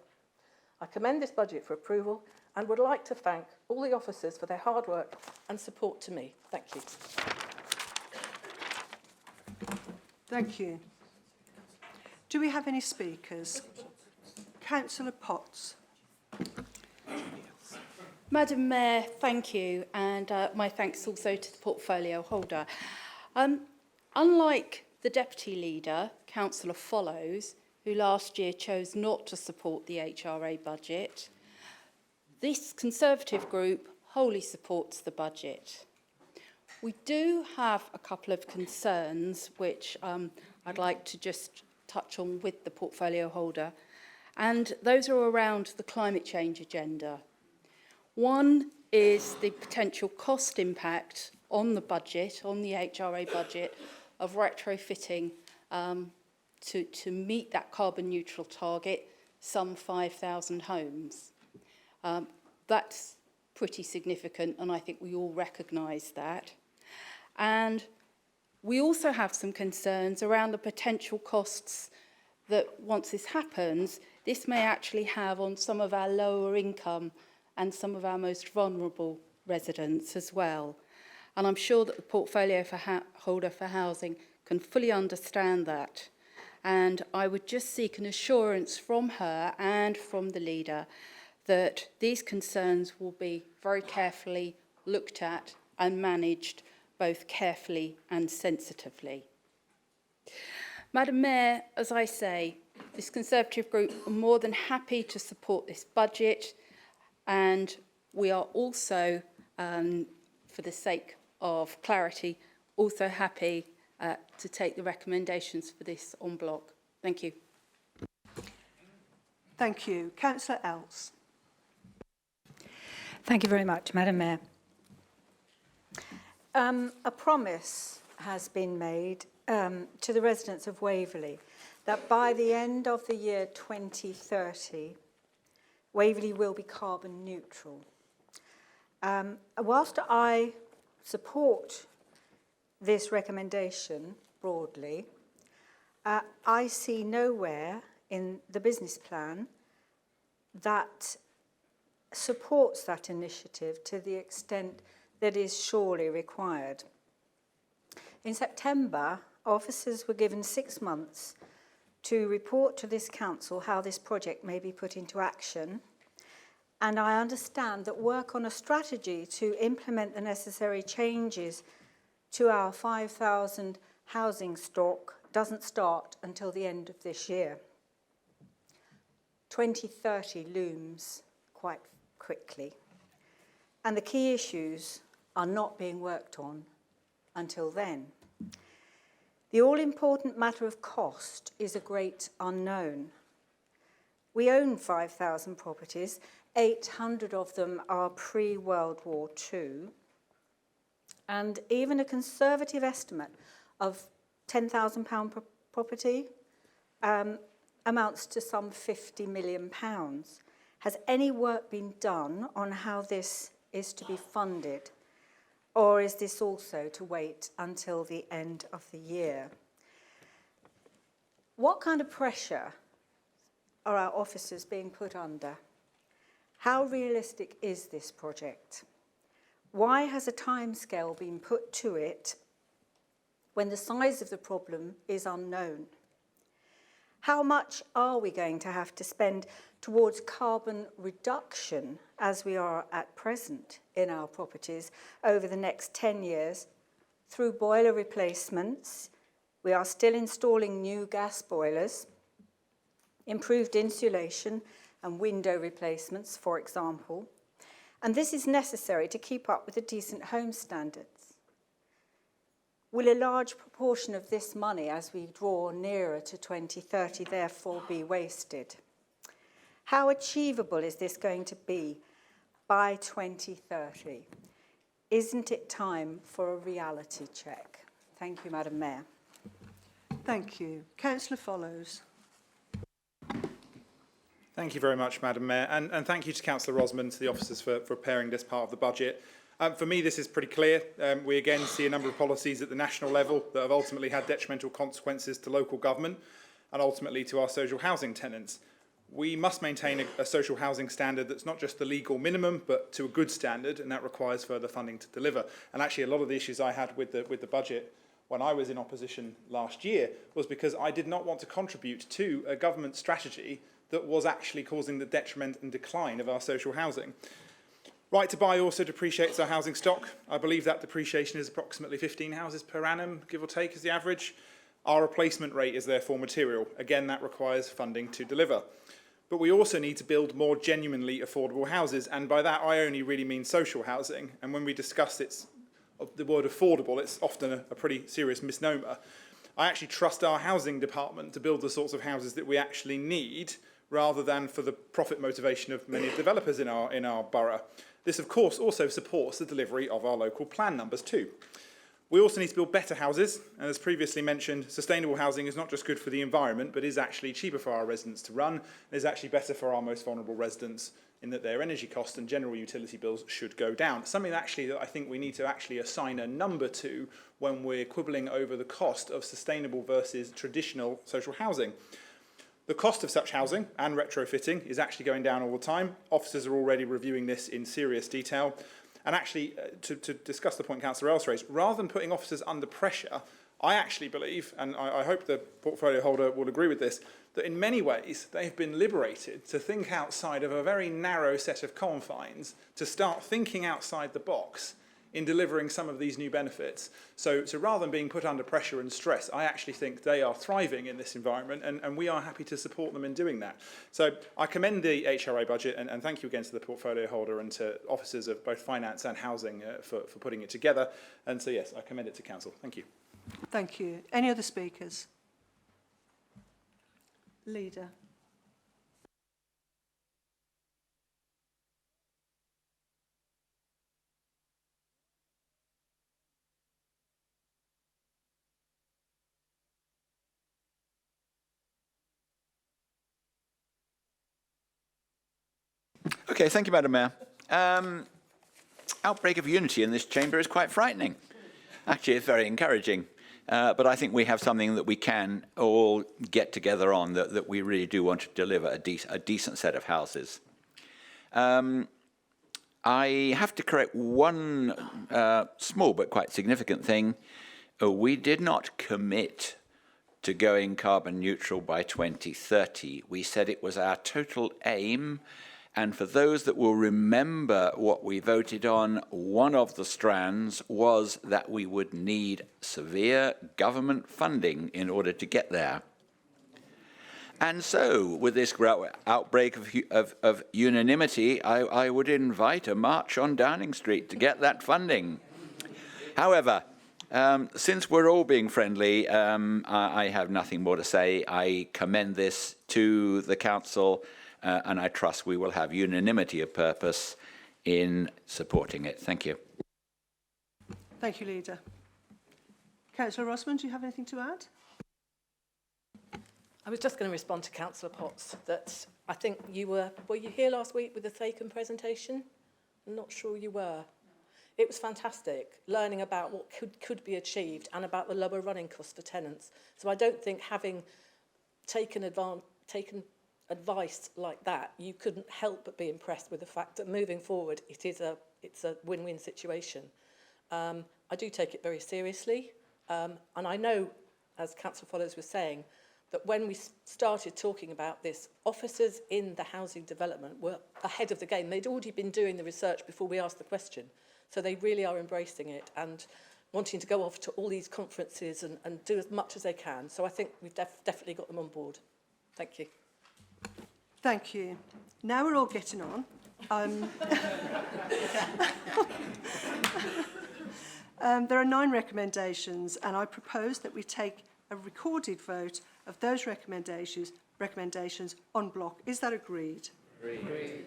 I commend this budget for approval and would like to thank all the officers for their hard work and support to me. Thank you. Thank you. Do we have any speakers? Councillor Potts. Madam Mayor, thank you, and my thanks also to the portfolio holder. Unlike the Deputy Leader, Councillor Follows, who last year chose not to support the HRA budget, this Conservative group wholly supports the budget. We do have a couple of concerns which I'd like to just touch on with the portfolio holder, and those are around the climate change agenda. One is the potential cost impact on the budget, on the HRA budget, of retrofitting to meet that carbon neutral target, some 5,000 homes. That's pretty significant, and I think we all recognise that. And we also have some concerns around the potential costs that once this happens, this may actually have on some of our lower income and some of our most vulnerable residents as well. And I'm sure that the portfolio holder for housing can fully understand that. And I would just seek an assurance from her and from the leader that these concerns will be very carefully looked at and managed both carefully and sensitively. Madam Mayor, as I say, this Conservative group are more than happy to support this budget, and we are also, for the sake of clarity, also happy to take the recommendations for this en bloc. Thank you. Thank you. Councillor Else. Thank you very much, Madam Mayor. A promise has been made to the residents of Waverley that by the end of the year 2030, Waverley will be carbon neutral. Whilst I support this recommendation broadly, I see nowhere in the business plan that supports that initiative to the extent that is surely required. In September, officers were given 6 months to report to this council how this project may be put into action, and I understand that work on a strategy to implement the necessary changes to our 5,000 housing stock doesn't start until the end of this year. 2030 looms quite quickly, and the key issues are not being worked on until then. The all-important matter of cost is a great unknown. We own 5,000 properties, 800 of them are pre-World War II, and even a conservative estimate of £10,000 per property amounts to some £50 million. Has any work been done on how this is to be funded? Or is this also to wait until the end of the year? What kind of pressure are our officers being put under? How realistic is this project? Why has a timescale been put to it when the size of the problem is unknown? How much are we going to have to spend towards carbon reduction as we are at present in our properties over the next 10 years through boiler replacements? We are still installing new gas boilers, improved insulation and window replacements, for example, and this is necessary to keep up with the decent home standards. Will a large proportion of this money as we draw nearer to 2030 therefore be wasted? How achievable is this going to be by 2030? Isn't it time for a reality check? Thank you, Madam Mayor. Thank you. Councillor Follows. Thank you very much, Madam Mayor, and thank you to Councillor Rosman, to the officers for preparing this part of the budget. For me, this is pretty clear. We again see a number of policies at the national level that have ultimately had detrimental consequences to local government and ultimately to our social housing tenants. We must maintain a social housing standard that's not just the legal minimum, but to a good standard, and that requires further funding to deliver. And actually, a lot of the issues I had with the budget when I was in opposition last year was because I did not want to contribute to a government strategy that was actually causing the detriment and decline of our social housing. Right to buy also depreciates our housing stock. I believe that depreciation is approximately 15 houses per annum, give or take, is the average. Our replacement rate is therefore material. Again, that requires funding to deliver. But we also need to build more genuinely affordable houses, and by that I only really mean social housing. And when we discuss its of the word affordable, it's often a pretty serious misnomer. I actually trust our housing department to build the sorts of houses that we actually need, rather than for the profit motivation of many developers in our borough. This, of course, also supports the delivery of our local plan numbers too. We also need to build better houses, and as previously mentioned, sustainable housing is not just good for the environment, but is actually cheaper for our residents to run, and is actually better for our most vulnerable residents in that their energy costs and general utility bills should go down. Something that I think we need to actually assign a number to when we're quibbling over the cost of sustainable versus traditional social housing. The cost of such housing and retrofitting is actually going down all the time. Officers are already reviewing this in serious detail. And actually, to discuss the point Councillor Else raised, rather than putting officers under pressure, I actually believe, and I hope the portfolio holder will agree with this, that in many ways they've been liberated to think outside of a very narrow set of confines, to start thinking outside the box in delivering some of these new benefits. So rather than being put under pressure and stress, I actually think they are thriving in this environment, and we are happy to support them in doing that. So I commend the HRA budget, and thank you again to the portfolio holder and to officers of both finance and housing for putting it together. And so yes, I commend it to council. Thank you. Thank you. Any other speakers? Leader. Okay, thank you, Madam Mayor. Outbreak of unity in this chamber is quite frightening. Actually, it's very encouraging. But I think we have something that we can all get together on, that we really do want to deliver a decent set of houses. I have to correct one small but quite significant thing. We did not commit to going carbon neutral by 2030. We said it was our total aim. And for those that will remember what we voted on, one of the strands was that we would need severe government funding in order to get there. And so, with this outbreak of unanimity, I would invite a march on Downing Street to get that funding. However, since we're all being friendly, I have nothing more to say. I commend this to the council. And I trust we will have unanimity of purpose in supporting it. Thank you. Thank you, Leader. Councillor Rossman, do you have anything to add? I was just going to respond to Councillor Potts that I think you were you here last week with the Thacon presentation? I'm not sure you were. It was fantastic, learning about what could be achieved and about the lower running costs for tenants. So I don't think having taken advice like that, you couldn't help but be impressed with the fact that moving forward, it's a win-win situation. I do take it very seriously, and I know, as Councillor Follows was saying, that when we started talking about this, officers in the housing development were ahead of the game. They'd already been doing the research before we asked the question, so they really are embracing it and wanting to go off to all these conferences and do as much as they can. So I think we've definitely got them on board. Thank you. Thank you. Now we're all getting on. There are 9 recommendations, and I propose that we take a recorded vote of those recommendations en bloc. Is that agreed? Agreed.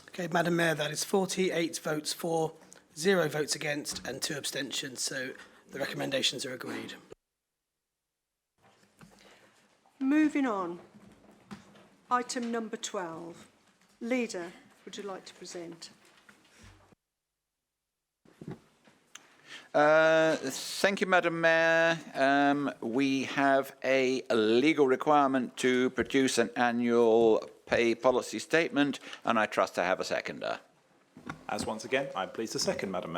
Okay, Madam Mayor, that is 48 votes for, 0 votes against and 2 abstentions. So the recommendations are agreed. Moving on. Item number 12. Leader, would you like to present? Thank you, Madam Mayor. We have a legal requirement to produce an annual pay policy statement, and I trust I have a seconder. As once again, I'm pleased to second, Madam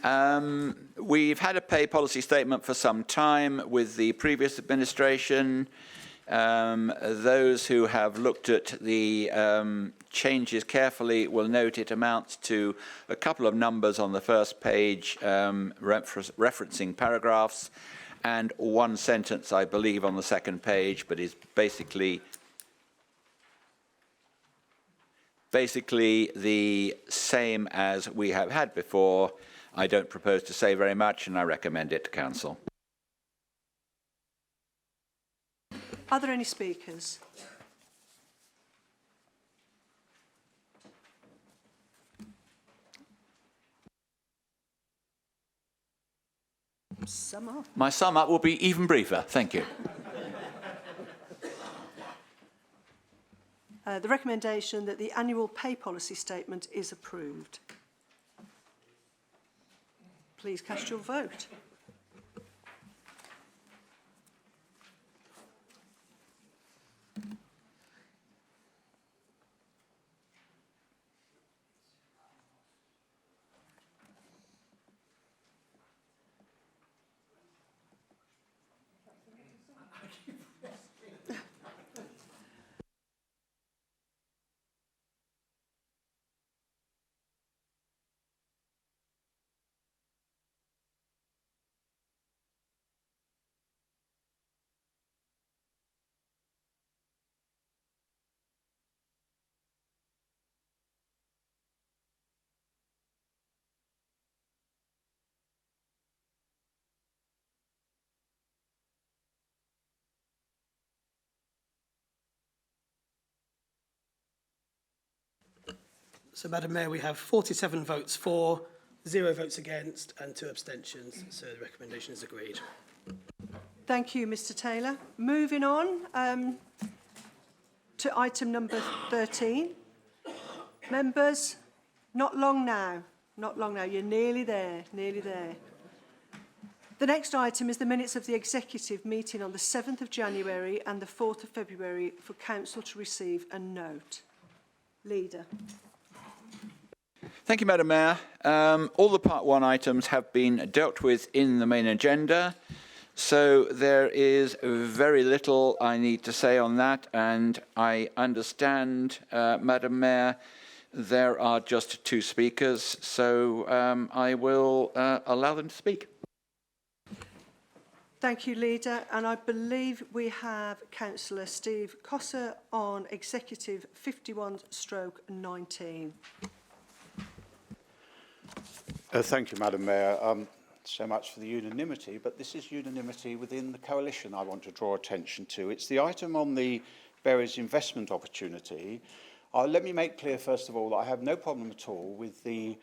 Mayor. We've had a pay policy statement for some time with the previous administration. Those who have looked at the changes carefully will note it amounts to a couple of numbers on the first page referencing paragraphs and one sentence, I believe, on the second page, but is basically the same as we have had before. I don't propose to say very much, and I recommend it to Council. Are there any speakers? Sum up. My sum up will be even briefer. Thank you. The recommendation that the annual pay policy statement is approved. Please cast your vote. So, Madam Mayor, we have 47 votes for, 0 votes against and 2 abstentions. So the recommendation is agreed. Thank you, Mr. Taylor. Moving on to item number 13. Members, not long now. Not long now. You're nearly there, nearly there. The next item is the minutes of the executive meeting on the 7th of January and the 4th of February for Council to receive and note. Leader. Thank you, Madam Mayor. All the Part 1 items have been dealt with in the main agenda, so there is very little I need to say on that, and I understand, Madam Mayor, there are just 2 speakers, so I will allow them to speak. Thank you, Leader. And I believe we have Councillor Steve Cosser on Executive 51/19. Thank you, Madam Mayor. So much for the unanimity, but this is unanimity within the coalition I want to draw attention to. It's the item on the Berries investment opportunity. Let me make clear, first of all, that I have no problem at all with the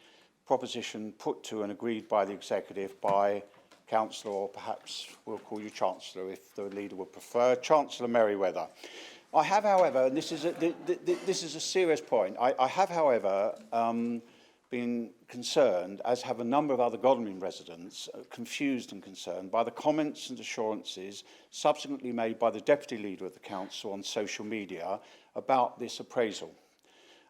proposition put to and agreed by the Executive by Councillor, or perhaps we'll call you Chancellor if the leader would prefer, Chancellor Merriweather. I have, however, and this is a serious point, I have, however, been concerned, as have a number of other Godalming residents, confused and concerned by the comments and assurances subsequently made by the Deputy Leader of the Council on social media about this appraisal.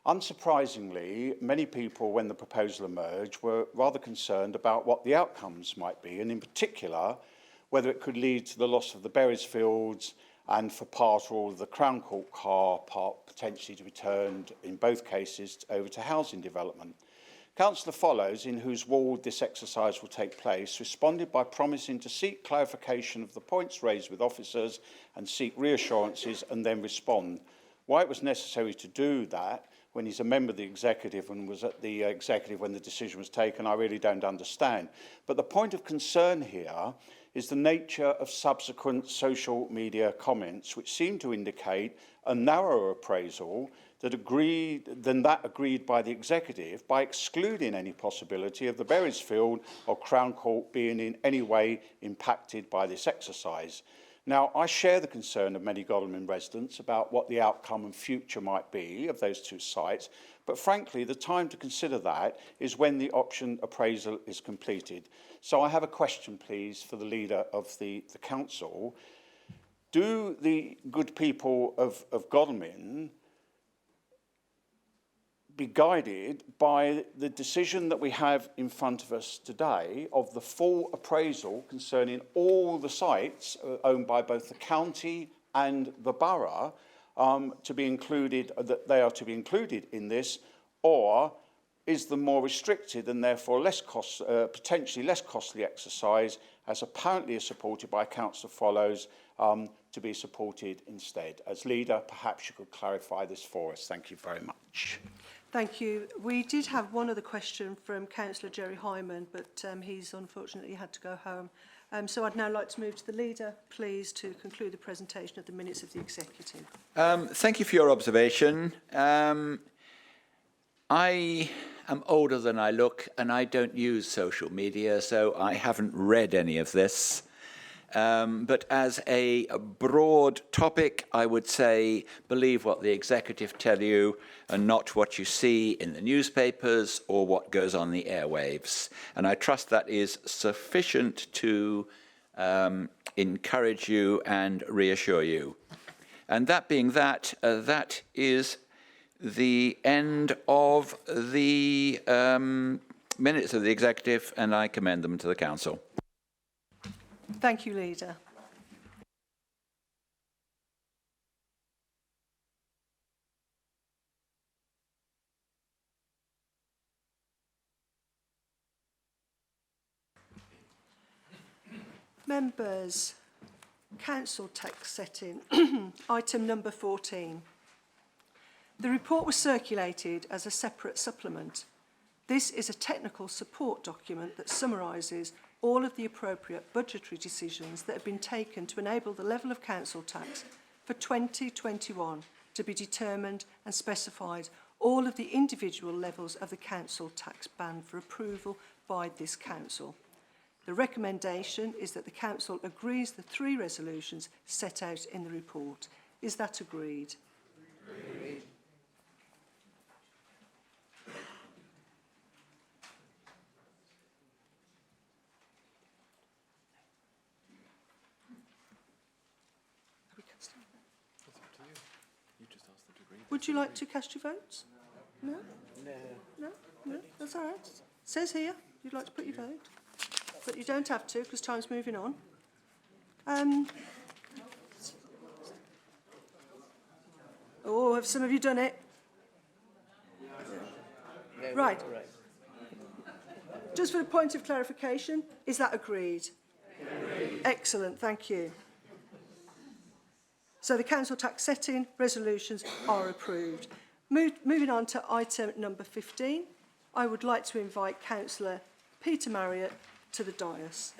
Unsurprisingly, many people, when the proposal emerged, were rather concerned about what the outcomes might be, and in particular, whether it could lead to the loss of the Berries fields and for part or all of the Crown Court car park potentially to be turned, in both cases, over to housing development. Councillor Follows, in whose ward this exercise will take place, responded by promising to seek clarification of the points raised with officers and seek reassurances and then respond. Why it was necessary to do that when he's a member of the Executive and was at the Executive when the decision was taken, I really don't understand. But the point of concern here is the nature of subsequent social media comments, which seem to indicate a narrower appraisal than that agreed by the Executive by excluding any possibility of the Berries field or Crown Court being in any way impacted by this exercise. Now, I share the concern of many Godalming residents about what the outcome and future might be of those two sites, but frankly, the time to consider that is when the option appraisal is completed. So I have a question, please, for the leader of the council. Do the good people of Godalming be guided by the decision that we have in front of us today of the full appraisal concerning all the sites owned by both the county and the borough to be included, that they are to be included in this, or is the more restricted and therefore potentially less costly exercise, as apparently is supported by Councillor Follows, to be supported instead? As leader, perhaps you could clarify this for us. Thank you very much. Thank you. We did have one other question from Councillor Jerry Hyman, but he's unfortunately had to go home. So I'd now like to move to the leader, please, to conclude the presentation of the minutes of the executive. Thank you for your observation. I am older than I look, and I don't use social media, so I haven't read any of this. But as a broad topic, I would say believe what the executive tell you and not what you see in the newspapers or what goes on the airwaves. And I trust that is sufficient to encourage you and reassure you. And that being that, that is the end of the minutes of the executive, and I commend them to the council. Thank you, Leader. Members, council tax setting, item number 14. The report was circulated as a separate supplement. This is a technical support document that summarises all of the appropriate budgetary decisions that have been taken to enable the level of council tax for 2021 to be determined and specified all of the individual levels of the council tax band for approval by this council. The recommendation is that the council agrees the 3 resolutions set out in the report. Is that agreed? Agreed. Would you like to cast your votes? No? No? No? That's all right. It says here you'd like to put your vote, but you don't have to because time's moving on. Oh, have some of you done it? Right. Just for a point of clarification, is that agreed? Agreed. Excellent, thank you. So the council tax setting resolutions are approved. Moving on to item number 15, I would like to invite Councillor Peter Marriott to the dais.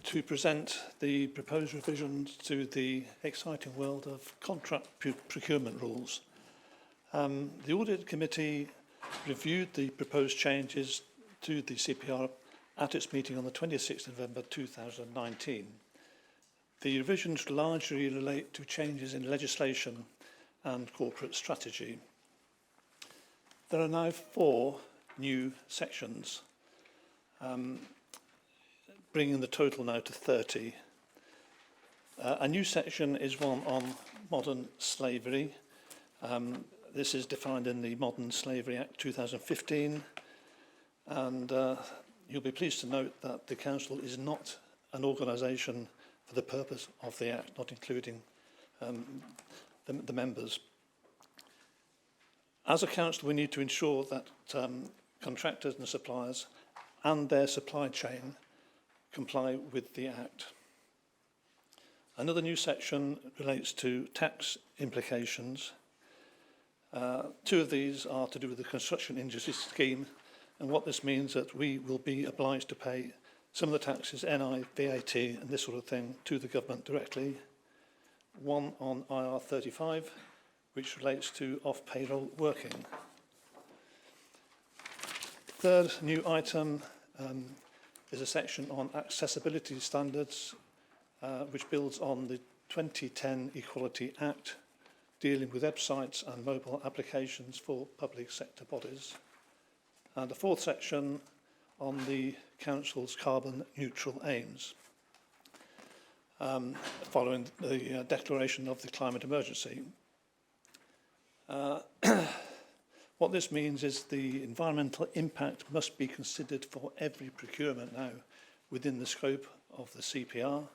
To present the proposed revisions to the exciting world of contract procurement rules. The Audit Committee reviewed the proposed changes to the CPR at its meeting on the 26th of November 2019. The revisions largely relate to changes in legislation and corporate strategy. There are now 4 new sections, bringing the total now to 30. A new section is one on modern slavery. This is defined in the Modern Slavery Act 2015, and you'll be pleased to note that the Council is not an organisation for the purpose of the Act, not including the members. As a Council, we need to ensure that contractors and suppliers and their supply chain comply with the Act. Another new section relates to tax implications. Two of these are to do with the construction industry scheme, and what this means that we will be obliged to pay some of the taxes, NI, VAT and this sort of thing, to the government directly. One on IR35, which relates to off-payroll working. Third new item is a section on accessibility standards, which builds on the 2010 Equality Act, dealing with websites and mobile applications for public sector bodies. And the fourth section on the Council's carbon neutral aims, following the declaration of the climate emergency. What this means is the environmental impact must be considered for every procurement now within the scope of the CPR,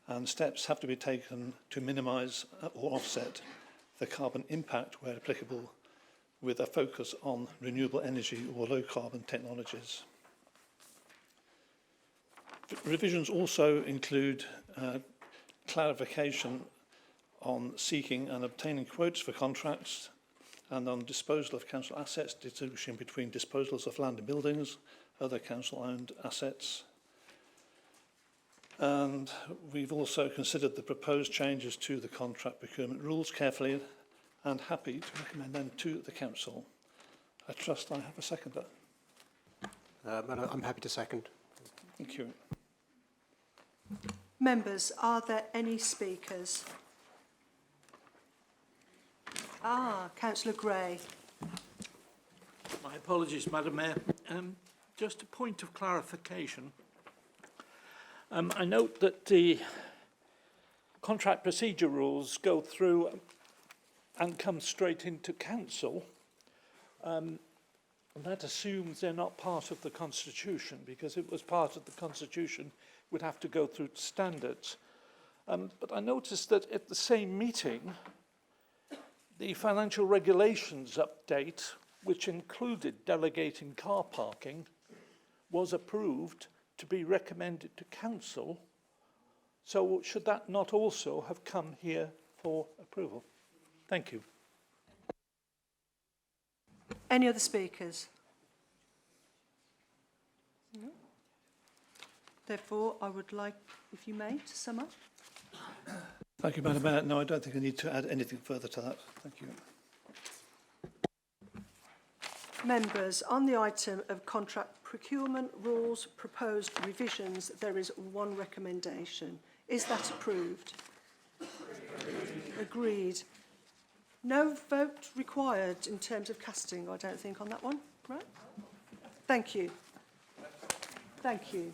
and steps have to be taken to minimise or offset the carbon impact where applicable, with a focus on renewable energy or low carbon technologies. Revisions also include clarification on seeking and obtaining quotes for contracts, and on disposal of council assets, distinguishing between disposals of land and buildings, other council-owned assets. And we've also considered the proposed changes to the contract procurement rules carefully and happy to recommend them to the council. I trust I have a seconder. I'm happy to second. Thank you. Members, are there any speakers? Councillor Gray. My apologies, Madam Mayor. Just a point of clarification. I note that the contract procedure rules go through and come straight into council. And that assumes they're not part of the Constitution, because if it was part of the Constitution, we'd have to go through standards. But I noticed that at the same meeting, the financial regulations update, which included delegating car parking, was approved to be recommended to council. So should that not also have come here for approval? Thank you. Any other speakers? No. Therefore, I would like, if you may, to sum up. Thank you, Madam Mayor. No, I don't think I need to add anything further to that. Thank you. Members, on the item of contract procurement rules proposed revisions, there is one recommendation. Is that approved? Agreed. No vote required in terms of casting, I don't think, on that one. Right? Thank you. Thank you.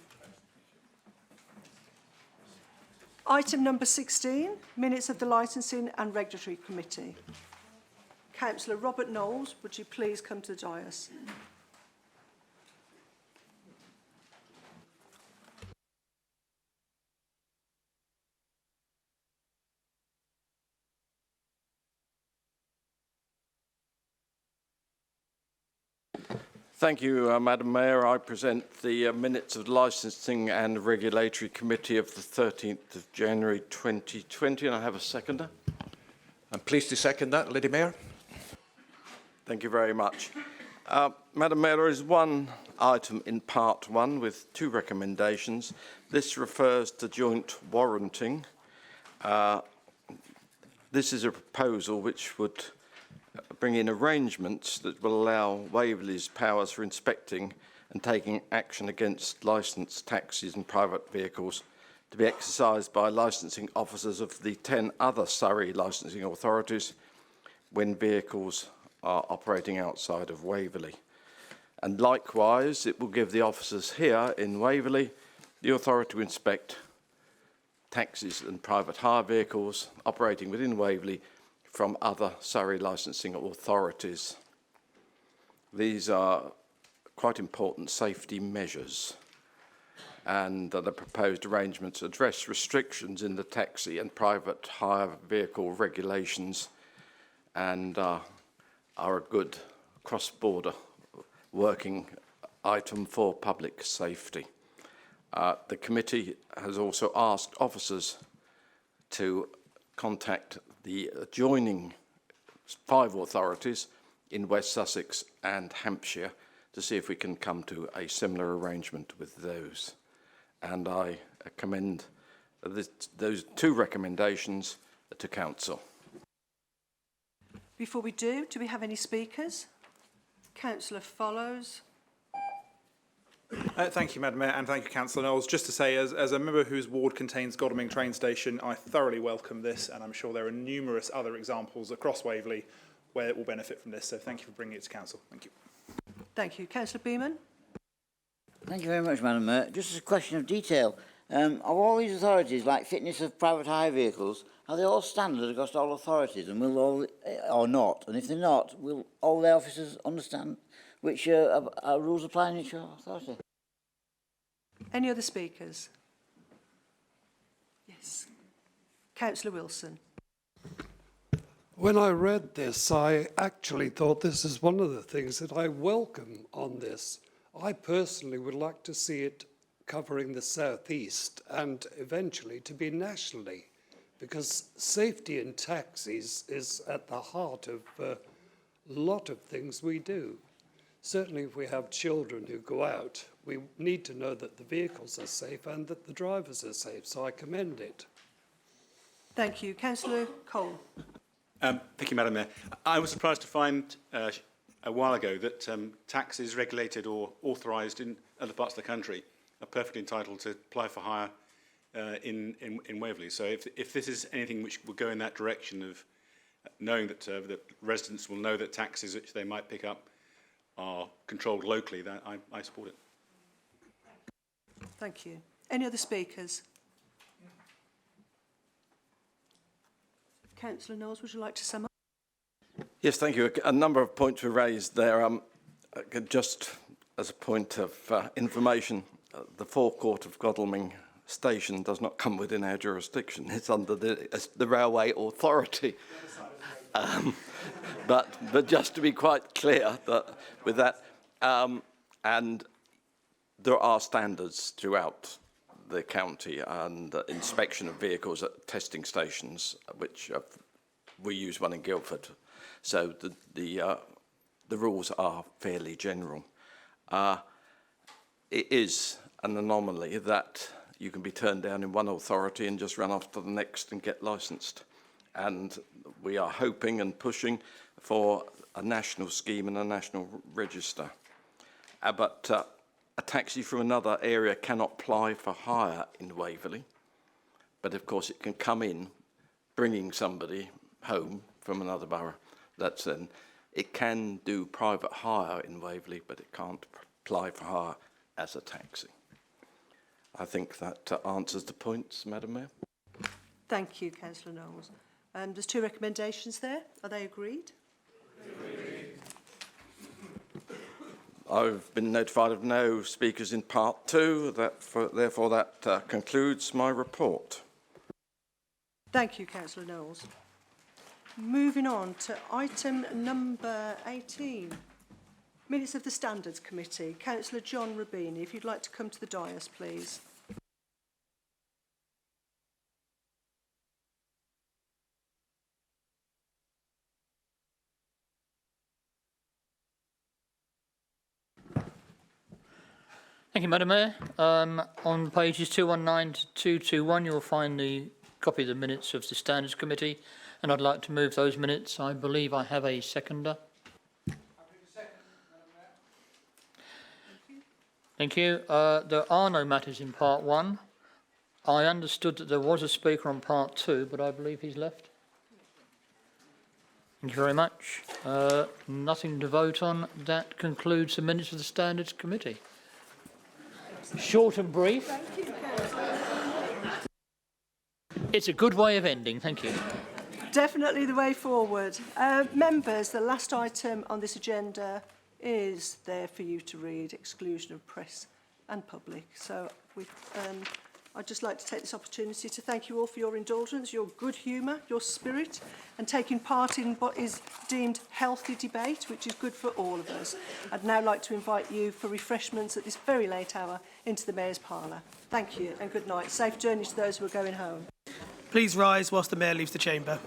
Item number 16, minutes of the Licensing and Regulatory Committee. Councillor Robert Knowles, would you please come to the dais? Thank you, Madam Mayor. I present the minutes of the Licensing and Regulatory Committee of the 13th of January 2020, and I have a seconder. I'm pleased to second that, Lady Mayor. Thank you very much. Madam Mayor, there is one item in Part 1 with two recommendations. This refers to joint warranting. This is a proposal which would bring in arrangements that will allow Waverley's powers for inspecting and taking action against licensed taxis and private vehicles to be exercised by licensing officers of the 10 other Surrey licensing authorities when vehicles are operating outside of Waverley. And likewise, it will give the officers here in Waverley the authority to inspect taxis and private hire vehicles operating within Waverley from other Surrey licensing authorities. These are quite important safety measures, and the proposed arrangements address restrictions in the taxi and private hire vehicle regulations, and are a good cross-border working item for public safety. The committee has also asked officers to contact the adjoining 5 authorities in West Sussex and Hampshire to see if we can come to a similar arrangement with those. And I commend those 2 recommendations to Council. Before we do we have any speakers? Councillor Follows. Thank you, Madam Mayor, and thank you, Councillor Knowles. Just to say, as a member whose ward contains Godalming train station, I thoroughly welcome this, and I'm sure there are numerous other examples across Waverley where it will benefit from this. So thank you for bringing it to Council. Thank you. Thank you. Councillor Beeman. Thank you very much, Madam Mayor. Just as a question of detail, are all these authorities, like fitness of private hire vehicles, are they all standard across all authorities, and will all, or not? And if they're not, will all the officers understand which rules apply in each authority? Any other speakers? Yes. Councillor Wilson. When I read this, I actually thought this is one of the things that I welcome on this. I personally would like to see it covering the South East and eventually to be nationally, because safety in taxis is at the heart of a lot of things we do. Certainly if we have children who go out, we need to know that the vehicles are safe and that the drivers are safe, so I commend it. Thank you. Councillor Cole. Thank you, Madam Mayor. I was surprised to find a while ago that taxis regulated or authorised in other parts of the country are perfectly entitled to apply for hire in Waverley. So if this is anything which will go in that direction of knowing that the residents will know that taxis which they might pick up are controlled locally, then I support it. Thank you. Any other speakers? Councillor Knowles, would you like to sum up? Yes, thank you. A number of points were raised there. Just as a point of information, the forecourt of Godalming station does not come within our jurisdiction. It's under the Railway Authority. But just to be quite clear that with that, and there are standards throughout the county and inspection of vehicles at testing stations, which we use one in Guildford. So the rules are fairly general. It is an anomaly that you can be turned down in one authority and just run off to the next and get licensed. And we are hoping and pushing for a national scheme and a national register. But a taxi from another area cannot apply for hire in Waverley, but of course it can come in bringing somebody home from another borough. That's then it can do private hire in Waverley, but it can't apply for hire as a taxi. I think that answers the points, Madam Mayor. Thank you, Councillor Knowles. There's 2 recommendations there. Are they agreed? Agreed. I've been notified of no speakers in part 2. Therefore, that concludes my report. Thank you, Councillor Knowles. Moving on to item number 18. Minutes of the Standards Committee. Councillor John Rubini, if you'd like to come to the dais, please. Thank you, Madam Mayor. On pages 219 to 221, you'll find the copy of the minutes of the Standards Committee, and I'd like to move those minutes. I believe I have a seconder. Thank you. There are no matters in part 1. I understood that there was a speaker on part 2, but I believe he's left. Thank you very much. Nothing to vote on. That concludes the minutes of the Standards Committee. Short and brief. It's a good way of ending. Thank you. Definitely the way forward. Members, the last item on this agenda is there for you to read, exclusion of press and public. So I'd just like to take this opportunity to thank you all for your indulgence, your good humour, your spirit, and taking part in what is deemed healthy debate, which is good for all of us. I'd now like to invite you for refreshments at this very late hour into the Mayor's Parlour. Thank you and good night. Safe journey to those who are going home. Please rise whilst the Mayor leaves the chamber.